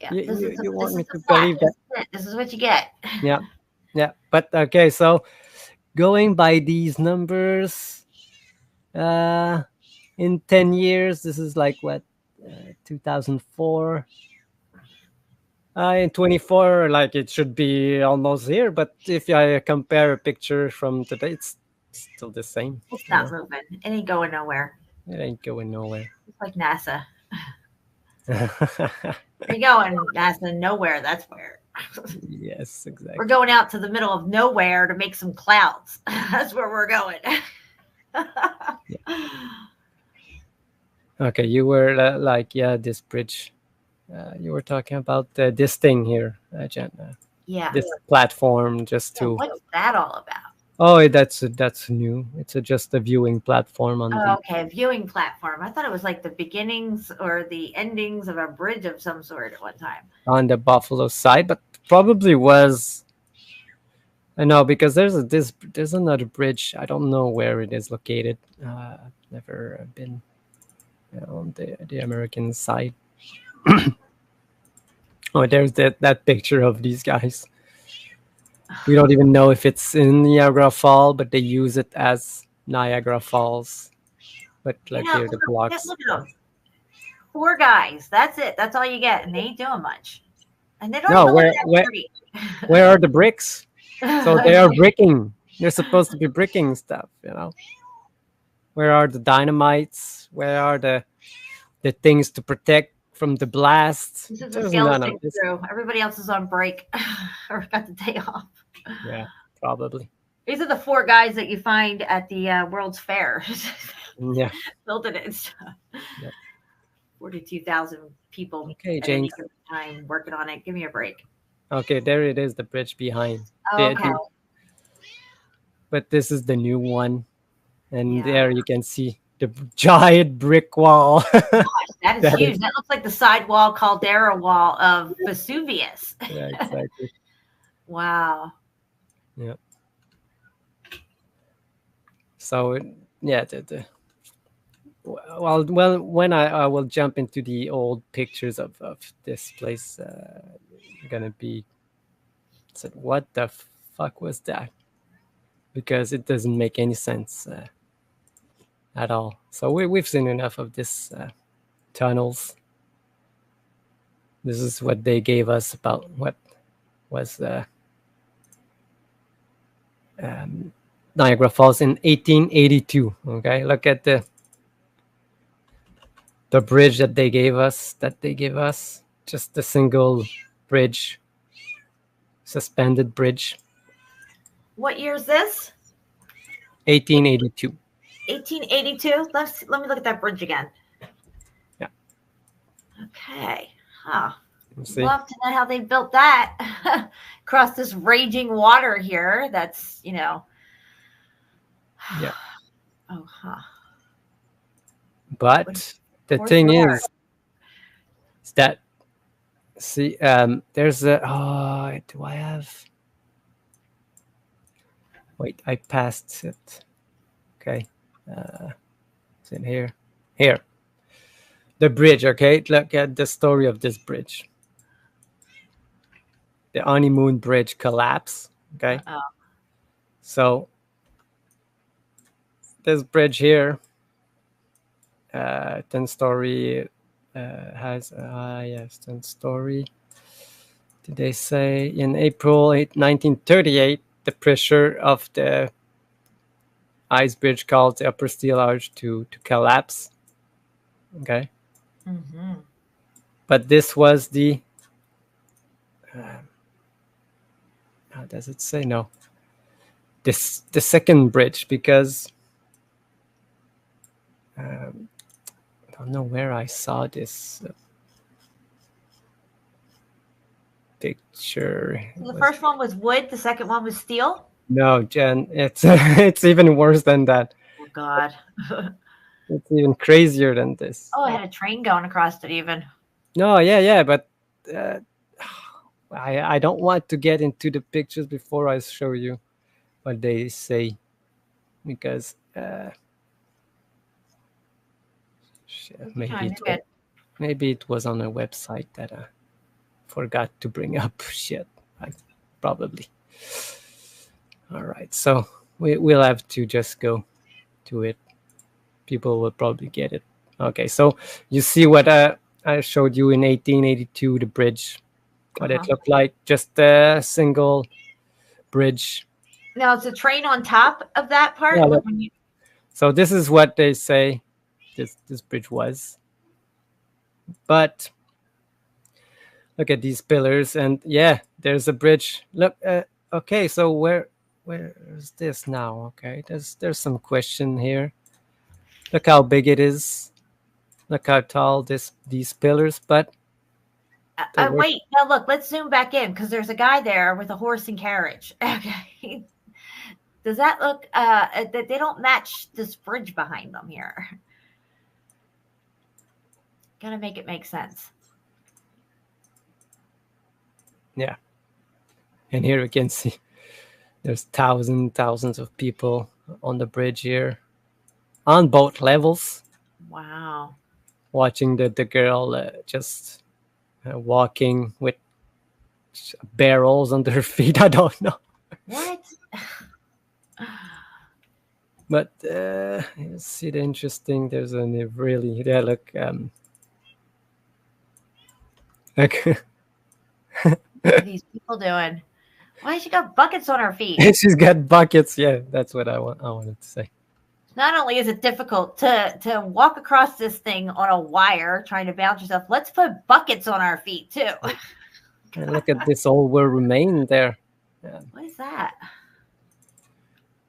Speaker 3: Yeah.
Speaker 4: You want me to believe that?
Speaker 3: This is what you get.
Speaker 4: Yeah. But okay, so going by these numbers, in 10 years, this is like what, 2004. In 24, like it should be almost here. But if I compare a picture from today, it's still the same.
Speaker 3: It's not moving. It ain't going nowhere.
Speaker 4: It ain't going nowhere.
Speaker 3: It's like NASA. Where you going, NASA? Nowhere. That's where.
Speaker 4: Yes, exactly.
Speaker 3: We're going out to the middle of nowhere to make some clouds. That's where we're going.
Speaker 4: Okay, you were this bridge. You were talking about this thing here, Jen.
Speaker 3: Yeah.
Speaker 4: This platform just to.
Speaker 3: What's that all about?
Speaker 4: Oh, that's new. It's just a viewing platform on.
Speaker 3: Okay, viewing platform. I thought it was like the beginnings or the endings of a bridge of some sort at one time.
Speaker 4: On the Buffalo side, but probably was. I know because there's another bridge. I don't know where it is located. Never been on the American side. Oh, there's that picture of these guys. We don't even know if it's in Niagara Falls, but they use it as Niagara Falls. But like here, the blocks.
Speaker 3: Look at them. 4 guys. That's it. That's all you get, and they ain't doing much. And they don't.
Speaker 4: No, where are the bricks? So they are bricking. They're supposed to be bricking stuff, Where are the dynamites? Where are the things to protect from the blast?
Speaker 3: This is a skeleton crew. Everybody else is on break or got the day off.
Speaker 4: Yeah, probably.
Speaker 3: These are the 4 guys that you find at the World's Fair.
Speaker 4: Yeah.
Speaker 3: Building it and stuff. Yep. 42,000 people
Speaker 4: at
Speaker 3: any given time working on it. Give me a break.
Speaker 4: Okay, there it is, the bridge behind.
Speaker 3: Oh, okay.
Speaker 4: But this is the new one. And there you can see the giant brick wall.
Speaker 3: Gosh, that is huge. That looks like the sidewall caldera wall of Vesuvius.
Speaker 4: Yeah, exactly.
Speaker 3: Wow.
Speaker 4: Yeah. So yeah, well, when I will jump into the old pictures of this place, gonna be said, what the fuck was that? Because it doesn't make any sense at all. So we've seen enough of this tunnels. This is what they gave us about what was Niagara Falls in 1882. Okay, look at the bridge that they gave us. Just a single bridge, suspended bridge.
Speaker 3: What year is this?
Speaker 4: 1882.
Speaker 3: 1882. Let me look at that bridge again.
Speaker 4: Yeah.
Speaker 3: Okay. Huh.
Speaker 4: See?
Speaker 3: Love to know how they built that across this raging water here. That's
Speaker 4: Yeah.
Speaker 3: Oh, huh.
Speaker 4: But the thing is that there's a do I have Wait, I passed it. Okay. It's in here. Here. The bridge, okay? Look at the story of this bridge. The honeymoon bridge collapse, okay? So this bridge here, 10-story, has, yes, 10-story. Did they say in April 1938, the pressure of the ice bridge caused the upper steel arch to collapse, okay?
Speaker 3: Mm-hmm.
Speaker 4: But this was the, how does it say? No. The second bridge, because I don't know where I saw this picture.
Speaker 3: So the first one was wood. The second one was steel.
Speaker 4: No, Jen, it's it's even worse than that.
Speaker 3: Oh God.
Speaker 4: It's even crazier than this.
Speaker 3: Oh, I had a train going across it even.
Speaker 4: No, yeah, but I don't want to get into the pictures before I show you what they say, because shit, maybe it was on a website that I forgot to bring up. Shit, probably. All right, so we'll have to just go to it. People will probably get it. Okay, so you see what I showed you in 1882, the bridge, what it looked like, just a single bridge.
Speaker 3: Now, it's a train on top of that part?
Speaker 4: Yeah, so this is what they say this bridge was. But look at these pillars, and yeah, there's a bridge. Look, okay, so where is this now? Okay, there's some question here. Look how big it is. Look how tall these pillars. But
Speaker 3: wait, now look, let's zoom back in, because there's a guy there with a horse and carriage. Okay, does that look? They don't match this bridge behind them here. Gotta make it make sense.
Speaker 4: Yeah, and here we can see there's thousands of people on the bridge here, on both levels.
Speaker 3: Wow.
Speaker 4: Watching the girl just walking with barrels under her feet. I don't know.
Speaker 3: What?
Speaker 4: But you see the interesting. There's a really look.
Speaker 3: What are these people doing? Why has she got buckets on her feet?
Speaker 4: She's got buckets. Yeah, that's what I wanted to say.
Speaker 3: Not only is it difficult to walk across this thing on a wire trying to balance yourself, let's put buckets on our feet too.
Speaker 4: And look at this, all will remain there. Yeah.
Speaker 3: What is that?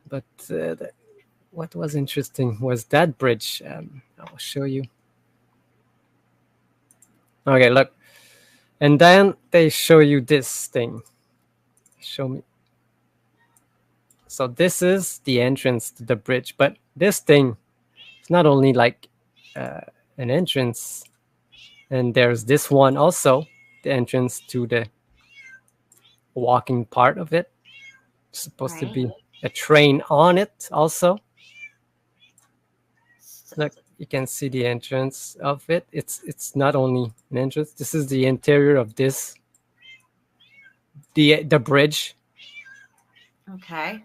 Speaker 4: But what was interesting was that bridge. I'll show you. Okay, look. And then they show you this thing. Show me. So this is the entrance to the bridge, but this thing is not only like an entrance, and there's this one also, the entrance to the walking part of it. It's supposed to be a train on it also. Look, you can see the entrance of it. It's not only an entrance. This is the interior of this, the bridge.
Speaker 3: Okay.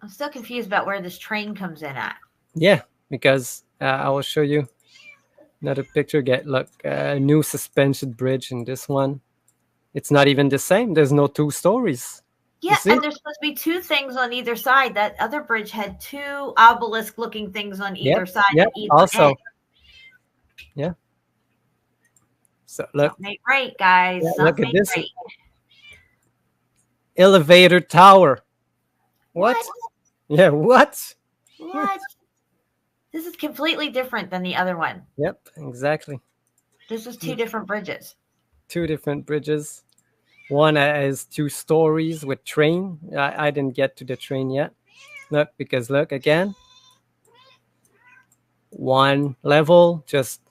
Speaker 3: I'm still confused about where this train comes in at.
Speaker 4: Yeah, because I will show you another picture. Look, a new suspension bridge in this one. It's not even the same. There's no 2 stories.
Speaker 3: Yeah, and there's supposed to be 2 things on either side. That other bridge had 2 obelisk-looking things on either side.
Speaker 4: Yeah, also.
Speaker 3: End.
Speaker 4: Yeah. So look.
Speaker 3: Something ain't right, guys.
Speaker 4: Yeah, look at this.
Speaker 3: Right.
Speaker 4: Elevator tower. What? Yeah, what?
Speaker 3: What? This is completely different than the other one.
Speaker 4: Yep, exactly.
Speaker 3: This is 2 different bridges.
Speaker 4: 2 different bridges. One has 2 stories with train. I didn't get to the train yet. Look, because look again. 1 level, just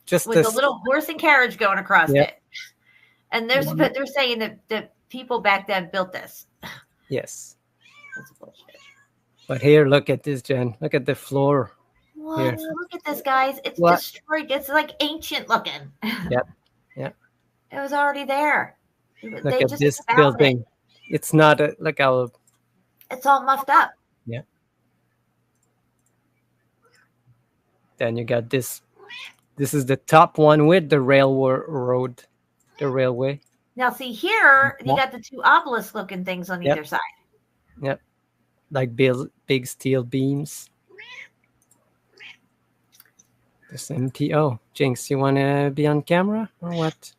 Speaker 3: with a little horse and carriage going across it. And they're saying that the people back then built this.
Speaker 4: Yes.
Speaker 3: That's bullshit.
Speaker 4: But here, look at this, Jen. Look at the floor.
Speaker 3: What?
Speaker 4: Here.
Speaker 3: Look at this, guys. It's
Speaker 4: What?
Speaker 3: destroyed. It's like ancient looking.
Speaker 4: Yep. Yep.
Speaker 3: It was already there.
Speaker 4: Look
Speaker 3: They
Speaker 4: at
Speaker 3: just
Speaker 4: this
Speaker 3: found
Speaker 4: building.
Speaker 3: it.
Speaker 4: It's not like our.
Speaker 3: It's all muffed up.
Speaker 4: Yeah. Then you got this. This is the top one with the railroad, the railway.
Speaker 3: Now, see here, you got the two obelisk looking things on either side.
Speaker 4: Yep. Like big steel beams. This empty. Oh, Jinx, you want to be on camera or what?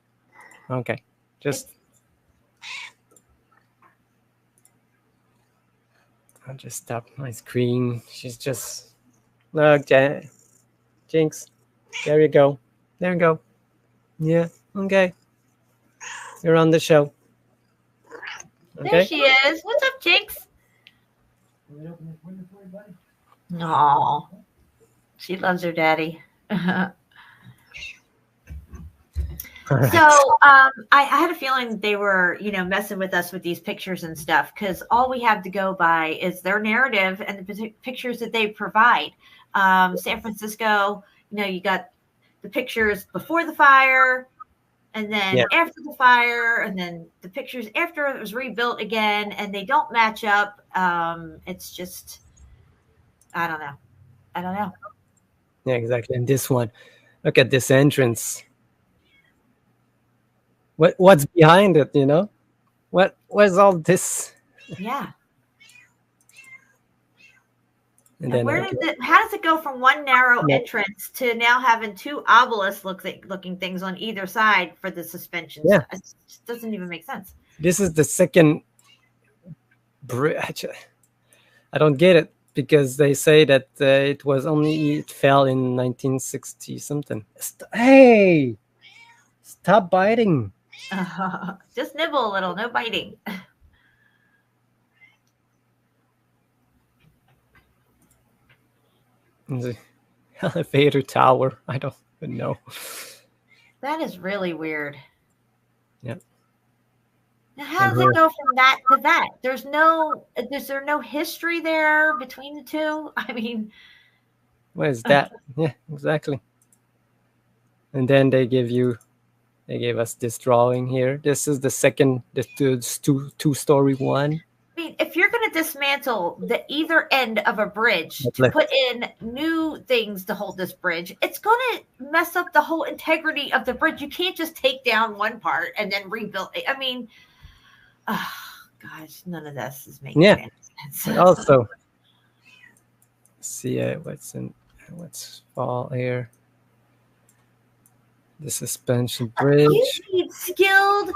Speaker 4: Okay. I'll just stop my screen. She's just. Look, Jinx. There you go. There you go. Yeah. Okay. You're on the show. Okay.
Speaker 3: There she is. What's up, Jinx? No. She loves her daddy. So I had a feeling they were, messing with us with these pictures and stuff, because all we have to go by is their narrative and the pictures that they provide. San Francisco, you got the pictures before the fire, and then after the fire, and then the pictures after it was rebuilt again, and they don't match up. It's just, I don't know.
Speaker 4: Yeah, exactly. And this one, look at this entrance. What's behind it? What's all this?
Speaker 3: Yeah.
Speaker 4: And
Speaker 3: then how does it go from one narrow entrance to now having two obelisk looking things on either side for the suspensions?
Speaker 4: Yeah.
Speaker 3: It just doesn't even make sense.
Speaker 4: This is the second bridge. I don't get it, because they say that it fell in 1960 something. Hey, stop biting.
Speaker 3: Just nibble a little, no biting.
Speaker 4: The elevator tower. I don't even know.
Speaker 3: That is really weird.
Speaker 4: Yep.
Speaker 3: Now, how does it go from that to that? Is there no history there between the two? I mean,
Speaker 4: what is that? Yeah, exactly. And then they gave us this drawing here. This is the second, the two-story one.
Speaker 3: I mean, if you're going to dismantle the either end of a bridge to put in new things to hold this bridge, it's going to mess up the whole integrity of the bridge. You can't just take down one part and then rebuild it. I mean, gosh, none of this is making sense.
Speaker 4: But also, see what's fall here. The suspension bridge.
Speaker 3: You need skilled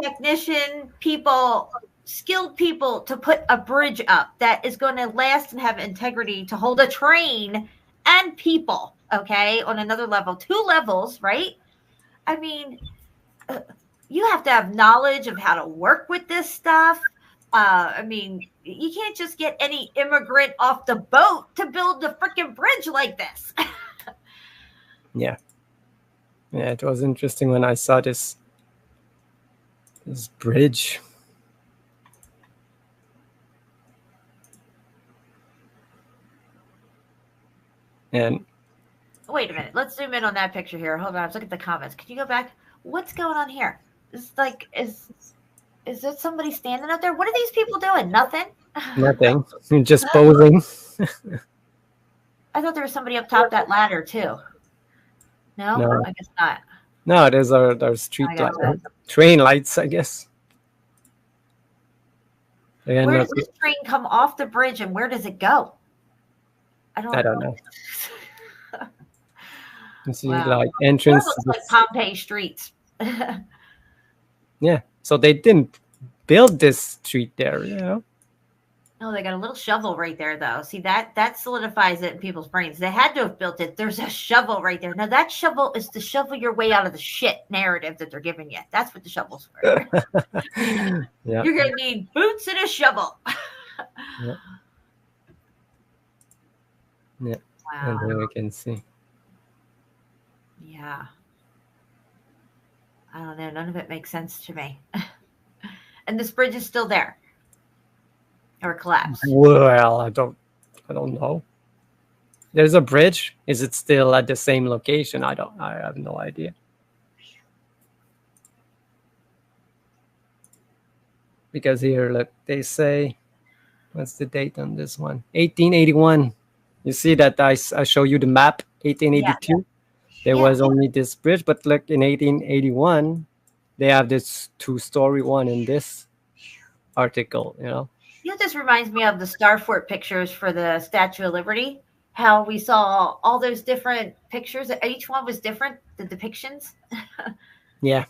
Speaker 3: technician people, skilled people to put a bridge up that is going to last and have integrity to hold a train and people, okay, on another level, 2 levels, right? I mean, you have to have knowledge of how to work with this stuff. I mean, you can't just get any immigrant off the boat to build a freaking bridge like this.
Speaker 4: Yeah, it was interesting when I saw this bridge. And
Speaker 3: wait a minute, let's zoom in on that picture here. Hold on, let's look at the comments. Can you go back? What's going on here? Is there somebody standing up there? What are these people doing? Nothing.
Speaker 4: Just posing.
Speaker 3: I thought there was somebody up top that ladder too. No, I guess not.
Speaker 4: No, there's our street lights, train lights, I guess.
Speaker 3: Where does this train come off the bridge and where does it go? I don't know.
Speaker 4: You see, like entrance.
Speaker 3: It looks like Pompeii streets.
Speaker 4: Yeah, so they didn't build this street there,
Speaker 3: No, they got a little shovel right there, though. See, that solidifies it in people's brains. They had to have built it. There's a shovel right there. Now, that shovel is to shovel your way out of the shit narrative that they're giving you. That's what the shovel's for.
Speaker 4: Yeah.
Speaker 3: You're going to need boots and a shovel.
Speaker 4: Yeah.
Speaker 3: Wow.
Speaker 4: And then we can see.
Speaker 3: Yeah. I don't know. None of it makes sense to me. And this bridge is still there. Or collapsed.
Speaker 4: Well, I don't know. There's a bridge. Is it still at the same location? I have no idea. Because here, look, they say, what's the date on this one? 1881. You see that I show you the map, 1882. Yeah. There was only this bridge, but look, in 1881, they have this 2-story one in this article, you know.
Speaker 3: You know, this reminds me of the Star Fort pictures for the Statue of Liberty. How we saw all those different pictures. Each one was different, the depictions.
Speaker 4: Yeah.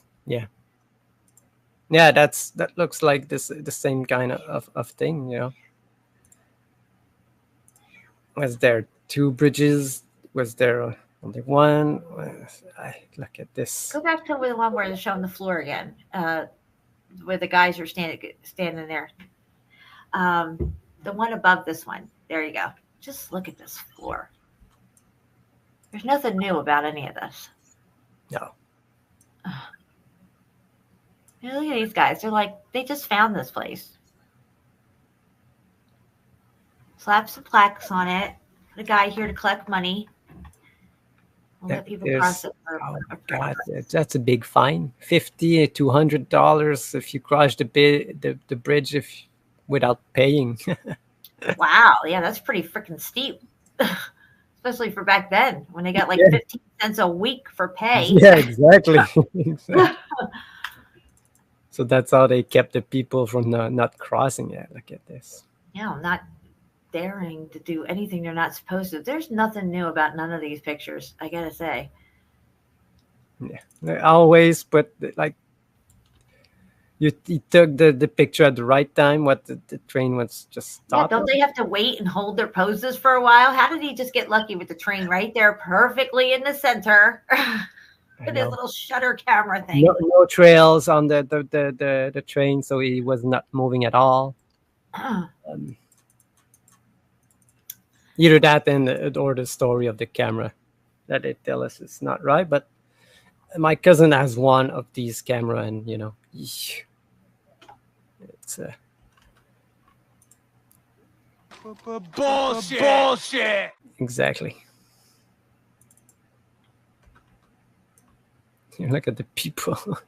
Speaker 4: That looks like the same kind of thing, you know. Was there 2 bridges? Was there only one? Look at this.
Speaker 3: Go back to the one where they're showing the floor again, where the guys are standing there. The one above this one. There you go. Just look at this floor. There's nothing new about any of this.
Speaker 4: No.
Speaker 3: You know, look at these guys. They're like, they just found this place. Slap some plaques on it. Put a guy here to collect money. We'll let people cross it.
Speaker 4: Oh my God, that's a big fine. $50 to $100 if you cross the bridge without paying.
Speaker 3: Wow, yeah, that's pretty freaking steep. Especially for back then when they got like 15 cents a week for pay.
Speaker 4: Yeah, exactly. So that's how they kept the people from not crossing it. Look at this.
Speaker 3: Yeah, not daring to do anything they're not supposed to. There's nothing new about none of these pictures, I gotta say.
Speaker 4: Yeah, they always put like you took the picture at the right time. What the train was just stopped.
Speaker 3: Yeah, don't they have to wait and hold their poses for a while? How did he just get lucky with the train right there, perfectly in the center? With his little shutter camera thing.
Speaker 4: No trails on the train, so he was not moving at all. Either that or the story of the camera that they tell us it's not right. But my cousin has one of these camera, and you know, it's
Speaker 15: bullshit.
Speaker 4: Exactly. You look at the people.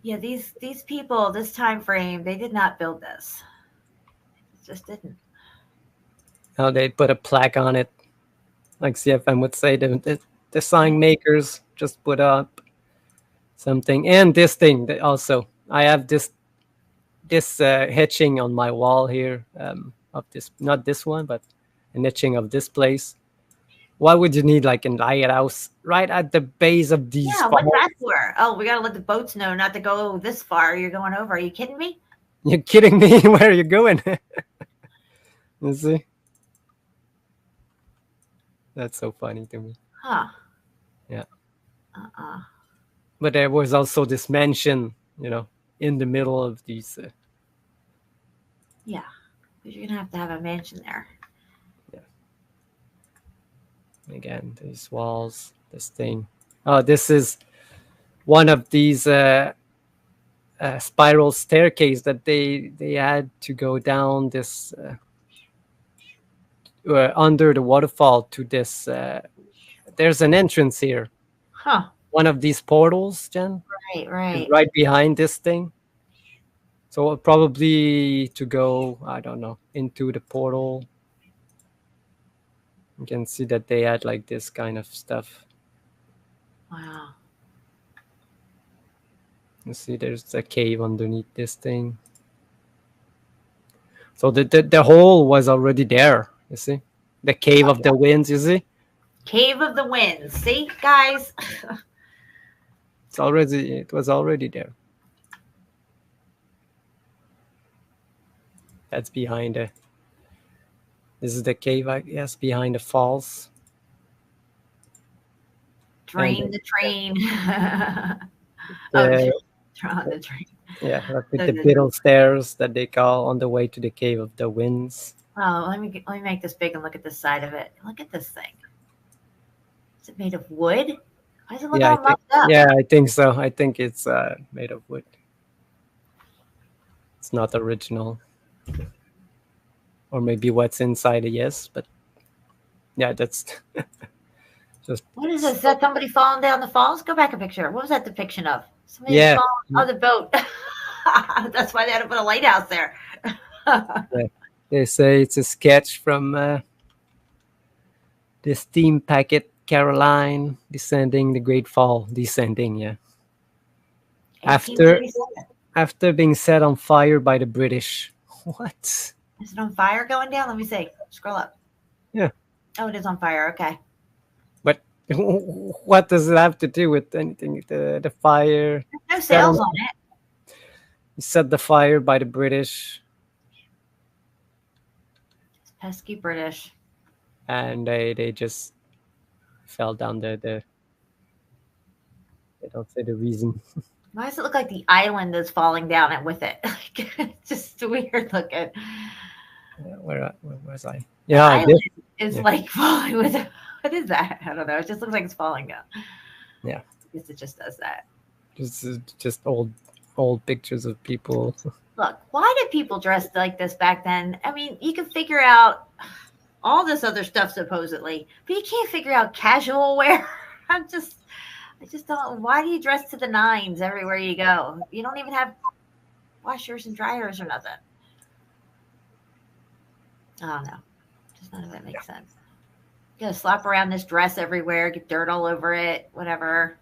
Speaker 3: Yeah, these people, this time frame, they did not build this. It just didn't.
Speaker 4: Now they put a plaque on it, like CFM would say. The sign makers just put up something, and this thing also. I have this etching on my wall here of this, not this one, but an etching of this place. Why would you need like a lighthouse right at the base of these?
Speaker 3: Yeah, what's that for? Oh, we gotta let the boats know not to go this far. You're going over. Are you kidding me?
Speaker 4: You're kidding me? Where are you going? You see? That's so funny to me.
Speaker 3: Huh.
Speaker 4: Yeah. But there was also this mansion, you know, in the middle of these.
Speaker 3: Yeah, because you're gonna have to have a mansion there.
Speaker 4: Again, these walls, this thing. Oh, this is one of these spiral staircase that they had to go down this under the waterfall to this. There's an entrance here.
Speaker 3: Huh.
Speaker 4: One of these portals, Jen. Right behind this thing. So probably to go, I don't know, into the portal. You can see that they had like this kind of stuff.
Speaker 3: Wow.
Speaker 4: You see there's a cave underneath this thing. So the hole was already there, you see? The cave of the winds, you see?
Speaker 3: Cave of the Winds. See, guys?
Speaker 4: It was already there. That's behind it. This is the cave, I guess, behind the falls.
Speaker 3: Drain the train.
Speaker 4: The
Speaker 3: train.
Speaker 4: Yeah, like with the middle stairs that they call on the way to the cave of the winds.
Speaker 3: Oh, let me make this big and look at this side of it. Look at this thing. Is it made of wood? Why does it look
Speaker 4: Yeah,
Speaker 3: all mucked up?
Speaker 4: yeah, I think so. I think it's made of wood. Yeah, I think so. I think it's made of wood. It's not original. Or maybe what's inside it, yes, but yeah, that's just.
Speaker 3: What is this? Is that somebody falling down the falls? Go back a picture. What was that depiction of? Somebody
Speaker 4: Yeah.
Speaker 3: falling on the boat. That's why they had to put a lighthouse there.
Speaker 4: Yeah. They say it's a sketch from the steam packet Caroline descending the Great Fall. Descending, yeah. After being set on fire by the British. What?
Speaker 3: Is it on fire going down? Let me see. Scroll up.
Speaker 4: Yeah.
Speaker 3: Oh, it is on fire. Okay.
Speaker 4: But what does it have to do with anything? The fire.
Speaker 3: There's no sails on it.
Speaker 4: Set the fire by the British.
Speaker 3: It's pesky British.
Speaker 4: And they just fell down there. They don't say the reason.
Speaker 3: Why does it look like the island is falling down and with it? It's just weird looking.
Speaker 4: Where was I? Yeah,
Speaker 3: it's like falling with it. What is that? I don't know. It just looks like it's falling down.
Speaker 4: Yeah.
Speaker 3: I guess it just does that.
Speaker 4: Just old pictures of people.
Speaker 3: Look, why did people dress like this back then? I mean, you can figure out all this other stuff supposedly, but you can't figure out casual wear. I just don't. Why do you dress to the nines everywhere you go? You don't even have washers and dryers or nothing. I don't know. Just none of that makes sense. You gotta slap around this dress everywhere, get dirt all over it, whatever.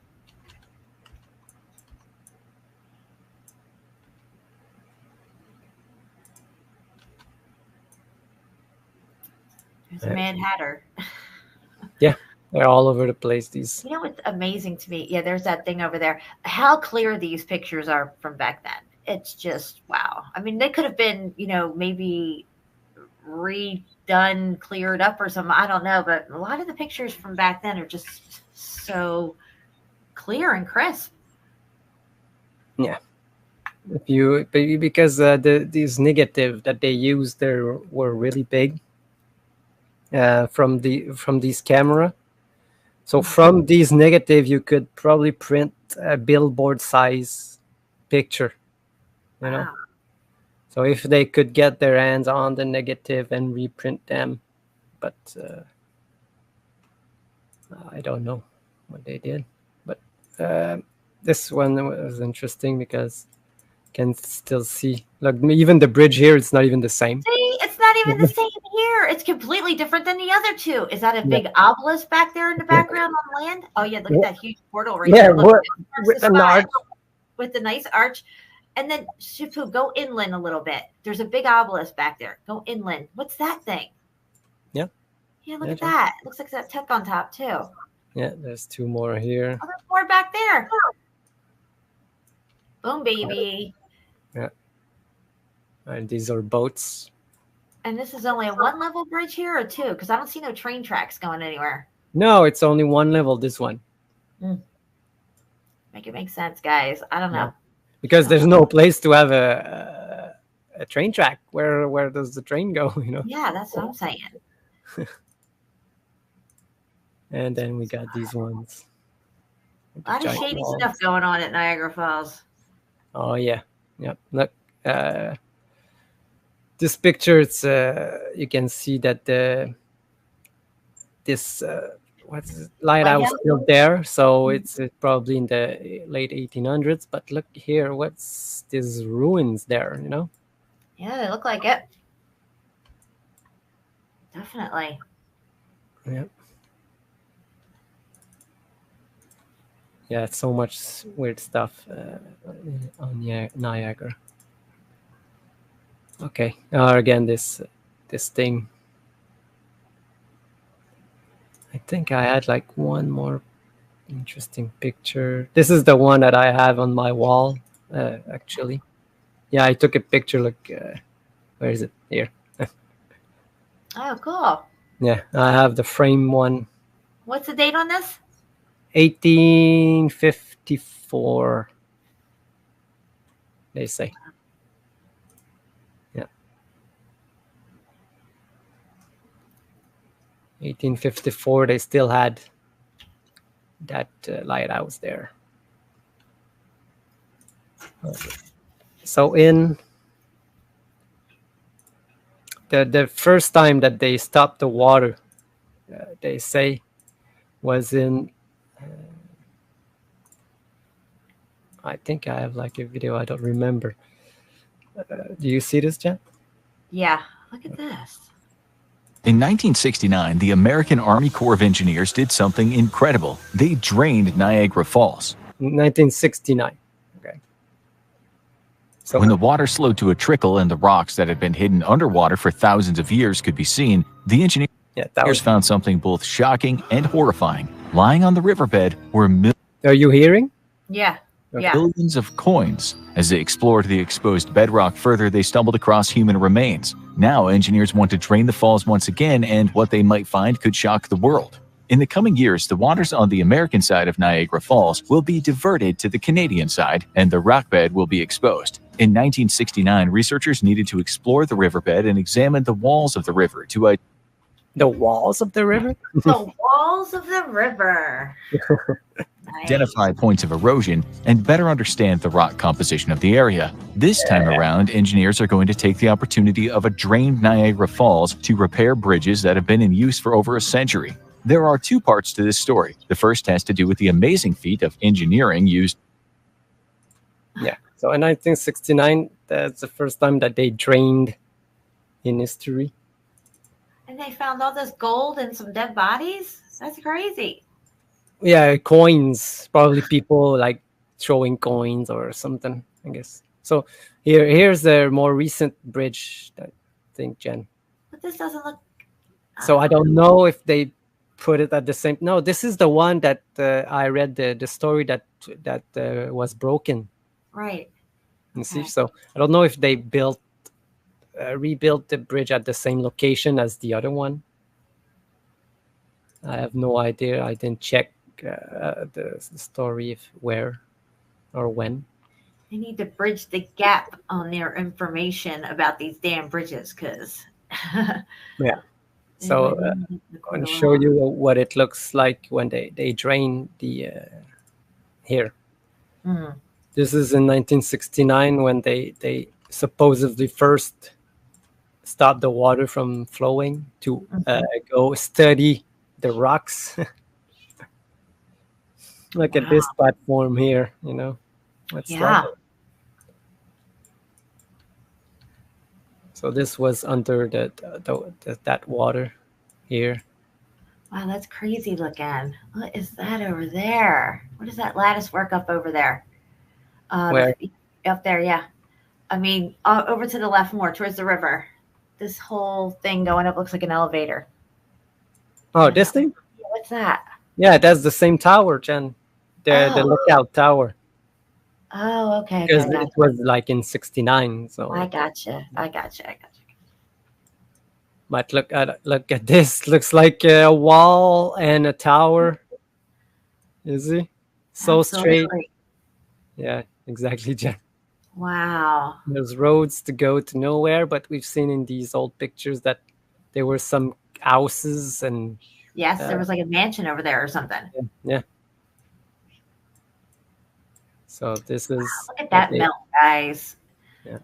Speaker 3: There's a Mad Hatter.
Speaker 4: Yeah, they're all over the place. These.
Speaker 3: You know what's amazing to me? Yeah, there's that thing over there. How clear these pictures are from back then. It's just wow. I mean, they could have been, maybe redone, cleared up or something. I don't know, but a lot of the pictures from back then are just so clear and crisp.
Speaker 4: Yeah. Because these negative that they used there were really big. From these camera. So from these negative, you could probably print a billboard size picture,
Speaker 3: Wow.
Speaker 4: So if they could get their hands on the negative and reprint them, but I don't know what they did. But this one was interesting because you can still see, look, even the bridge here, it's not even the same.
Speaker 3: See, it's not even the same here. It's completely different than the other two. Is that a big obelisk back there in the background on land? Oh yeah, look at that huge portal right there. Look,
Speaker 4: with an arch.
Speaker 3: With the nice arch. And then SHEPU, go inland a little bit. There's a big obelisk back there. Go inland. What's that thing?
Speaker 4: Yeah.
Speaker 3: Yeah, look at that. It looks like that tech on top too.
Speaker 4: Yeah, there's two more here.
Speaker 3: Oh, there's more back there. Boom, baby.
Speaker 4: Yeah. And these are boats.
Speaker 3: And this is only a one-level bridge here or two? Because I don't see no train tracks going anywhere.
Speaker 4: No, it's only one level, this one.
Speaker 3: Make it make sense, guys. I don't know.
Speaker 4: Yeah. Because there's no place to have a train track. Where does the train go?
Speaker 3: Yeah, that's what I'm saying.
Speaker 4: And then we got these ones.
Speaker 3: A lot of shady stuff going on at Niagara Falls.
Speaker 4: Oh yeah, yep. Look, this picture. It's you can see that this lighthouse still there. So it's probably in the late 1800s. But look here, what's these ruins there?
Speaker 3: Yeah, they look like it. Definitely.
Speaker 4: Yep. Yeah, it's so much weird stuff on Niagara. Okay, again, this thing. I think I had like one more interesting picture. This is the one that I have on my wall, actually. Yeah, I took a picture. Look, where is it? Here.
Speaker 3: Oh, cool.
Speaker 4: Yeah, I have the frame one.
Speaker 3: What's the date on this?
Speaker 4: 1854, they say. Yeah. 1854, they still had that lighthouse there. So in the first time that they stopped the water, they say, was in I think I have like a video, I don't remember. Do you see this, Jen?
Speaker 3: Yeah, look at this.
Speaker 18: In 1969, the American Army Corps of Engineers did something incredible. They drained Niagara Falls.
Speaker 4: 1969. Okay. So
Speaker 18: when the water slowed to a trickle and the rocks that had been hidden underwater for thousands of years could be seen, the engineers found something both shocking and horrifying. Lying on the riverbed were
Speaker 4: Are you hearing?
Speaker 3: Yeah. Yeah.
Speaker 18: billions of coins. As they explored the exposed bedrock further, they stumbled across human remains. Now, engineers want to drain the falls once again, and what they might find could shock the world. In the coming years, the waters on the American side of Niagara Falls will be diverted to the Canadian side, and the rock bed will be exposed. In 1969, researchers needed to explore the riverbed and examine the walls of the river to
Speaker 4: the walls of the river?
Speaker 3: The walls of the river.
Speaker 18: identify points of erosion and better understand the rock composition of the area. This time around, engineers are going to take the opportunity of a drained Niagara Falls to repair bridges that have been in use for over a century. There are two parts to this story. The first has to do with the amazing feat of engineering used.
Speaker 4: Yeah, so in 1969, that's the first time that they drained in history.
Speaker 3: And they found all this gold and some dead bodies? That's crazy.
Speaker 4: Yeah, coins. Probably people like throwing coins or something, I guess. So here's the more recent bridge, I think, Jen.
Speaker 3: But this doesn't look...
Speaker 4: So I don't know if they put it at the same... No, this is the one that I read the story that was broken.
Speaker 3: Right.
Speaker 4: You see, so I don't know if they rebuilt the bridge at the same location as the other one. I have no idea. I didn't check the story if where or when.
Speaker 3: They need to bridge the gap on their information about these damn bridges, because...
Speaker 4: Yeah. So I'll show you what it looks like when they drain the here.
Speaker 3: Mm.
Speaker 4: This is in 1969 when they supposedly first stopped the water from flowing to go study the rocks. Look at this platform here, you know. So this was under that water here.
Speaker 3: Wow, that's crazy looking. What is that over there? What is that lattice work up over there?
Speaker 4: Where?
Speaker 3: Up there, yeah. I mean, over to the left more, towards the river. This whole thing going up looks like an elevator.
Speaker 4: Oh, this thing?
Speaker 3: What's that?
Speaker 4: Yeah, that's the same tower, Jen. The lookout tower.
Speaker 3: Oh, okay.
Speaker 4: Because it was like in 69. So
Speaker 3: I gotcha.
Speaker 4: But look at this. Looks like a wall and a tower. Is it? So straight. Yeah, exactly, Jen.
Speaker 3: Wow.
Speaker 4: There's roads to go to nowhere, but we've seen in these old pictures that there were some houses and...
Speaker 3: Yes, there was like a mansion over there or something.
Speaker 4: Yeah. So this is...
Speaker 3: Wow, look at that melt, guys.
Speaker 4: Yeah.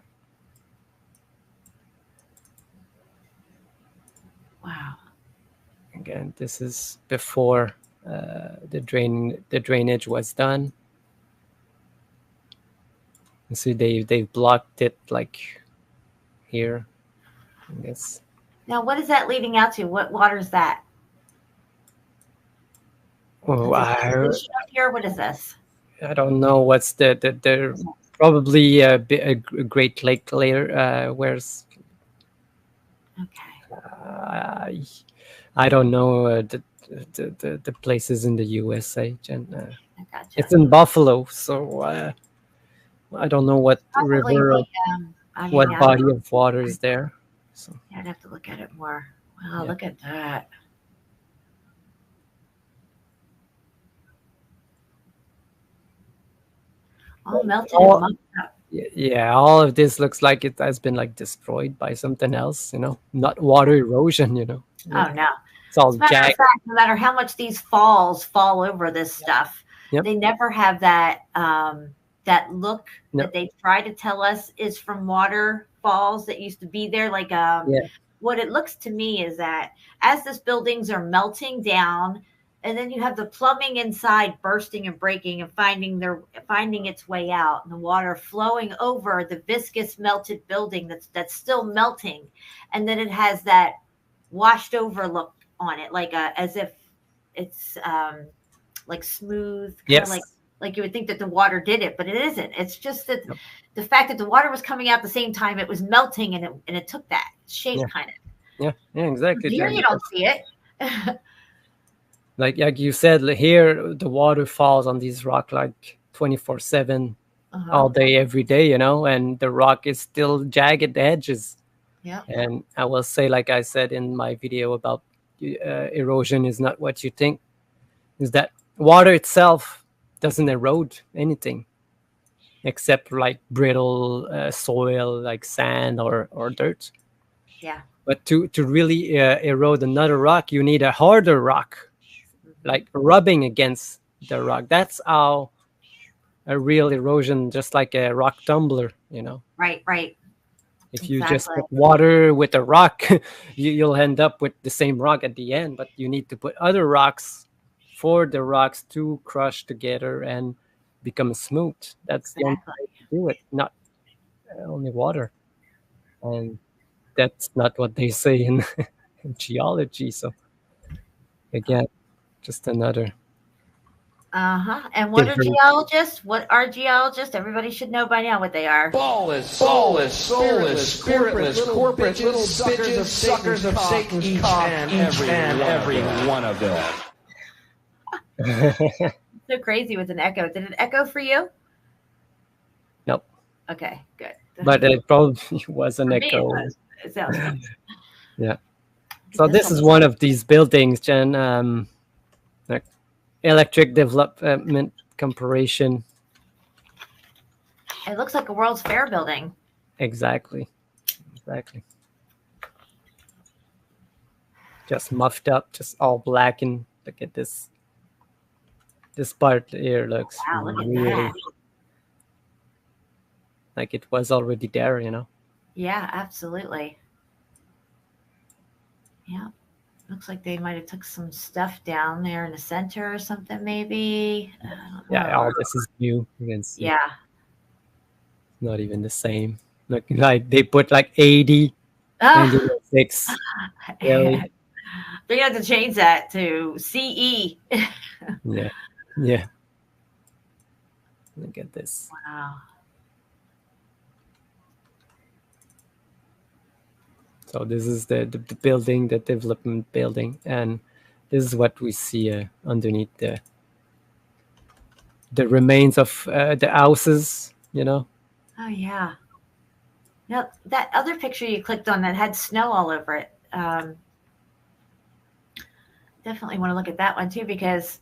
Speaker 3: Wow.
Speaker 4: Again, this is before the drainage was done. You see, they blocked it like here. I guess.
Speaker 3: Now, what is that leading out to? What water is that?
Speaker 4: Oh,
Speaker 3: up here. What is this?
Speaker 4: I don't know. What's the probably a Great Lake layer? Where's?
Speaker 3: Okay.
Speaker 4: I don't know the places in the USA, Jen.
Speaker 3: I gotcha.
Speaker 4: It's in Buffalo, so I don't know what
Speaker 3: Probably
Speaker 4: river, what body of water is there. So
Speaker 3: yeah, I'd have to look at it more. Wow, look at that. All melted and mucked up.
Speaker 4: Yeah, all of this looks like it has been like destroyed by something else, you know, not water erosion, you know.
Speaker 3: Oh no.
Speaker 4: It's all
Speaker 3: As a matter of
Speaker 4: jagged.
Speaker 3: fact, no matter how much these falls fall over this stuff,
Speaker 4: Yep.
Speaker 3: they never have that that look
Speaker 4: No.
Speaker 3: that they try to tell us is from waterfalls that used to be there. Like
Speaker 4: Yeah.
Speaker 3: what it looks to me is that as these buildings are melting down, and then you have the plumbing inside bursting and breaking and finding its way out, and the water flowing over the viscous melted building that's still melting, and then it has that washed over look on it, like as if it's like smooth, kind of like you would think that the water did it, but it isn't. It's just that the fact that the water was coming out at the same time it was melting, and it took that shape kind of.
Speaker 4: Yeah, exactly.
Speaker 3: Here you don't see it.
Speaker 4: like you said, here the water falls on these rock like 24/7, all day, every day, and the rock is still jagged edges.
Speaker 3: Yeah.
Speaker 4: And I will say, like I said in my video about erosion is not what you think, is that water itself doesn't erode anything except like brittle soil like sand or dirt.
Speaker 3: Yeah.
Speaker 4: But to really erode another rock, you need a harder rock, like rubbing against the rock. That's how a real erosion, just like a rock tumbler,
Speaker 3: Right.
Speaker 4: If you just put water with a rock, you'll end up with the same rock at the end. But you need to put other rocks for the rocks to crush together and become smooth. That's the only way to do it, not only water. And that's not what they say in geology. So again, just another.
Speaker 3: And what are geologists? What are geologists? Everybody should know by now what they are.
Speaker 15: Ballless, spiritless, corporate, little suckers of Satan's each and every one of them.
Speaker 3: So crazy with an echo. Did it echo for you?
Speaker 4: Nope.
Speaker 3: Okay, good.
Speaker 4: But it probably was an echo.
Speaker 3: It sounds good.
Speaker 4: Yeah. So this is one of these buildings, Jen. Like electric development corporation.
Speaker 3: It looks like a World's Fair building.
Speaker 4: Exactly. Just muffed up, just all black, and look at this. This part here looks really like it was already there,
Speaker 3: Yeah, absolutely. Yeah. Looks like they might have took some stuff down there in the center or something, maybe.
Speaker 4: Yeah, all this is new. You can see.
Speaker 3: Yeah.
Speaker 4: Not even the same. Look, like they put like 80 and 6. Really?
Speaker 3: They're gonna have to change that to CE.
Speaker 4: Yeah. Look at this.
Speaker 3: Wow.
Speaker 4: So this is the building, the development building, and this is what we see underneath the remains of the houses,
Speaker 3: Oh yeah. Now that other picture you clicked on that had snow all over it. Definitely want to look at that one too, because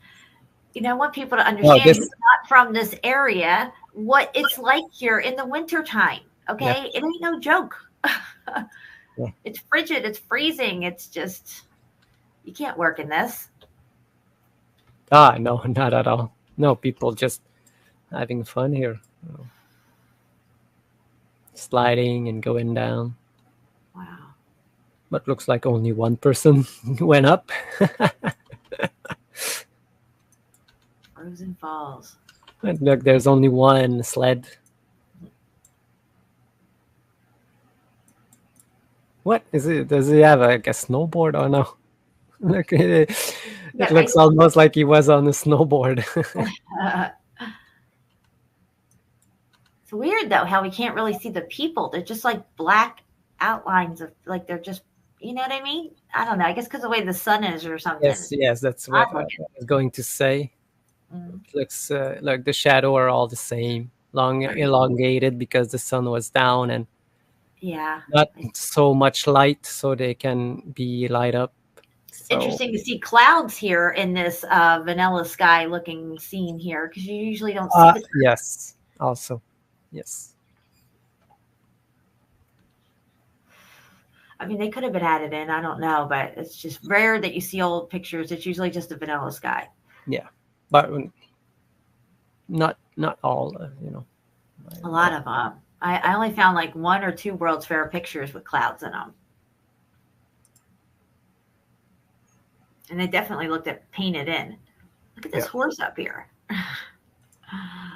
Speaker 3: I want people to understand who's not from this area what it's like here in the wintertime. Okay, yeah. It ain't no joke. Yeah. It's frigid. It's freezing. It's just, you can't work in this.
Speaker 4: No, not at all. No, people just having fun here. Sliding and going down.
Speaker 3: Wow.
Speaker 4: But looks like only one person went up.
Speaker 3: Frozen Falls.
Speaker 4: And look, there's only one sled. What is it? Does he have a snowboard or no? Look, it looks almost like he was on a snowboard.
Speaker 3: It's weird though how we can't really see the people. They're just like black outlines of like they're just, you know what I mean? I don't know. I guess because of the way the sun is or something.
Speaker 4: Yes, that's what I was going to say. It looks like the shadow are all the same, elongated because the sun was down and not so much light, so they can be light up. So.
Speaker 3: Interesting to see clouds here in this vanilla sky looking scene here, because you usually don't see the
Speaker 4: Yes, also. Yes.
Speaker 3: I mean, they could have been added in. I don't know, but it's just rare that you see old pictures. It's usually just a vanilla sky.
Speaker 4: Yeah, but not all.
Speaker 3: A lot of them. I only found like 1 or 2 World's Fair pictures with clouds in them. And they definitely looked at painted in. Look at this horse up here.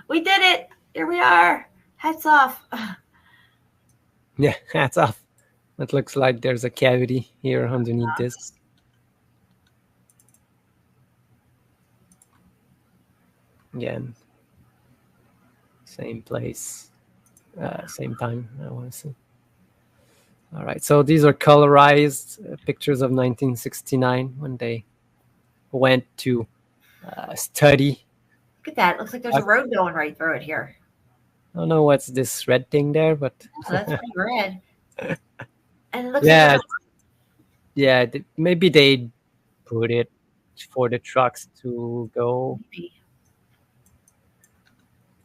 Speaker 3: We did it. Here we are. Hats off.
Speaker 4: Yeah, hats off. It looks like there's a cavity here underneath this. Again, same place, same time. I want to see. All right, so these are colorized pictures of 1969 when they went to study.
Speaker 3: Look at that. Looks like there's a road going right through it here.
Speaker 4: I don't know what's this red thing there, but
Speaker 3: Oh, that's pretty red. And it looks
Speaker 4: yeah,
Speaker 3: like
Speaker 4: maybe they put it for the trucks to go,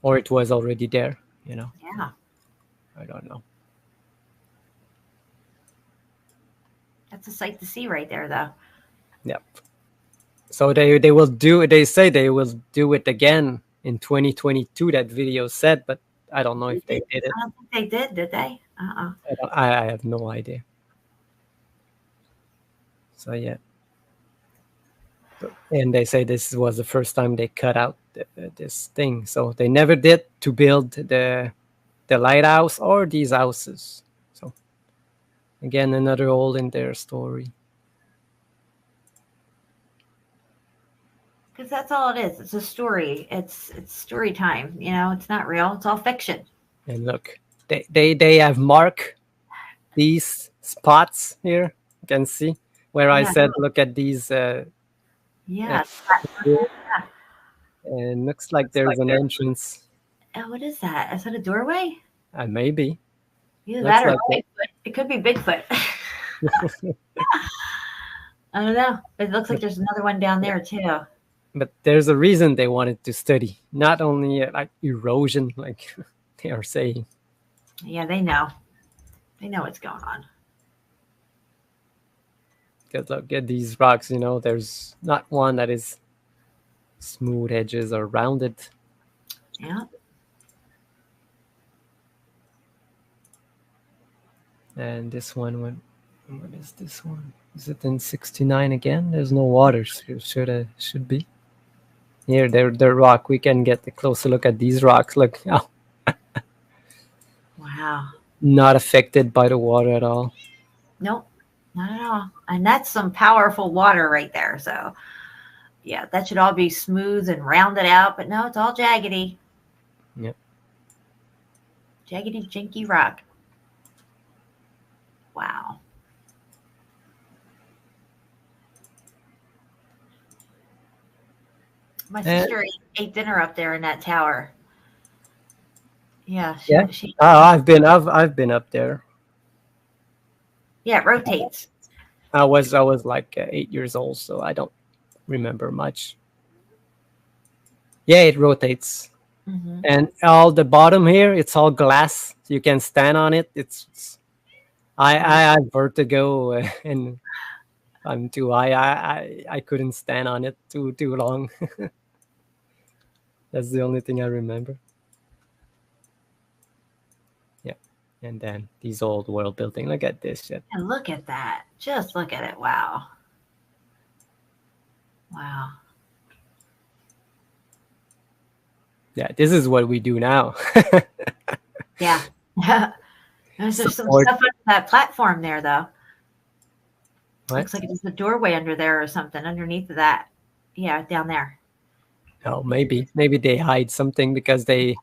Speaker 4: or it was already there.
Speaker 3: Yeah.
Speaker 4: I don't know.
Speaker 3: That's a sight to see right there, though.
Speaker 4: Yep. So they will do. They say they will do it again in 2022. That video said, but I don't know if they did it.
Speaker 3: I don't think they did they?
Speaker 4: I have no idea. So yeah. And they say this was the first time they cut out this thing. So they never did to build the lighthouse or these houses. So again, another hole in their story.
Speaker 3: Because that's all it is. It's a story. It's story time. It's not real. It's all fiction.
Speaker 4: And look, they have marked these spots here. You can see where I said, look at these.
Speaker 3: Yeah.
Speaker 4: And looks like there's an entrance.
Speaker 3: Oh, what is that? Is that a doorway?
Speaker 4: Maybe.
Speaker 3: Either that or Bigfoot. It could be Bigfoot. I don't know. It looks like there's another one down there too.
Speaker 4: But there's a reason they wanted to study, not only like erosion, like they are saying.
Speaker 3: Yeah, they know. They know what's going on.
Speaker 4: Because look at these rocks, there's not one that is smooth edges or rounded.
Speaker 3: Yeah.
Speaker 4: And this one, what is this one? Is it in 69 again? There's no water. Should be. Here, the rock. We can get a closer look at these rocks. Look, oh.
Speaker 3: Wow.
Speaker 4: Not affected by the water at all.
Speaker 3: Nope, not at all. And that's some powerful water right there. So, yeah, that should all be smooth and rounded out. But no, it's all jaggedy.
Speaker 4: Yep.
Speaker 3: Jaggedy, jinky rock. Wow. My sister ate dinner up there in that tower. Yeah.
Speaker 4: I've been up there.
Speaker 3: Yeah, it rotates.
Speaker 4: I was like 8 years old, so I don't remember much. Yeah, it rotates.
Speaker 3: Mm-hmm.
Speaker 4: And all the bottom here, it's all glass. So you can stand on it. I have vertigo and I'm too high. I couldn't stand on it too long. That's the only thing I remember. Yeah. And then these old world building. Look at this shit.
Speaker 3: And look at that. Just look at it. Wow. Wow.
Speaker 4: Yeah, this is what we do now.
Speaker 3: Yeah. There's some stuff under that platform there, though.
Speaker 4: What?
Speaker 3: Looks like there's a doorway under there or something underneath of that. Yeah, down there.
Speaker 4: Oh, maybe they hide something because they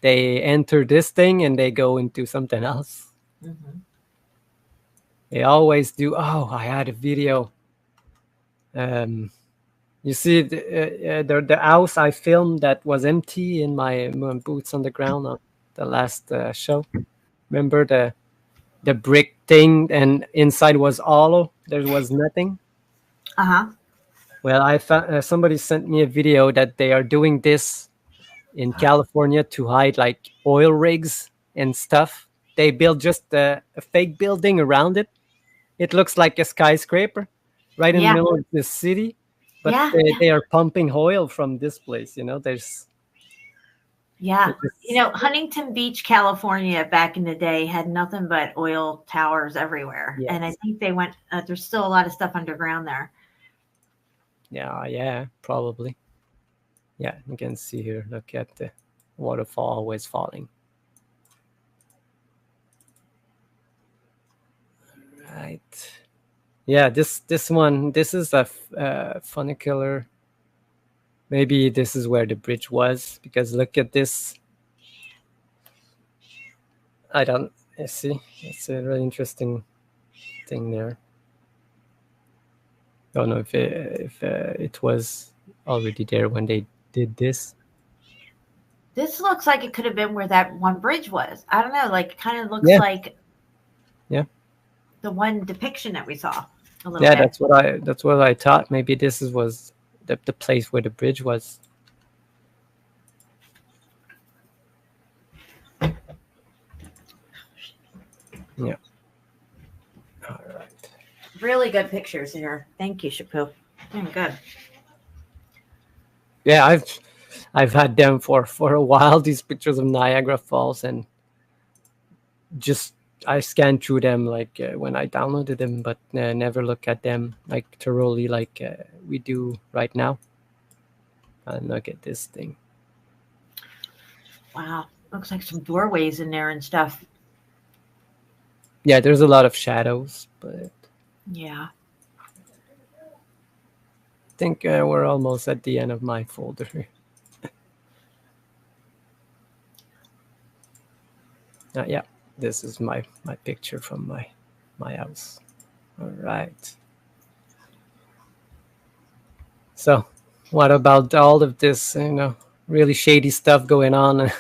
Speaker 4: enter this thing and they go into something else.
Speaker 3: Mm-hmm.
Speaker 4: They always do. Oh, I had a video. You see the house I filmed that was empty in my boots on the ground on the last show. Remember the brick thing and inside was hollow. There was nothing.
Speaker 3: Uh-huh.
Speaker 4: Well, I found somebody sent me a video that they are doing this in California to hide like oil rigs and stuff. They build just a fake building around it, it looks like a skyscraper right in the middle of the city, but they are pumping oil from this place. You know, there's.
Speaker 3: Yeah. You know, Huntington Beach, California, back in the day had nothing but oil towers everywhere.
Speaker 4: Yes.
Speaker 3: And I think they went, there's still a lot of stuff underground there.
Speaker 4: Yeah, probably. Yeah, you can see here, look at the waterfall always falling. Right. Yeah, this one, this is a funicular. Maybe this is where the bridge was, because look at this. I see. It's a really interesting thing there. Don't know if it was already there when they did this.
Speaker 3: This looks like it could have been where that one bridge was. I don't know, like it kind of looks like the one depiction that we saw a little bit.
Speaker 4: That's what I thought. Maybe this was the place where the bridge was. Yeah. All right.
Speaker 3: Really good pictures here. Thank you, SHEPU. Good.
Speaker 4: Yeah, I've had them for a while, these pictures of Niagara Falls, and just I scanned through them like when I downloaded them, but never look at them like thoroughly like we do right now. And look at this thing.
Speaker 3: Wow, looks like some doorways in there and stuff.
Speaker 4: Yeah, there's a lot of shadows, but
Speaker 3: yeah.
Speaker 4: I think we're almost at the end of my folder. Yeah, this is my picture from my house. All right. So, what about all of this, really shady stuff going on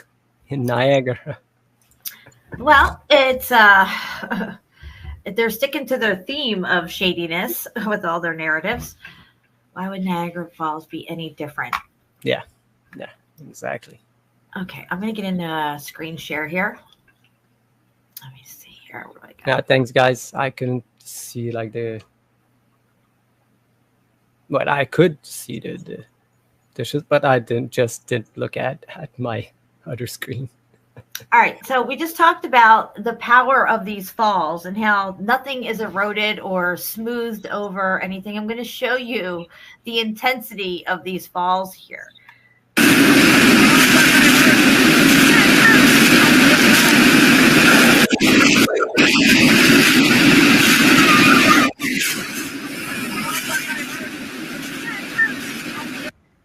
Speaker 4: in Niagara?
Speaker 3: Well, it's they're sticking to their theme of shadiness with all their narratives. Why would Niagara Falls be any different?
Speaker 4: Yeah, exactly.
Speaker 3: Okay, I'm gonna get into screen share here. Let me see here. What do I got?
Speaker 4: Yeah, thanks, guys. I couldn't see like but I could see the dishes, but I didn't look at my other screen.
Speaker 3: All right, so we just talked about the power of these falls and how nothing is eroded or smoothed over anything. I'm going to show you the intensity of these falls here.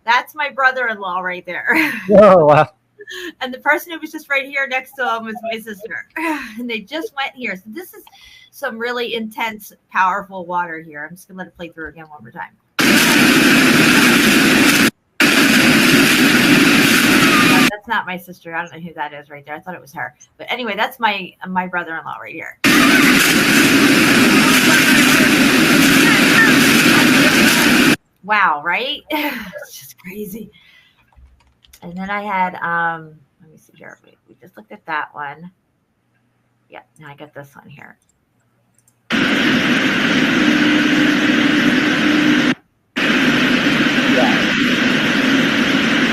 Speaker 3: That's my brother-in-law right there.
Speaker 4: Oh, wow.
Speaker 3: And the person who was just right here next to him was my sister. And they just went here. So this is some really intense, powerful water here. I'm just going to let it play through again one more time. No, that's not my sister. I don't know who that is right there. I thought it was her. But anyway, that's my brother-in-law right here. Wow, right? It's just crazy. And then I had, let me see here. We just looked at that one. Yeah, now I got this one here.
Speaker 4: Yeah.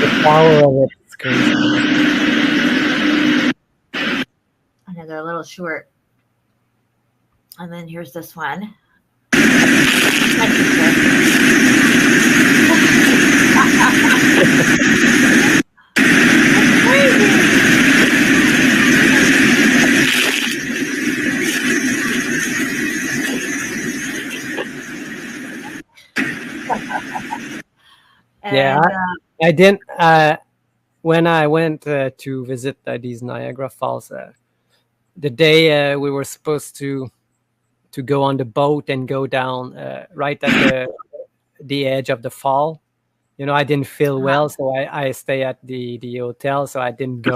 Speaker 4: The power of it is crazy.
Speaker 3: I know they're a little short. And then here's this one.
Speaker 4: Yeah, I didn't. When I went to visit these Niagara Falls, the day we were supposed to go on the boat and go down right at the edge of the fall, I didn't feel well, so I stay at the hotel, so I didn't go.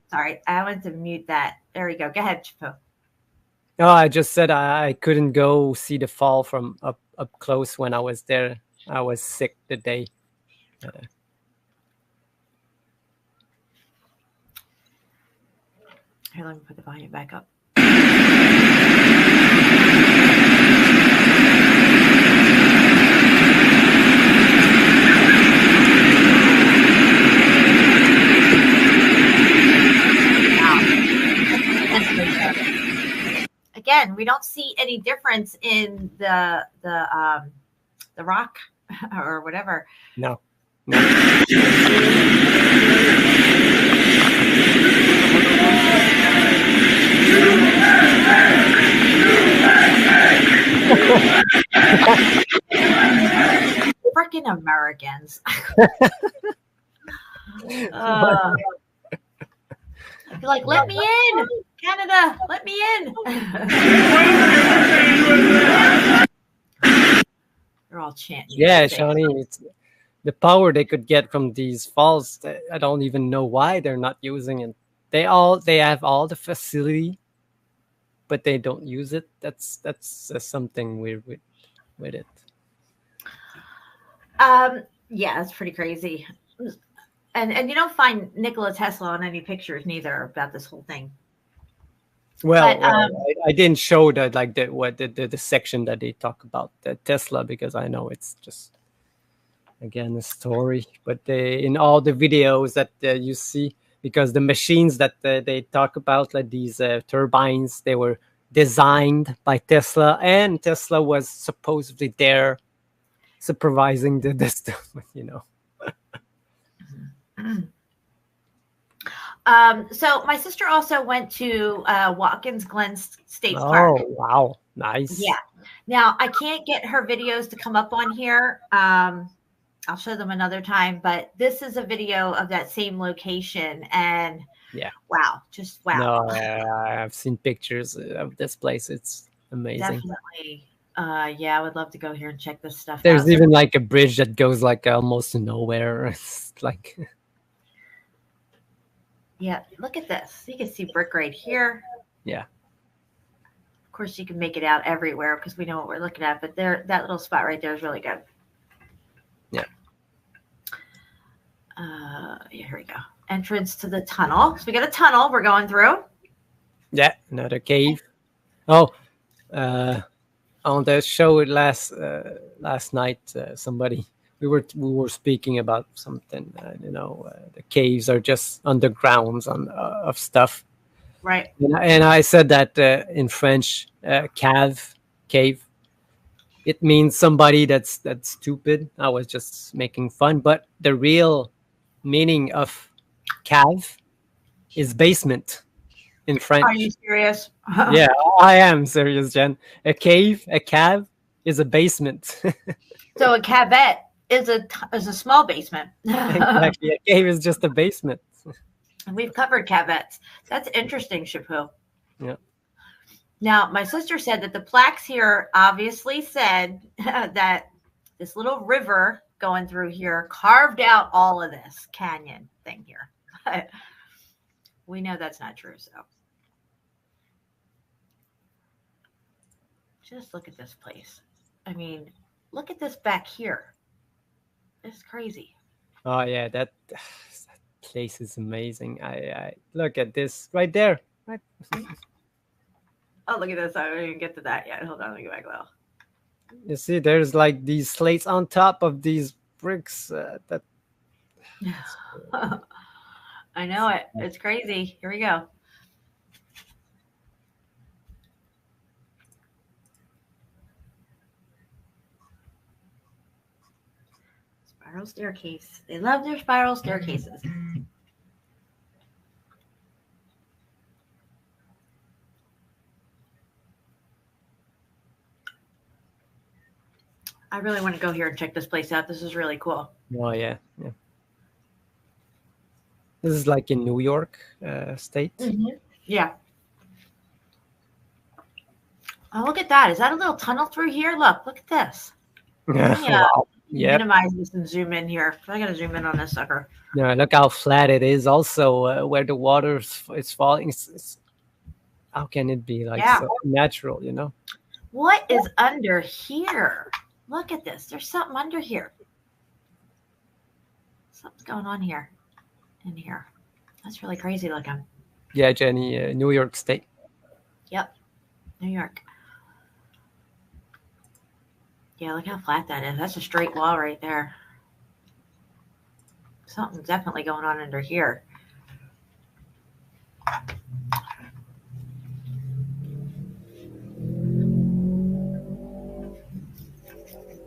Speaker 3: Sorry, I wanted to mute that. There we go. Go ahead, SHEPU.
Speaker 4: No, I just said I couldn't go see the fall from up close when I was there. I was sick the day.
Speaker 3: Here, let me put the volume back up. again, we don't see any difference in the rock or whatever.
Speaker 4: No.
Speaker 3: Freaking Americans. Like, let me in, Canada, let me in. They're all chanting.
Speaker 4: Yeah, Shawnee, it's the power they could get from these falls. I don't even know why they're not using it. They have all the facility, but they don't use it. That's something weird with it.
Speaker 3: Yeah, that's pretty crazy. And you don't find Nikola Tesla on any pictures neither about this whole thing.
Speaker 4: Well, but, I didn't show the section that they talk about the Tesla, because I know it's just, again, a story. But in all the videos that you see, because the machines that they talk about, like these turbines, they were designed by Tesla, and Tesla was supposedly there supervising the stuff, you know.
Speaker 3: So my sister also went to Watkins Glen State Park.
Speaker 4: Oh, wow. Nice.
Speaker 3: Yeah. Now, I can't get her videos to come up on here. I'll show them another time, but this is a video of that same location, and
Speaker 4: yeah,
Speaker 3: wow, just wow.
Speaker 4: No, I've seen pictures of this place. It's amazing.
Speaker 3: Definitely. Yeah, I would love to go here and check this stuff out.
Speaker 4: There's even like a bridge that goes like almost to nowhere. It's like...
Speaker 3: Yeah, look at this. You can see brick right here.
Speaker 4: Yeah.
Speaker 3: Of course, you can make it out everywhere because we know what we're looking at, but that little spot right there is really good.
Speaker 4: Yeah.
Speaker 3: Yeah, here we go. Entrance to the tunnel. So we got a tunnel we're going through.
Speaker 4: Yeah, another cave. Oh, on the show last night, somebody... We were speaking about something, the caves are just undergrounds of stuff.
Speaker 3: Right.
Speaker 4: And I said that in French, cave, it means somebody that's stupid. I was just making fun, but the real meaning of cave is basement in French.
Speaker 3: Are you serious?
Speaker 4: Yeah, I am serious, Jen. A cave is a basement.
Speaker 3: So a cavette is a small basement.
Speaker 4: Exactly. A cave is just a basement.
Speaker 3: And we've covered cavettes. That's interesting, SHEPU.
Speaker 4: Yeah.
Speaker 3: Now, my sister said that the plaques here obviously said that this little river going through here carved out all of this canyon thing here. But we know that's not true, so. Just look at this place. I mean, look at this back here. It's crazy.
Speaker 4: Oh yeah, that place is amazing. I look at this right there. Right.
Speaker 3: Oh, look at this. I didn't even get to that yet. Hold on, let me go back a little.
Speaker 4: You see, there's like these slates on top of these bricks. That.
Speaker 3: I know it. It's crazy. Here we go. Spiral staircase. They love their spiral staircases. I really want to go here and check this place out. This is really cool.
Speaker 4: Oh yeah, yeah. This is like in New York State.
Speaker 3: Mm-hmm. Yeah. Oh, look at that. Is that a little tunnel through here? Look at this.
Speaker 4: Yeah. Wow. Yep.
Speaker 3: Minimize this and zoom in here. I gotta zoom in on this sucker.
Speaker 4: Yeah, look how flat it is. Also, where the water is falling. How can it be like so natural? You know.
Speaker 3: What is under here? Look at this. There's something under here. Something's going on here. In here. That's really crazy looking.
Speaker 4: Yeah, Jenny, New York State.
Speaker 3: Yep. New York. Yeah, look how flat that is. That's a straight wall right there. Something's definitely going on under here.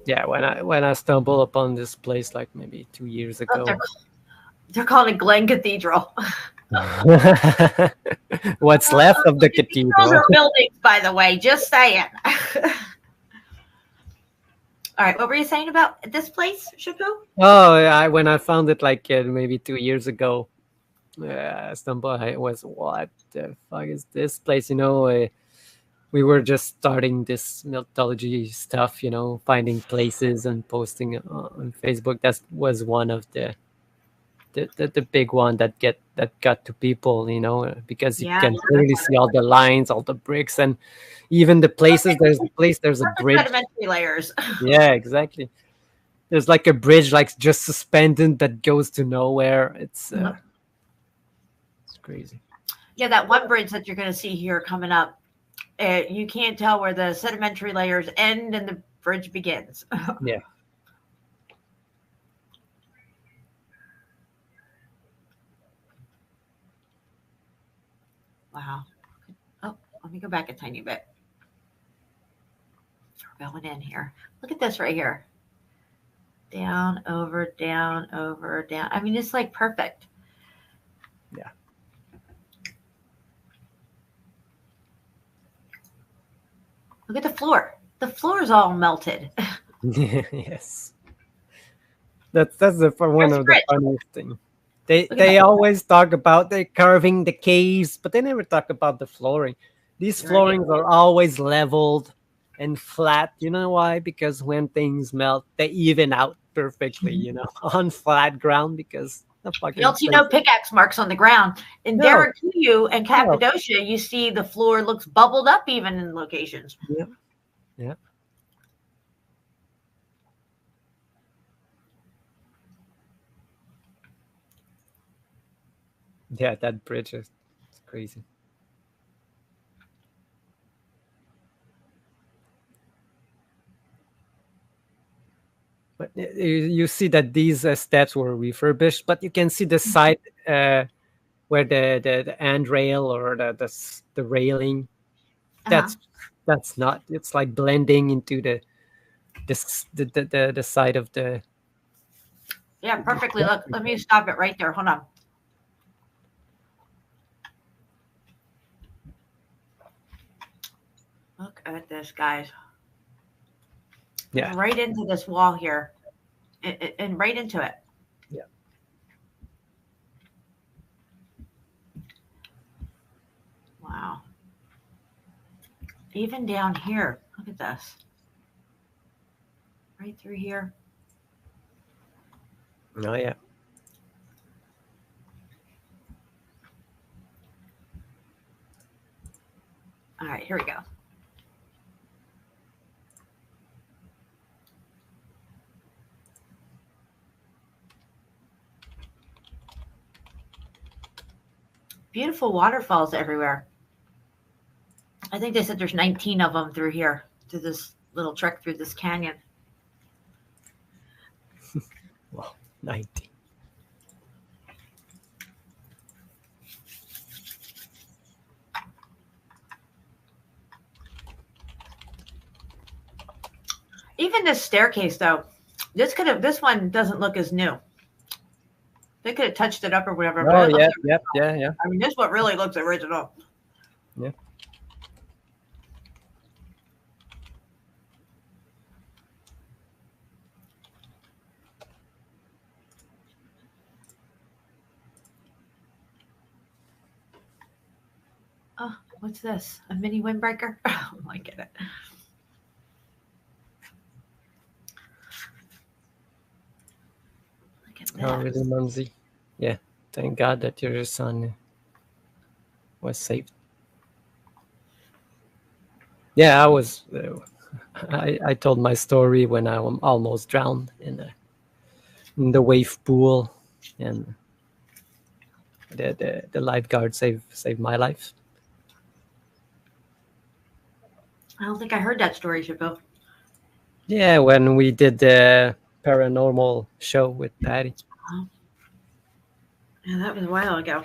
Speaker 4: Yeah, when I stumbled upon this place like maybe 2 years ago.
Speaker 3: They're calling it Glen Cathedral.
Speaker 4: What's left of the cathedral?
Speaker 3: Those are buildings, by the way. Just saying. All right, what were you saying about this place, SHEPU?
Speaker 4: Oh, when I found it like maybe 2 years ago, I stumbled. I was, what the fuck is this place? We were just starting this Meltology stuff, finding places and posting on Facebook. That was one of the big one that got to people, because you can clearly see all the lines, all the bricks, and even the places. There's a bridge.
Speaker 3: Sedimentary layers.
Speaker 4: Yeah, exactly. There's like a bridge, like just suspended that goes to nowhere. It's crazy.
Speaker 3: Yeah, that one bridge that you're going to see here coming up, you can't tell where the sedimentary layers end and the bridge begins.
Speaker 4: Yeah.
Speaker 3: Wow. Oh, let me go back a tiny bit. We're going in here. Look at this right here. Down, over, down, over, down. I mean, it's like perfect.
Speaker 4: Yeah.
Speaker 3: Look at the floor. The floor is all melted.
Speaker 4: Yes. That's one of the funniest things. They always talk about the carving the caves, but they never talk about the flooring. These floorings are always leveled and flat. You know why? Because when things melt, they even out perfectly, on flat ground, because the fucking
Speaker 3: You don't see no pickaxe marks on the ground. In
Speaker 4: No.
Speaker 3: Derrickiu and Cappadocia, you see the floor looks bubbled up even in locations.
Speaker 4: Yeah. Yeah. Yeah, that bridge is crazy. But you see that these steps were refurbished, but you can see the side where the handrail or the railing. That's not. It's like blending into the side of the.
Speaker 3: Yeah, perfectly. Look, let me stop it right there. Hold on. Look at this, guys.
Speaker 4: Yeah.
Speaker 3: Right into this wall here. And right into it.
Speaker 4: Yeah.
Speaker 3: Wow. Even down here. Look at this. Right through here.
Speaker 4: Oh, yeah.
Speaker 3: All right, here we go. Beautiful waterfalls everywhere. I think they said there's 19 of them through here, through this little trek through this canyon.
Speaker 4: Wow, 19.
Speaker 3: Even this staircase, though, this one doesn't look as new. They could have touched it up or whatever.
Speaker 4: Oh,
Speaker 3: but
Speaker 4: yeah.
Speaker 3: I mean, this one really looks original.
Speaker 4: Yeah.
Speaker 3: Oh, what's this? A mini windbreaker? Oh, I get it. Look at
Speaker 4: Oh,
Speaker 3: this.
Speaker 4: really, Mumsy? Yeah. Thank God that your son was saved. Yeah, I was. I told my story when I almost drowned in the wave pool, and the lifeguard saved my life.
Speaker 3: I don't think I heard that story, SHEPU.
Speaker 4: Yeah, when we did the paranormal show with Patty.
Speaker 3: Oh. Yeah, that was a while ago.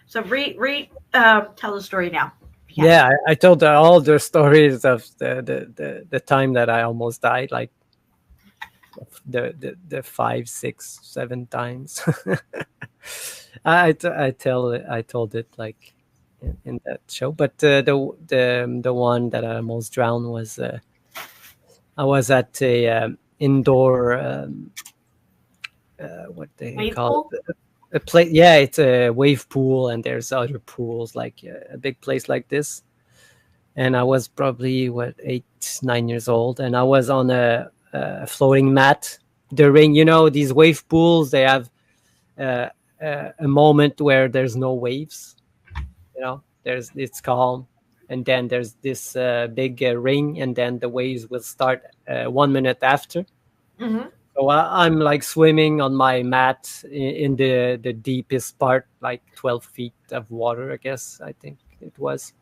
Speaker 3: So tell the story now.
Speaker 4: Yeah, I told her all the stories of the time that I almost died, like the 5, 6, 7 times. I told it like in that show, but the one that I almost drowned was I was at a indoor what they
Speaker 3: Wave
Speaker 4: call
Speaker 3: pool?
Speaker 4: it, a place. Yeah, it's a wave pool, and there's other pools like a big place like this. And I was probably 8, 9 years old, and I was on a floating mat. The ring, these wave pools, they have a moment where there's no waves. It's calm, and then there's this big ring, and then the waves will start 1 minute after.
Speaker 3: Mm-hmm.
Speaker 4: So I'm like swimming on my mat in the deepest part, like 12 feet of water, I guess. I think it was.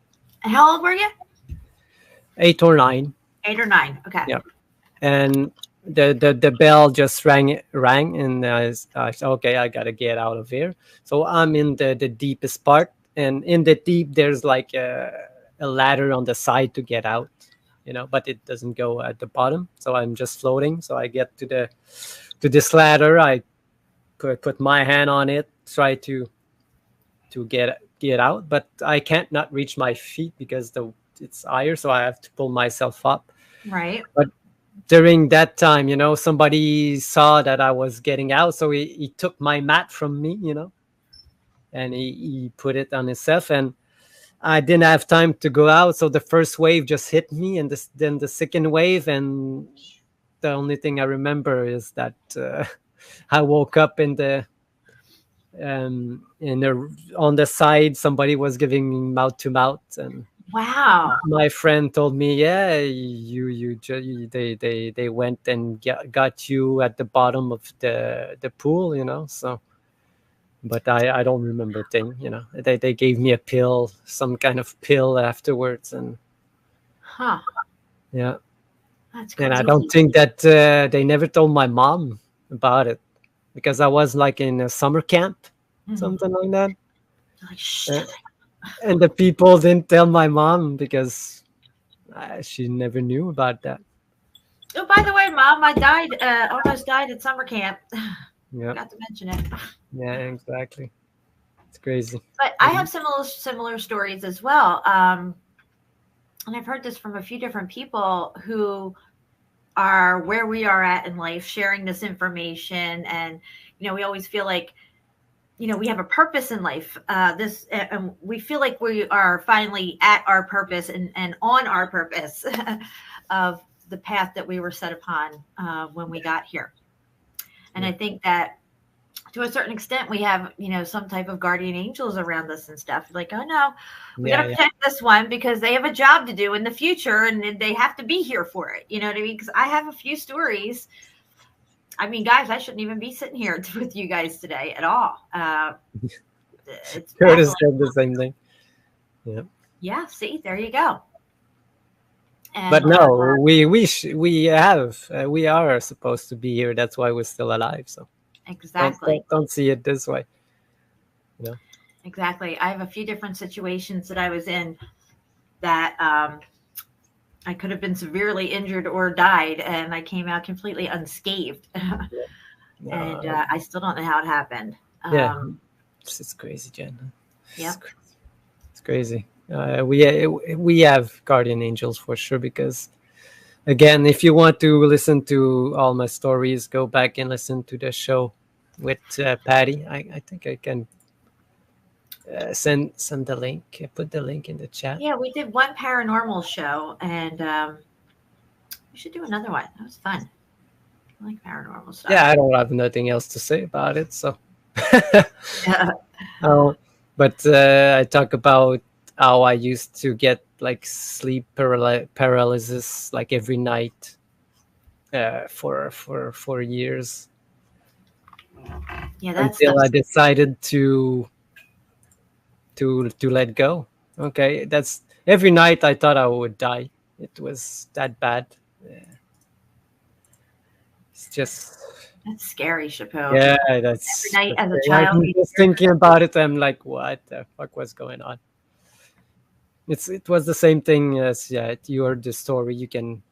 Speaker 3: And how old were you?
Speaker 4: 8 or 9.
Speaker 3: 8 or 9. Okay.
Speaker 4: Yeah. And the bell just rang, and I said, okay, I gotta get out of here. So I'm in the deepest part, and in the deep there's like a ladder on the side to get out, but it doesn't go at the bottom. So I'm just floating. So I get to this ladder. I put my hand on it, try to get out, but I can't not reach my feet because it's higher, so I have to pull myself up.
Speaker 3: Right.
Speaker 4: But during that time, somebody saw that I was getting out, so he took my mat from me, and he put it on himself, and I didn't have time to go out. So the first wave just hit me, and then the second wave, and the only thing I remember is that I woke up on the side. Somebody was giving me mouth to mouth, and
Speaker 3: wow,
Speaker 4: my friend told me, yeah, they went and got you at the bottom of the pool, so. But I don't remember a thing, They gave me a pill, some kind of pill afterwards, and yeah.
Speaker 3: That's crazy.
Speaker 4: And I don't think that they never told my mom about it, because I was like in a summer camp, something like that. And the people didn't tell my mom because she never knew about that.
Speaker 3: Oh, by the way, Mom, I almost died at summer camp.
Speaker 4: Yeah.
Speaker 3: Forgot to mention it.
Speaker 4: Yeah, exactly. It's crazy.
Speaker 3: But I have similar stories as well. And I've heard this from a few different people who are where we are at in life, sharing this information. And, we always feel like, we have a purpose in life. And we feel like we are finally at our purpose and on our purpose of the path that we were set upon when we got here. And I think that to a certain extent, we have, some type of guardian angels around us and stuff. Like, oh no, we got to protect this one because they have a job to do in the future and they have to be here for it. You know what I mean? Because I have a few stories. I mean, guys, I shouldn't even be sitting here with you guys today at all. It's
Speaker 4: Curtis said the same thing. Yeah.
Speaker 3: Yeah. See, there you go. And
Speaker 4: but no, we are supposed to be here. That's why we're still alive. So
Speaker 3: exactly,
Speaker 4: don't see it this way.
Speaker 3: Exactly. I have a few different situations that I was in that I could have been severely injured or died, and I came out completely unscathed. And I still don't know how it happened.
Speaker 4: It's crazy, Jen.
Speaker 3: Yeah,
Speaker 4: it's crazy. We have guardian angels for sure, because again, if you want to listen to all my stories, go back and listen to the show with Patty. I think I can send the link, put the link in the chat.
Speaker 3: Yeah, we did one paranormal show, and we should do another one. That was fun. I like paranormal stuff.
Speaker 4: Yeah, I don't have nothing else to say about it, so but I talk about how I used to get like sleep paralysis like every night for 4 years.
Speaker 3: Yeah, that's
Speaker 4: until I decided to let go. Okay, that's every night I thought I would die. It was that bad. Yeah. It's just
Speaker 3: that's scary, SHEPU.
Speaker 4: Yeah, that's
Speaker 3: every night as a child.
Speaker 4: I'm just thinking about it. I'm like, what the fuck was going on? It was the same thing as you heard the story. You can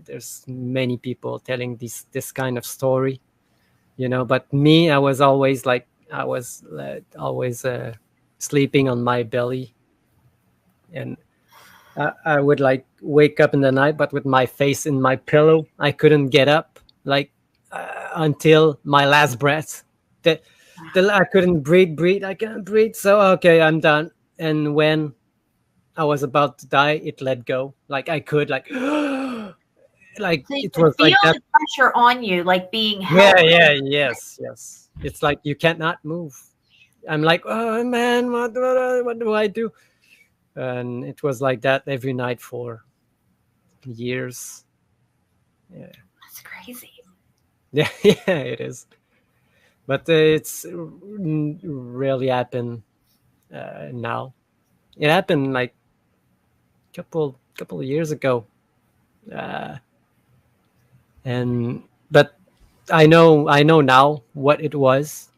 Speaker 4: There's many people telling this kind of story, but me, I was always always sleeping on my belly, and I would like wake up in the night, but with my face in my pillow. I couldn't get up until my last breath. I couldn't breathe. I can't breathe. So, okay, I'm done. And when I was about to die, it let go. Like I could like
Speaker 3: So
Speaker 4: it was
Speaker 3: feel
Speaker 4: like that.
Speaker 3: the pressure on you, like being held.
Speaker 4: Yes. It's like you cannot move. I'm like, oh man, what do I do? And it was like that every night for years. Yeah.
Speaker 3: That's crazy.
Speaker 4: Yeah, it is. But it's rarely happened now. It happened like couple of years ago, but I know now what it was.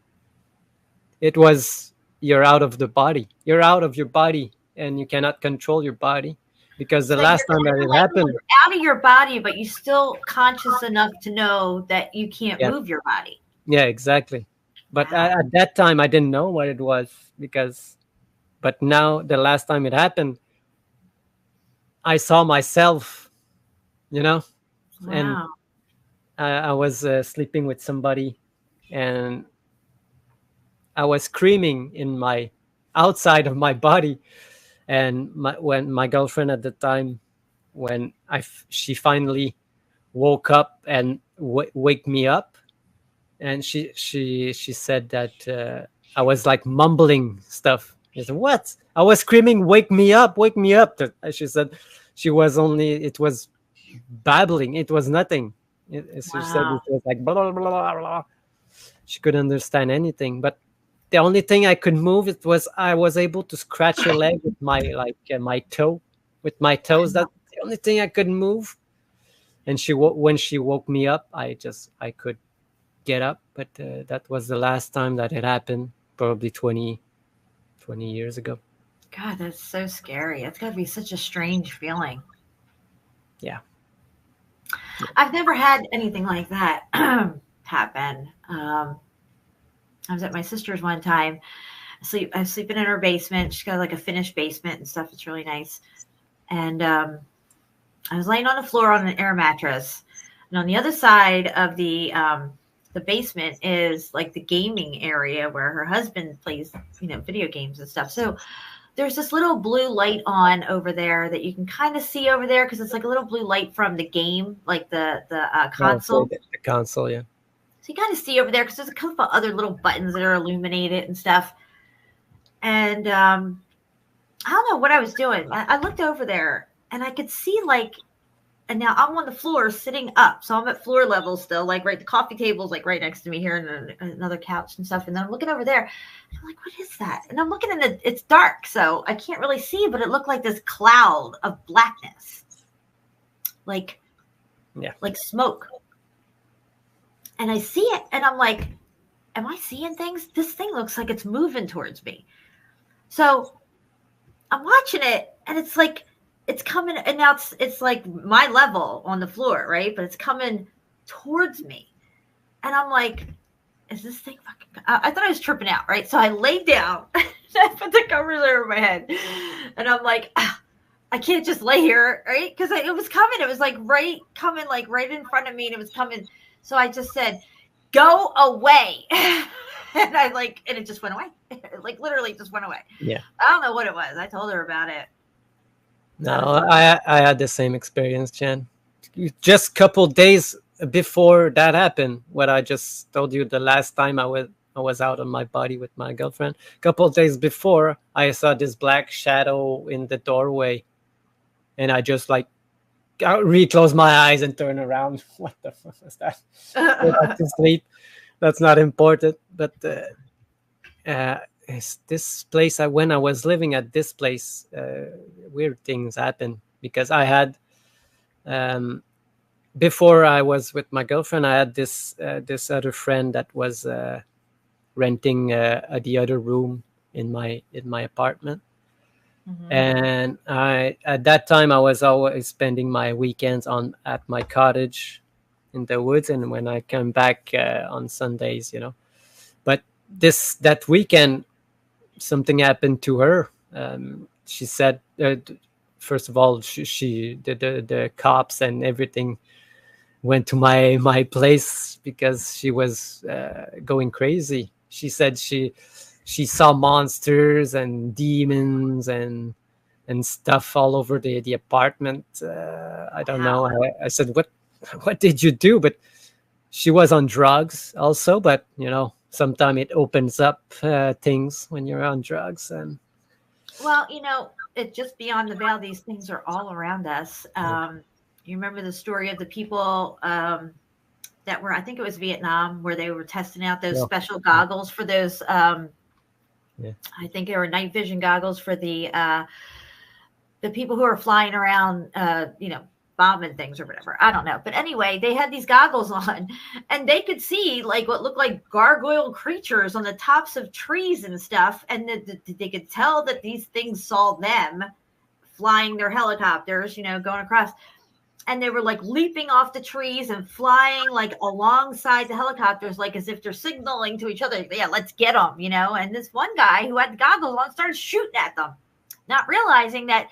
Speaker 4: It was you're out of the body. You're out of your body, and you cannot control your body, because the last time that it happened,
Speaker 3: you're out of your body, but you're still conscious enough to know that you can't move your body.
Speaker 4: Yeah, exactly. But at that time, I didn't know what it was but now the last time it happened, I saw myself,
Speaker 3: Wow.
Speaker 4: and I was sleeping with somebody, and I was screaming in my outside of my body, and when my girlfriend at the time, when she finally woke up and wake me up, and she said that I was like mumbling stuff. She said, "What?" I was screaming, "Wake me up! Wake me up!" She said it was babbling. It was nothing. She said it was like blah, blah, blah, blah, blah. She couldn't understand anything. But the only thing I could move I was able to scratch her leg with my my toe, with my toes. That's the only thing I could move. And when she woke me up, I could get up. But that was the last time that it happened, probably 20 years ago.
Speaker 3: God, that's so scary. That's got to be such a strange feeling.
Speaker 4: Yeah.
Speaker 3: I've never had anything like that happen. I was at my sister's one time. I was sleeping in her basement. She's got like a finished basement and stuff. It's really nice. And I was laying on the floor on an air mattress. And on the other side of the basement is like the gaming area where her husband plays, video games and stuff. So there's this little blue light on over there that you can kind of see over there, because it's like a little blue light from the game, like the console.
Speaker 4: The console, yeah.
Speaker 3: So you kind of see over there, because there's a couple of other little buttons that are illuminated and stuff. And I don't know what I was doing. I looked over there and I could see and now I'm on the floor sitting up. So I'm at floor level still, the coffee table's right next to me here, and another couch and stuff. And then I'm looking over there and I'm like, what is that? And I'm looking it's dark, so I can't really see, but it looked like this cloud of blackness. Like smoke. And I see it and I'm like, am I seeing things? This thing looks like it's moving towards me. So I'm watching it and it's like, it's coming, and now it's like my level on the floor, right? But it's coming towards me. And I'm like, is this thing fucking... I thought I was tripping out, right? So I laid down. I put the covers over my head. And I'm like, I can't just lay here, right? Because it was coming. It was right in front of me, and it was coming. So I just said, go away. And and it just went away. Literally just went away.
Speaker 4: Yeah.
Speaker 3: I don't know what it was. I told her about it.
Speaker 4: No, I had the same experience, Jen. Just a couple days before that happened, what I just told you, the last time I was out on my body with my girlfriend. A couple of days before, I saw this black shadow in the doorway, and I just I reclosed my eyes and turned around. What the fuck was that? Go back to sleep. That's not important, but it's this place. When I was living at this place, weird things happened, because I had before I was with my girlfriend, I had this other friend that was renting the other room in my apartment, And at that time I was always spending my weekends at my cottage in the woods, and when I come back on Sundays, But that weekend, something happened to her. She said, first of all, the cops and everything went to my place because she was going crazy. She said she saw monsters and demons and stuff all over the apartment. I don't know. I said, what did you do? But she was on drugs also, but sometimes it opens up things when you're on drugs. And
Speaker 3: well, it's just beyond the veil. These things are all around us. You remember the story of the people that were, I think it was Vietnam, where they were testing out those special goggles for those. I think they were night vision goggles for the people who are flying around, bombing things or whatever. I don't know. But anyway, they had these goggles on and they could see like what looked like gargoyle creatures on the tops of trees and stuff. And they could tell that these things saw them flying their helicopters, going across. And they were like leaping off the trees and flying like alongside the helicopters, like as if they're signaling to each other. Yeah, let's get them, And this one guy who had the goggles on started shooting at them, not realizing that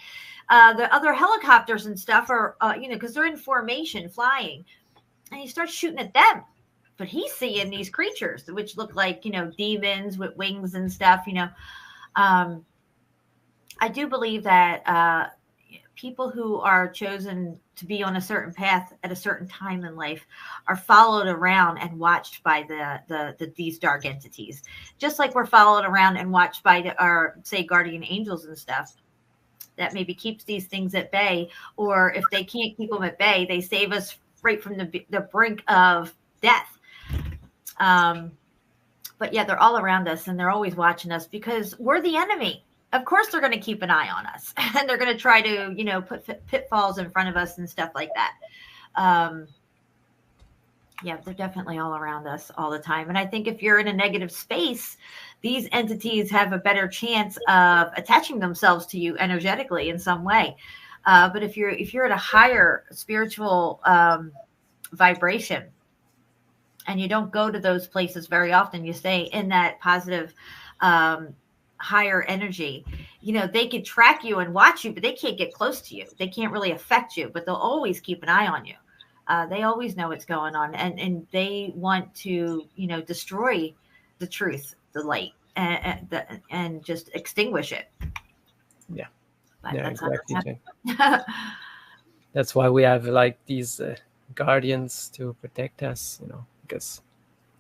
Speaker 3: the other helicopters and stuff are, because they're in formation flying, and he starts shooting at them. But he's seeing these creatures, which look like, demons with wings and stuff, I do believe that people who are chosen to be on a certain path at a certain time in life are followed around and watched by these dark entities, just like we're followed around and watched by our, say, guardian angels and stuff. That maybe keeps these things at bay, or if they can't keep them at bay, they save us right from the brink of death. But yeah, they're all around us and they're always watching us because we're the enemy. Of course, they're going to keep an eye on us and they're going to try to, put pitfalls in front of us and stuff like that. Yeah, they're definitely all around us all the time. And I think if you're in a negative space, these entities have a better chance of attaching themselves to you energetically in some way. But if you're at a higher spiritual vibration and you don't go to those places very often, you stay in that positive higher energy, they could track you and watch you, but they can't get close to you. They can't really affect you, but they'll always keep an eye on you. They always know what's going on, and they want to, destroy the truth, the light, and just extinguish it.
Speaker 4: Yeah,
Speaker 3: But
Speaker 4: yeah,
Speaker 3: that's
Speaker 4: exactly. That's why we have like these guardians to protect us, because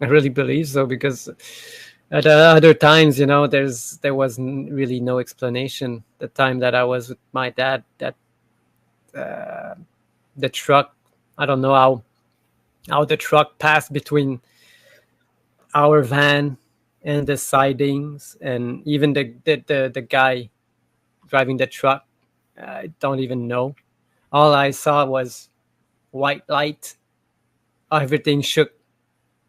Speaker 4: I really believe so. Because at other times, there was really no explanation. The time that I was with my dad, that the truck, I don't know how the truck passed between our van and the sidings, and even the guy driving the truck, I don't even know. All I saw was white light. Everything shook,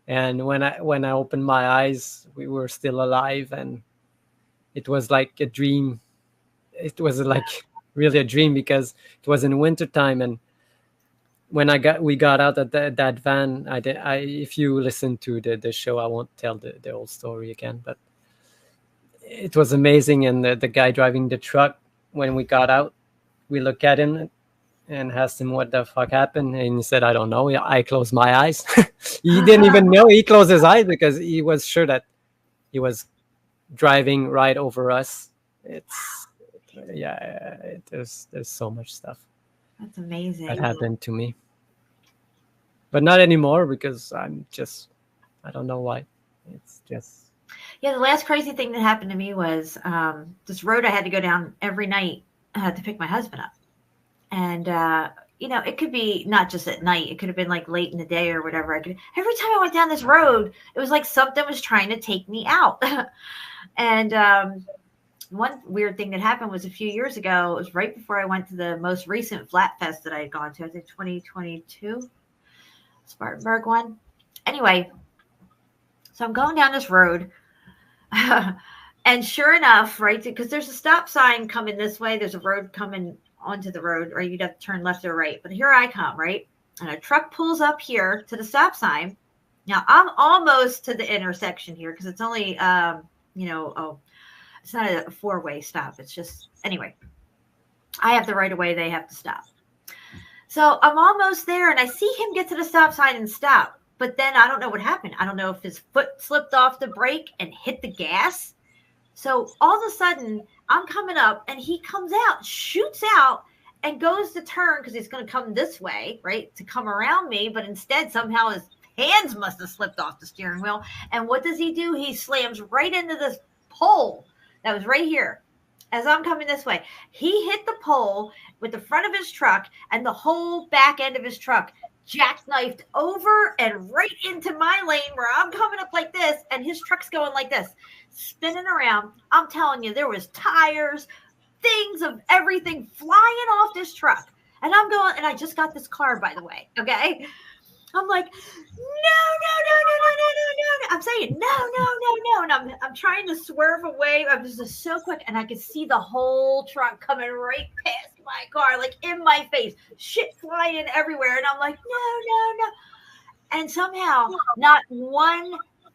Speaker 4: and when I opened my eyes, we were still alive, and it was like a dream. It was like really a dream because it was in wintertime, and when we got out of that van, if you listen to the show, I won't tell the whole story again, but it was amazing. And the guy driving the truck, when we got out, we looked at him and asked him what the fuck happened, and he said, I don't know. I closed my eyes. He didn't even know. He closed his eyes because he was sure that he was driving right over us. There's so much stuff.
Speaker 3: That's amazing.
Speaker 4: That happened to me. But not anymore because I don't know why. It's just.
Speaker 3: Yeah, the last crazy thing that happened to me was this road I had to go down every night to pick my husband up. And, it could be not just at night. It could have been like late in the day or whatever. Every time I went down this road, it was like something was trying to take me out. And one weird thing that happened was a few years ago. It was right before I went to the most recent Flat Fest that I had gone to. I think 2022, Spartanburg one. Anyway, so I'm going down this road, And sure enough, right, because there's a stop sign coming this way. There's a road coming onto the road, right? You'd have to turn left or right. But here I come, right? And a truck pulls up here to the stop sign. Now, I'm almost to the intersection here because it's only, it's not a four-way stop. It's just, anyway, I have the right of way. They have to stop. So I'm almost there, and I see him get to the stop sign and stop. But then I don't know what happened. I don't know if his foot slipped off the brake and hit the gas. So all of a sudden, I'm coming up, and he comes out, shoots out, and goes to turn because he's going to come this way, right, to come around me. But instead, somehow his hands must have slipped off the steering wheel. And what does he do? He slams right into this pole that was right here. As I'm coming this way, he hit the pole with the front of his truck, and the whole back end of his truck jackknifed over and right into my lane where I'm coming up like this, and his truck's going like this, spinning around. I'm telling you, there was tires, things of everything flying off this truck. And I'm going, and I just got this car, by the way, okay? I'm like, no. I'm saying, no. And I'm trying to swerve away. I was just so quick. And I could see the whole truck coming right past my car, like in my face, shit flying everywhere. And I'm like, no. And somehow not one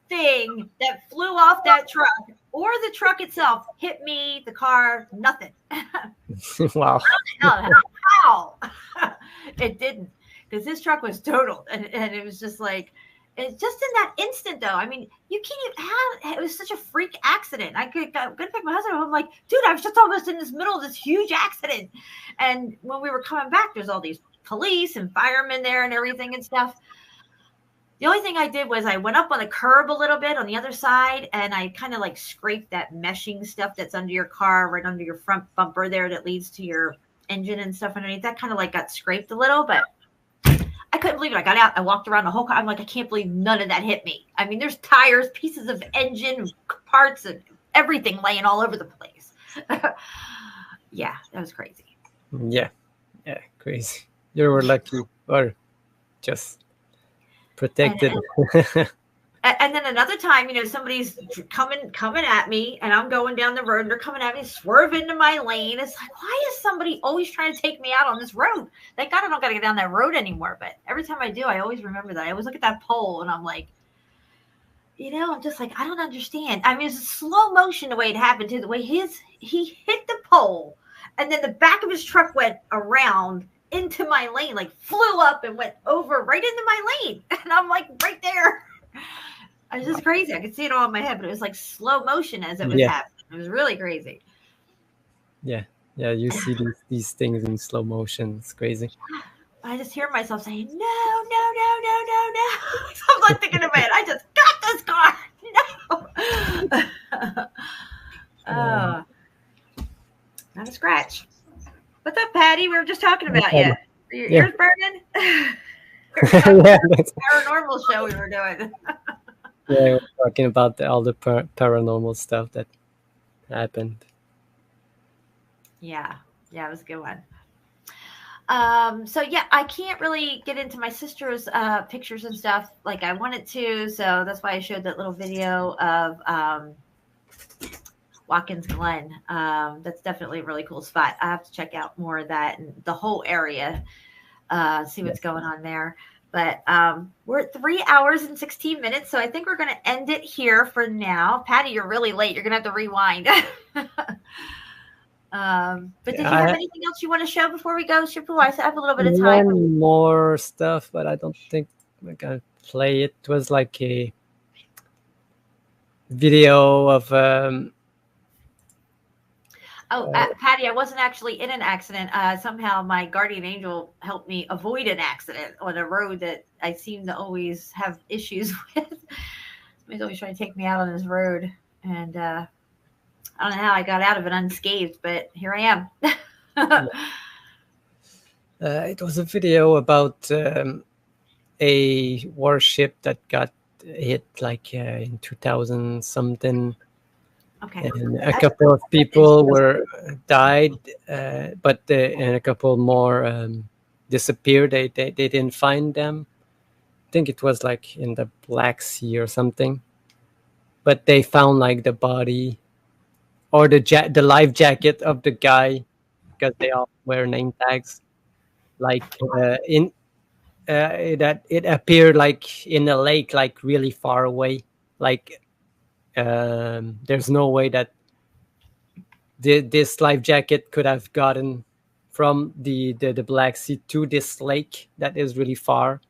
Speaker 3: thing that flew off that truck or the truck itself hit me, the car, nothing.
Speaker 4: Wow.
Speaker 3: How? It didn't. Because his truck was totaled, and it was just like, it's just in that instant, though. I mean, you can't even have, it was such a freak accident. I could pick my husband up. I'm like, dude, I was just almost in this middle of this huge accident. And when we were coming back, there's all these police and firemen there and everything and stuff. The only thing I did was I went up on the curb a little bit on the other side, and I kind of like scraped that meshing stuff that's under your car, right under your front bumper there that leads to your engine and stuff underneath. That kind of like got scraped a little, but I couldn't believe it. I got out. I walked around the whole car. I'm like, I can't believe none of that hit me. I mean, there's tires, pieces of engine parts, and everything laying all over the place. Yeah, that was crazy.
Speaker 4: Yeah, crazy. You were lucky, or just protected.
Speaker 3: And then another time, somebody's coming at me, and I'm going down the road, and they're coming at me, swerve into my lane. It's like, why is somebody always trying to take me out on this road? Thank God I don't got to get down that road anymore. But every time I do, I always remember that. I always look at that pole, and I'm like, I'm just like, I don't understand. I mean, it's a slow motion the way it happened, too. The way he hit the pole, and then the back of his truck went around into my lane, like flew up and went over right into my lane. And I'm like, right there. It was just crazy. I could see it all in my head, but it was like slow motion as it was happening. It was really crazy.
Speaker 4: Yeah, you see these things in slow motion. It's crazy.
Speaker 3: I just hear myself saying, no. I'm like thinking about it. I just got this car. No. Not a scratch. What's up, Patty? We were just talking about you. Are your ears burning? Paranormal show we were doing.
Speaker 4: Yeah, we were talking about all the paranormal stuff that happened.
Speaker 3: Yeah, it was a good one. So yeah, I can't really get into my sister's pictures and stuff like I wanted to, so that's why I showed that little video of Watkins Glen. That's definitely a really cool spot. I have to check out more of that and the whole area, see what's going on there. But we're at 3 hours and 16 minutes, so I think we're going to end it here for now. Patty, you're really late. You're going to have to rewind. But did you have anything else you want to show before we go, SHEPU? I have a little bit of time.
Speaker 4: One more stuff, but I don't think we're going to play it. It was like a video of...
Speaker 3: Patty, I wasn't actually in an accident. Somehow my guardian angel helped me avoid an accident on a road that I seem to always have issues with. Somebody's always trying to take me out on this road. And I don't know how I got out of it unscathed, but here I am.
Speaker 4: It was a video about a warship that got hit like in 2000 something.
Speaker 3: Okay.
Speaker 4: And a couple of people died, but and a couple more disappeared. They didn't find them. I think it was like in the Black Sea or something. But they found like the body or the life jacket of the guy, because they all wear name tags. Like that it appeared like in a lake, like really far away. Like there's no way that this life jacket could have gotten from the Black Sea to this lake that is really far,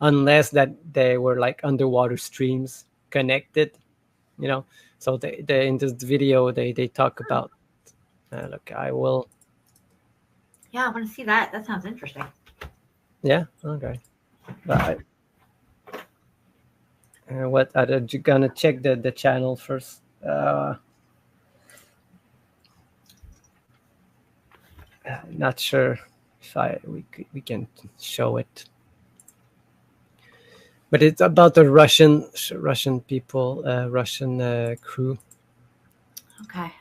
Speaker 4: unless that they were like underwater streams connected, you know. So they in this video they talk about. Look, I will.
Speaker 3: Yeah, I want to see that. That sounds interesting.
Speaker 4: Yeah. Okay. What are you gonna check the channel first? Not sure if we can show it, but it's about the Russian people, Russian crew.
Speaker 3: Okay.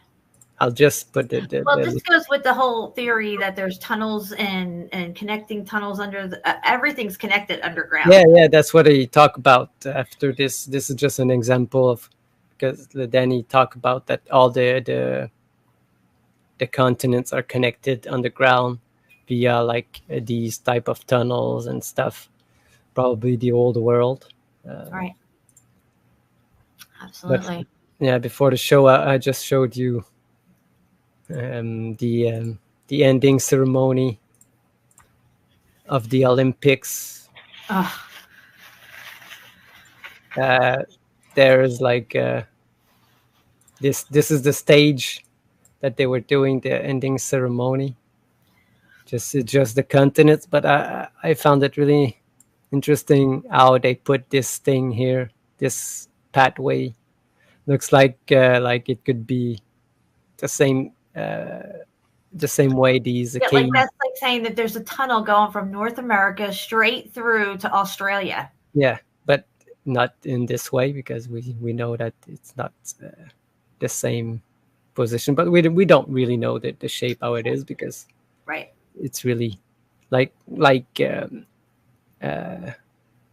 Speaker 4: I'll just put
Speaker 3: Well, this goes with the whole theory that there's tunnels and connecting tunnels under everything's connected underground.
Speaker 4: Yeah, that's what he talk about after this. This is just an example of, because then he talk about that all the continents are connected underground via like these type of tunnels and stuff. Probably the old world.
Speaker 3: Right. Absolutely.
Speaker 4: But, yeah, before the show, I just showed you the ending ceremony of the Olympics. There is like this is the stage that they were doing the ending ceremony. Just the continents, but I found it really interesting how they put this thing here. This pathway looks like it could be the same way these
Speaker 3: Yeah, like that's like saying that there's a tunnel going from North America straight through to Australia.
Speaker 4: Yeah, but not in this way, because we know that it's not the same position. But we don't really know the shape how it is, because
Speaker 3: right,
Speaker 4: it's really like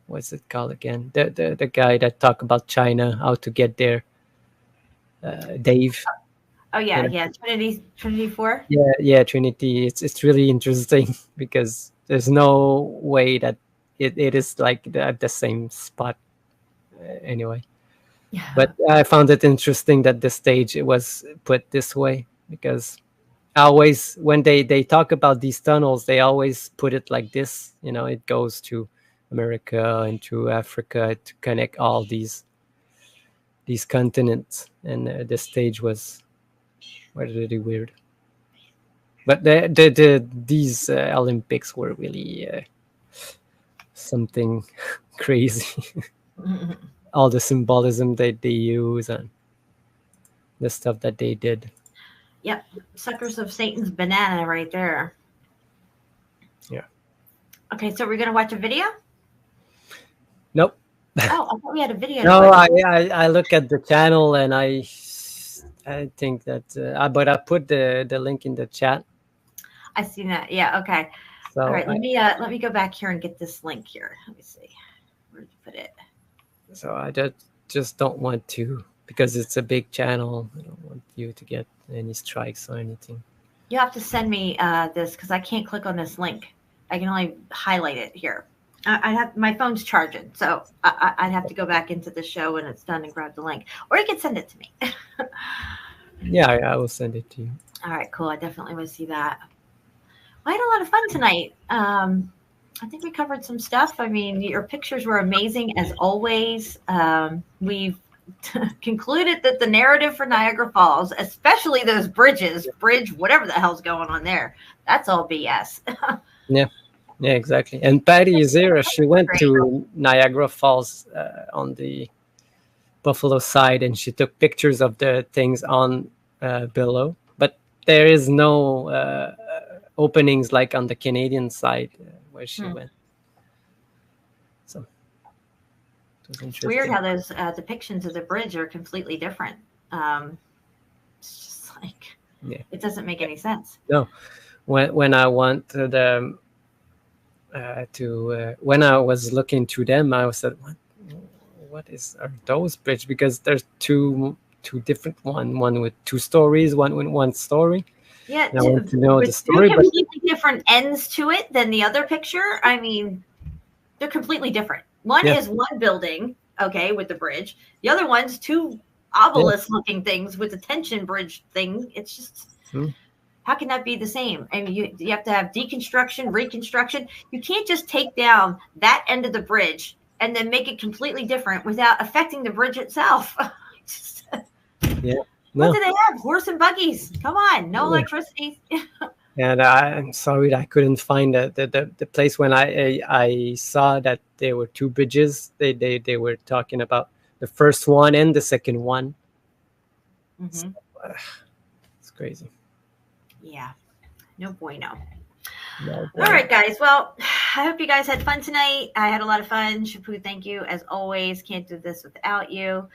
Speaker 4: what's it called again? The guy that talk about China, how to get there. Dave.
Speaker 3: Oh yeah. Trinity 4.
Speaker 4: Yeah, Trinity. It's really interesting because there's no way that it is like at the same spot. Anyway, yeah. But I found it interesting that the stage was put this way, because always when they talk about these tunnels, they always put it like this. You know, it goes to America and to Africa to connect all these continents, and the stage was really weird. But these Olympics were really something crazy. All the symbolism that they use and the stuff that they did.
Speaker 3: Yep, suckers of Satan's banana right there.
Speaker 4: Yeah.
Speaker 3: Okay, so we're gonna watch a video.
Speaker 4: Nope.
Speaker 3: Oh, I thought we had a video.
Speaker 4: No, I look at the channel and I think that, but I put the link in the chat.
Speaker 3: I see that. Yeah. Okay. So all right. Let me go back here and get this link here. Let me see. Where did you put it?
Speaker 4: So I just don't want to, because it's a big channel. I don't want you to get any strikes or anything.
Speaker 3: You have to send me this, because I can't click on this link. I can only highlight it here. I have my phone's charging, so I'd have to go back into the show when it's done and grab the link, or you can send it to me.
Speaker 4: Yeah, I will send it to you.
Speaker 3: All right, cool. I definitely want to see that. I had a lot of fun tonight. I think we covered some stuff. I mean, your pictures were amazing as always. We've concluded that the narrative for Niagara Falls, especially those bridge, whatever the hell's going on there, that's all BS.
Speaker 4: Yeah, exactly. And Patty Izira, she went to Niagara Falls on the Buffalo side, and she took pictures of the things on below. But there is no openings like on the Canadian side where she went. So it was interesting.
Speaker 3: Weird how those depictions of the bridge are completely different. It's just like, it doesn't make any sense.
Speaker 4: No, when I went to the when I was looking through them, I was like, what are those bridges? Because there's two two different one with 2 stories, one with 1 story.
Speaker 3: Yeah,
Speaker 4: and I want to know the
Speaker 3: with
Speaker 4: story,
Speaker 3: two
Speaker 4: but
Speaker 3: completely different ends to it than the other picture. I mean, they're completely different. One
Speaker 4: Yeah.
Speaker 3: is one building, okay, with the bridge. The other one's 2 obelisk-looking things with the tension bridge thing. It's just, how can that be the same? I mean, you have to have deconstruction, reconstruction. You can't just take down that end of the bridge and then make it completely different without affecting the bridge itself.
Speaker 4: yeah.
Speaker 3: What
Speaker 4: No.
Speaker 3: do they have? Horse and buggies. Come on, no electricity.
Speaker 4: And I'm sorry that I couldn't find the place when I saw that there were 2 bridges. They were talking about the first one and the second one. So, it's crazy.
Speaker 3: Yeah, no bueno.
Speaker 4: No,
Speaker 3: All right, guys. Well, I hope you guys had fun tonight. I had a lot of fun. SHEPU, thank you as always. Can't do this without you.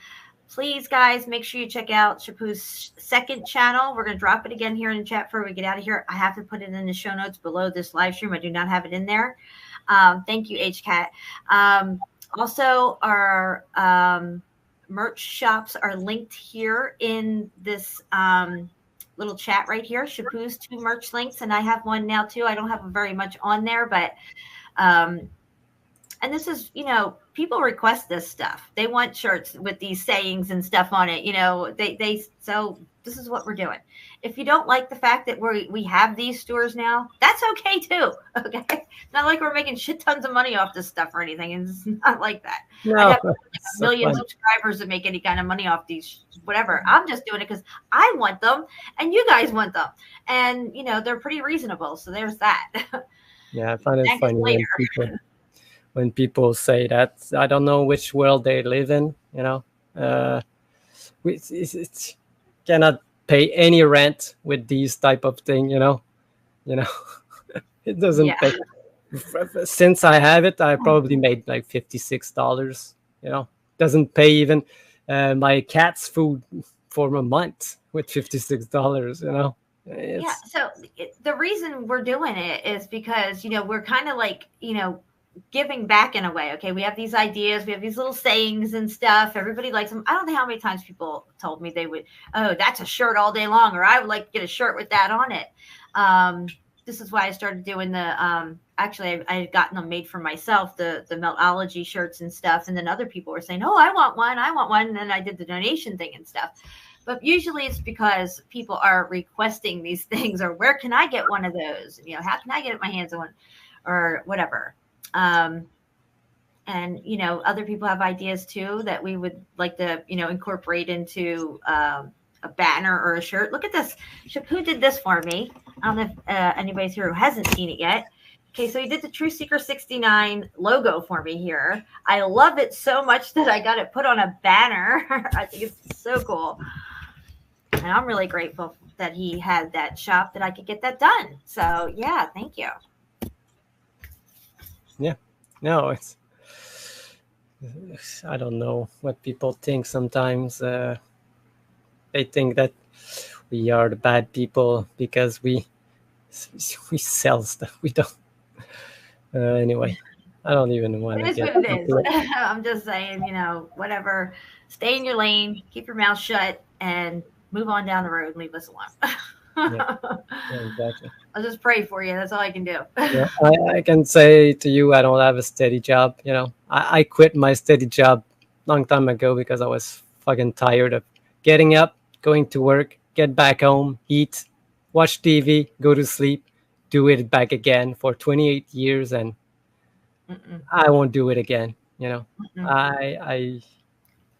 Speaker 3: Please, guys, make sure you check out SHEPU's second channel. We're going to drop it again here in the chat before we get out of here. I have to put it in the show notes below this live stream. I do not have it in there. Thank you, HCAT. Also, our merch shops are linked here in this little chat right here. SHEPU's 2 merch links, and I have one now too. I don't have very much on there, but and this is, you know, people request this stuff. They want shirts with these sayings and stuff on it. You know, so this is what we're doing. If you don't like the fact that we have these stores now, that's okay too. Okay, it's not like we're making shit tons of money off this stuff or anything. It's not like that.
Speaker 4: No,
Speaker 3: I have like
Speaker 4: it's
Speaker 3: a million
Speaker 4: so fun.
Speaker 3: subscribers that make any kind of money off these, whatever. I'm just doing it because I want them and you guys want them, and you know they're pretty reasonable. So there's that.
Speaker 4: Yeah, I find it
Speaker 3: Thanks
Speaker 4: funny when people say that. I don't know which world they live in. You know, it's cannot pay any rent with these type of thing. You know, it doesn't pay. Since I have it, I probably made like $56. You know, doesn't pay even my cat's food for a month with $56. You know.
Speaker 3: Yeah. So the reason we're doing it is because, you know, we're kind of like, you know, giving back in a way. Okay. We have these ideas. We have these little sayings and stuff. Everybody likes them. I don't know how many times people told me they would, oh, that's a shirt all day long, or I would like to get a shirt with that on it. This is why I started doing the, actually I had gotten them made for myself, the Meltology shirts and stuff. And then other people were saying, oh, I want one. And then I did the donation thing and stuff. But usually it's because people are requesting these things, or where can I get one of those? You know, how can I get my hands on one, or whatever. And, you know, other people have ideas too that we would like to, you know, incorporate into a banner or a shirt. Look at this. SHEPU did this for me. I don't know if anybody's here who hasn't seen it yet. Okay, so he did the TruthSeeker69 logo for me here. I love it so much that I got it put on a banner. I think it's so cool. And I'm really grateful that he had that shop that I could get that done. So, yeah, thank you.
Speaker 4: Yeah. No, I don't know what people think sometimes. They think that we are the bad people because we sell stuff. We don't. Anyway, I don't even want to
Speaker 3: It is
Speaker 4: get
Speaker 3: what it
Speaker 4: into
Speaker 3: is.
Speaker 4: it.
Speaker 3: I'm just saying, you know, whatever. Stay in your lane, keep your mouth shut, and move on down the road and leave us alone.
Speaker 4: Yeah, exactly.
Speaker 3: I'll just pray for you. That's all I can do.
Speaker 4: Yeah, I can say to you, I don't have a steady job. You know, I quit my steady job long time ago because I was fucking tired of getting up, going to work, get back home, eat, watch TV, go to sleep, do it back again for 28 years, and I won't do it again. You know,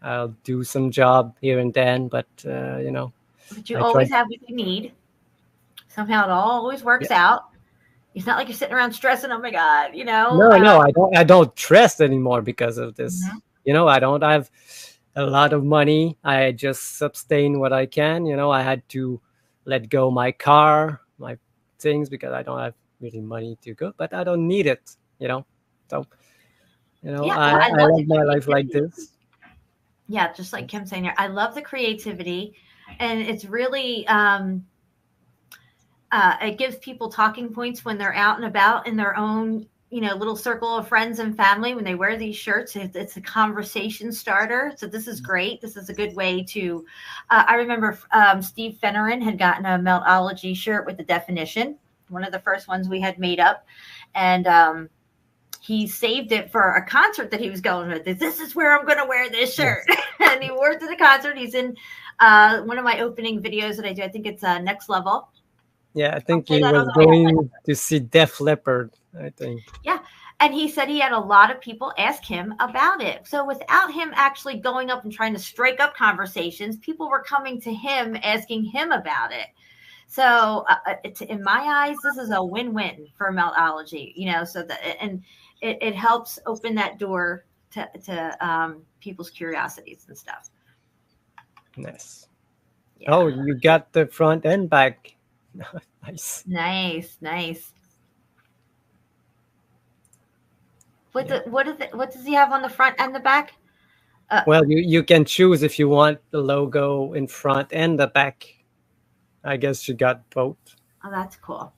Speaker 4: I'll do some job here and then, but you know,
Speaker 3: But you always have what you need. Somehow it always works out. It's not like you're sitting around stressing, oh my God, you know.
Speaker 4: No, I don't trust anymore because of this. You know, I don't have a lot of money. I just sustain what I can. You know, I had to let go my car, my things, because I don't have really money to go, but I don't need it, you know. So, you know, I love my life like this.
Speaker 3: Yeah, just like Kim's saying here, I love the creativity, and it's really it gives people talking points when they're out and about in their own, little circle of friends and family when they wear these shirts. It's a conversation starter. So this is great. This is a good way to, I remember Steve Fennerin had gotten a Meltology shirt with the definition, one of the first ones we had made up. And he saved it for a concert that he was going with. This is where I'm going to wear this shirt. Yes. And he wore it to the concert. He's in one of my opening videos that I do. I think it's Next Level.
Speaker 4: Yeah, I think he was going to see Def Leppard, I think.
Speaker 3: Yeah, and he said he had a lot of people ask him about it. So without him actually going up and trying to strike up conversations, people were coming to him asking him about it. So in my eyes, this is a win-win for Meltology, so that, and it helps open that door to people's curiosities and stuff.
Speaker 4: Nice. Yeah. Oh, you got the front and back.
Speaker 3: Nice. What does he have on the front and the back?
Speaker 4: Well, you can choose if you want the logo in front and the back. I guess you got both.
Speaker 3: Oh, that's cool.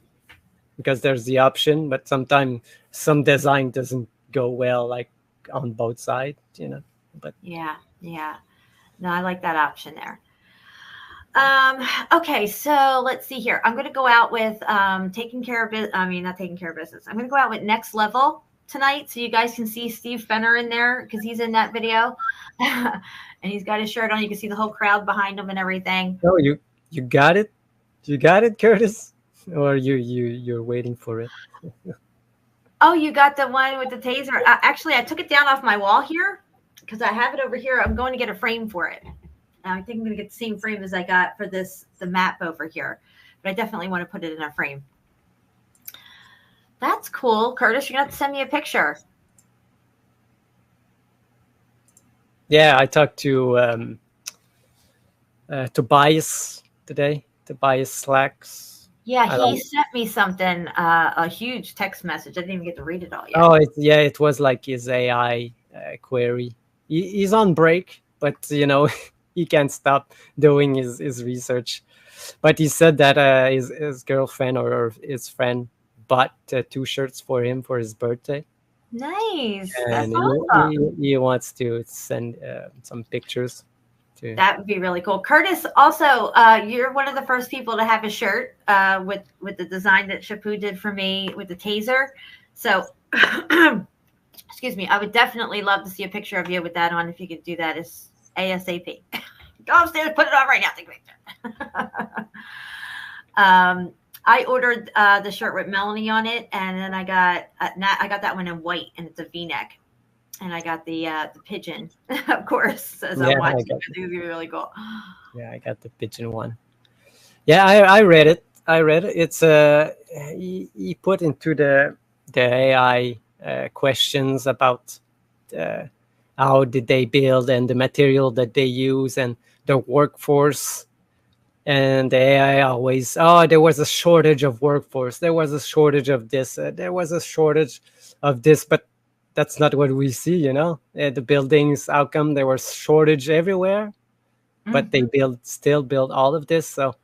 Speaker 4: Because there's the option, but sometimes some design doesn't go well, like on both sides, But
Speaker 3: yeah. No, I like that option there. Okay, so let's see here. I'm going to go out with not taking care of business. I'm going to go out with Next Level tonight, so you guys can see Steve Fenner in there because he's in that video, and he's got his shirt on. You can see the whole crowd behind him and everything.
Speaker 4: Oh, you got it? You got it, Curtis? Or you're waiting for it?
Speaker 3: Oh, you got the one with the taser. Actually, I took it down off my wall here because I have it over here. I'm going to get a frame for it. I think I'm going to get the same frame as I got for the map over here. But I definitely want to put it in a frame. That's cool. Curtis, you're going to have to send me a picture.
Speaker 4: Yeah, I talked to Tobias today. Tobias Slacks.
Speaker 3: Yeah, he sent me something, a huge text message. I didn't even get to read it all yet.
Speaker 4: Oh, it was like his AI query. He's on break, but, he can't stop doing his research. But he said that his girlfriend or his friend bought 2 shirts for him for his birthday.
Speaker 3: Nice.
Speaker 4: And
Speaker 3: that's awesome.
Speaker 4: he wants to send some pictures.
Speaker 3: That would be really cool. Curtis, also, you're one of the first people to have a shirt with the design that SHEPU did for me with the taser. So, excuse me, I would definitely love to see a picture of you with that on if you could do that as ASAP. Go upstairs, put it on right now. Take a picture. I ordered the shirt with Melanie on it, and then I got that one in white, and it's a V-neck. And I got the pigeon, of course, as I'm watching. It's really cool.
Speaker 4: Yeah, I got the pigeon one. Yeah, I read it. It's he put into the AI questions about how did they build and the material that they use and the workforce. And the AI always, there was a shortage of workforce. There was a shortage of this. There was a shortage of this, but that's not what we see, the buildings, how come there was shortage everywhere, but they still build all of this. So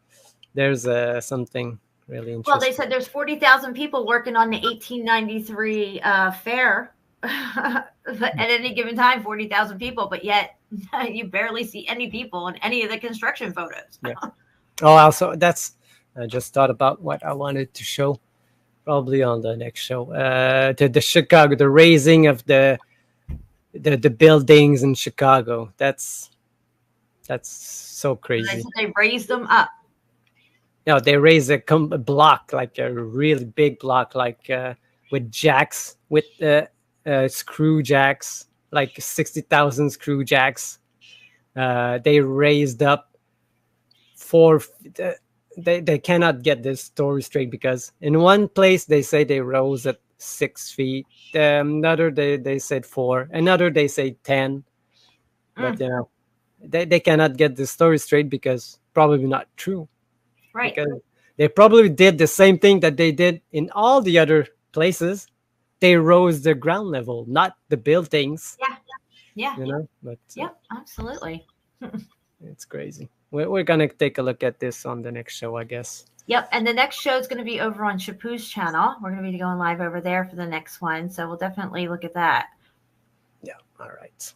Speaker 4: there's something really interesting.
Speaker 3: Well, they said there's 40,000 people working on the 1893 fair at any given time, 40,000 people, but yet you barely see any people in any of the construction photos.
Speaker 4: Yeah. Oh, also I just thought about what I wanted to show. Probably on the next show. The Chicago, the raising of the buildings in Chicago. That's so crazy.
Speaker 3: They raised them up.
Speaker 4: They raised a block, like a really big block, like with jacks, with screw jacks, like 60,000 screw jacks. They raised up They cannot get this story straight because in one place they say they rose at 6 feet, another they said 4, another they say 10, but they cannot get the story straight because probably not true,
Speaker 3: right?
Speaker 4: Because they probably did the same thing that they did in all the other places. They rose the ground level, not the buildings.
Speaker 3: Yeah.
Speaker 4: But
Speaker 3: absolutely.
Speaker 4: It's crazy. We're gonna take a look at this on the next show, I guess.
Speaker 3: Yep, and the next show is going to be over on SHEPU's channel. We're going to be going live over there for the next one, so we'll definitely look at that.
Speaker 4: Yeah, all right.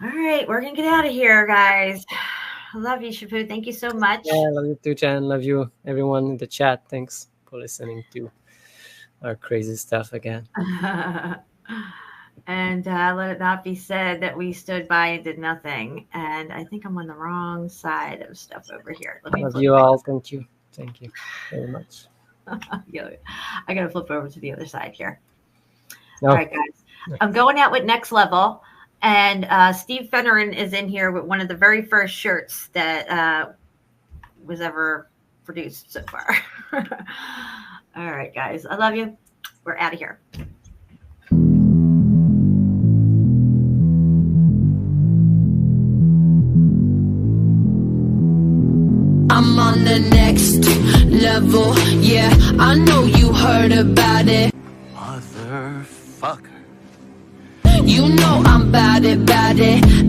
Speaker 3: All right, we're going to get out of here, guys. I love you, SHEPU. Thank you so much.
Speaker 4: Yeah, I love you too, Jan. Love you, everyone in the chat. Thanks for listening to our crazy stuff again.
Speaker 3: And let it not be said that we stood by and did nothing. And I think I'm on the wrong side of stuff over here. Let me
Speaker 4: Love
Speaker 3: flip
Speaker 4: you
Speaker 3: back.
Speaker 4: all. Thank you. Thank you very much.
Speaker 3: Yeah, I got to flip over to the other side here.
Speaker 4: No.
Speaker 3: All right, guys. I'm going out with Next Level. And Steve Fennerin is in here with one of the very first shirts that was ever produced so far. All right, guys. I love you. We're out of here.
Speaker 1: I'm on the next level, yeah, I know you heard about it.
Speaker 18: Motherfucker.
Speaker 1: You know I'm bout it,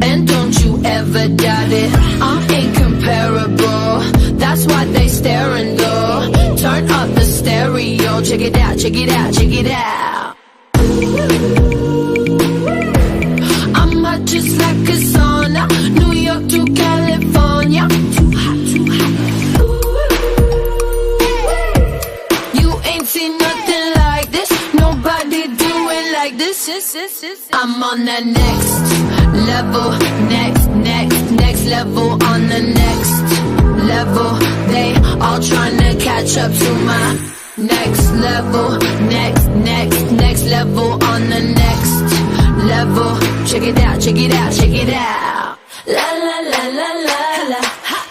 Speaker 1: and don't you ever doubt it. I'm incomparable, that's why they staring though. Turn up the stereo, check it out, check it out, check it out. I'm hot just like a sauna, New York to California. Too hot, too hot. You ain't seen nothing like this, nobody do it like this. I'm on the next level, next level, on the next level. They all trying to catch up to my next level, next level, on the next level. Check it out, check it out, check it out. La la la la la la,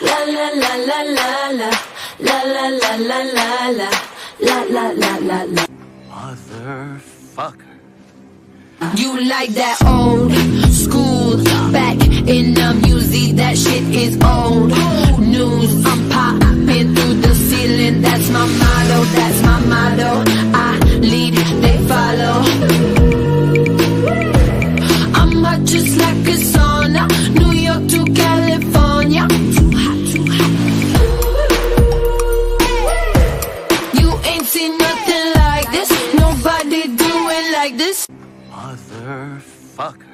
Speaker 1: la la la la la la, la la la la la la, la la la la la.
Speaker 18: Motherfucker.
Speaker 1: You like that old school, back in the music, that shit is old news. I'm popping through the ceiling, that's my motto, that's my motto. I lead, they follow. I'm hot just like a sauna, New York to California. Too hot, too hot. You ain't seen nothing like this, nobody do it like this.
Speaker 18: Motherfucker.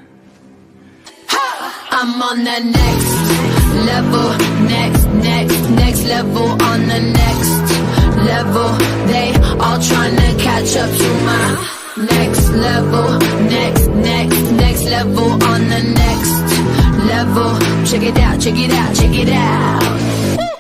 Speaker 1: I'm on the next level, next level, on the next level. They all trying to catch up to my next level, next level, on the next level. Check it out, check it out, check it out.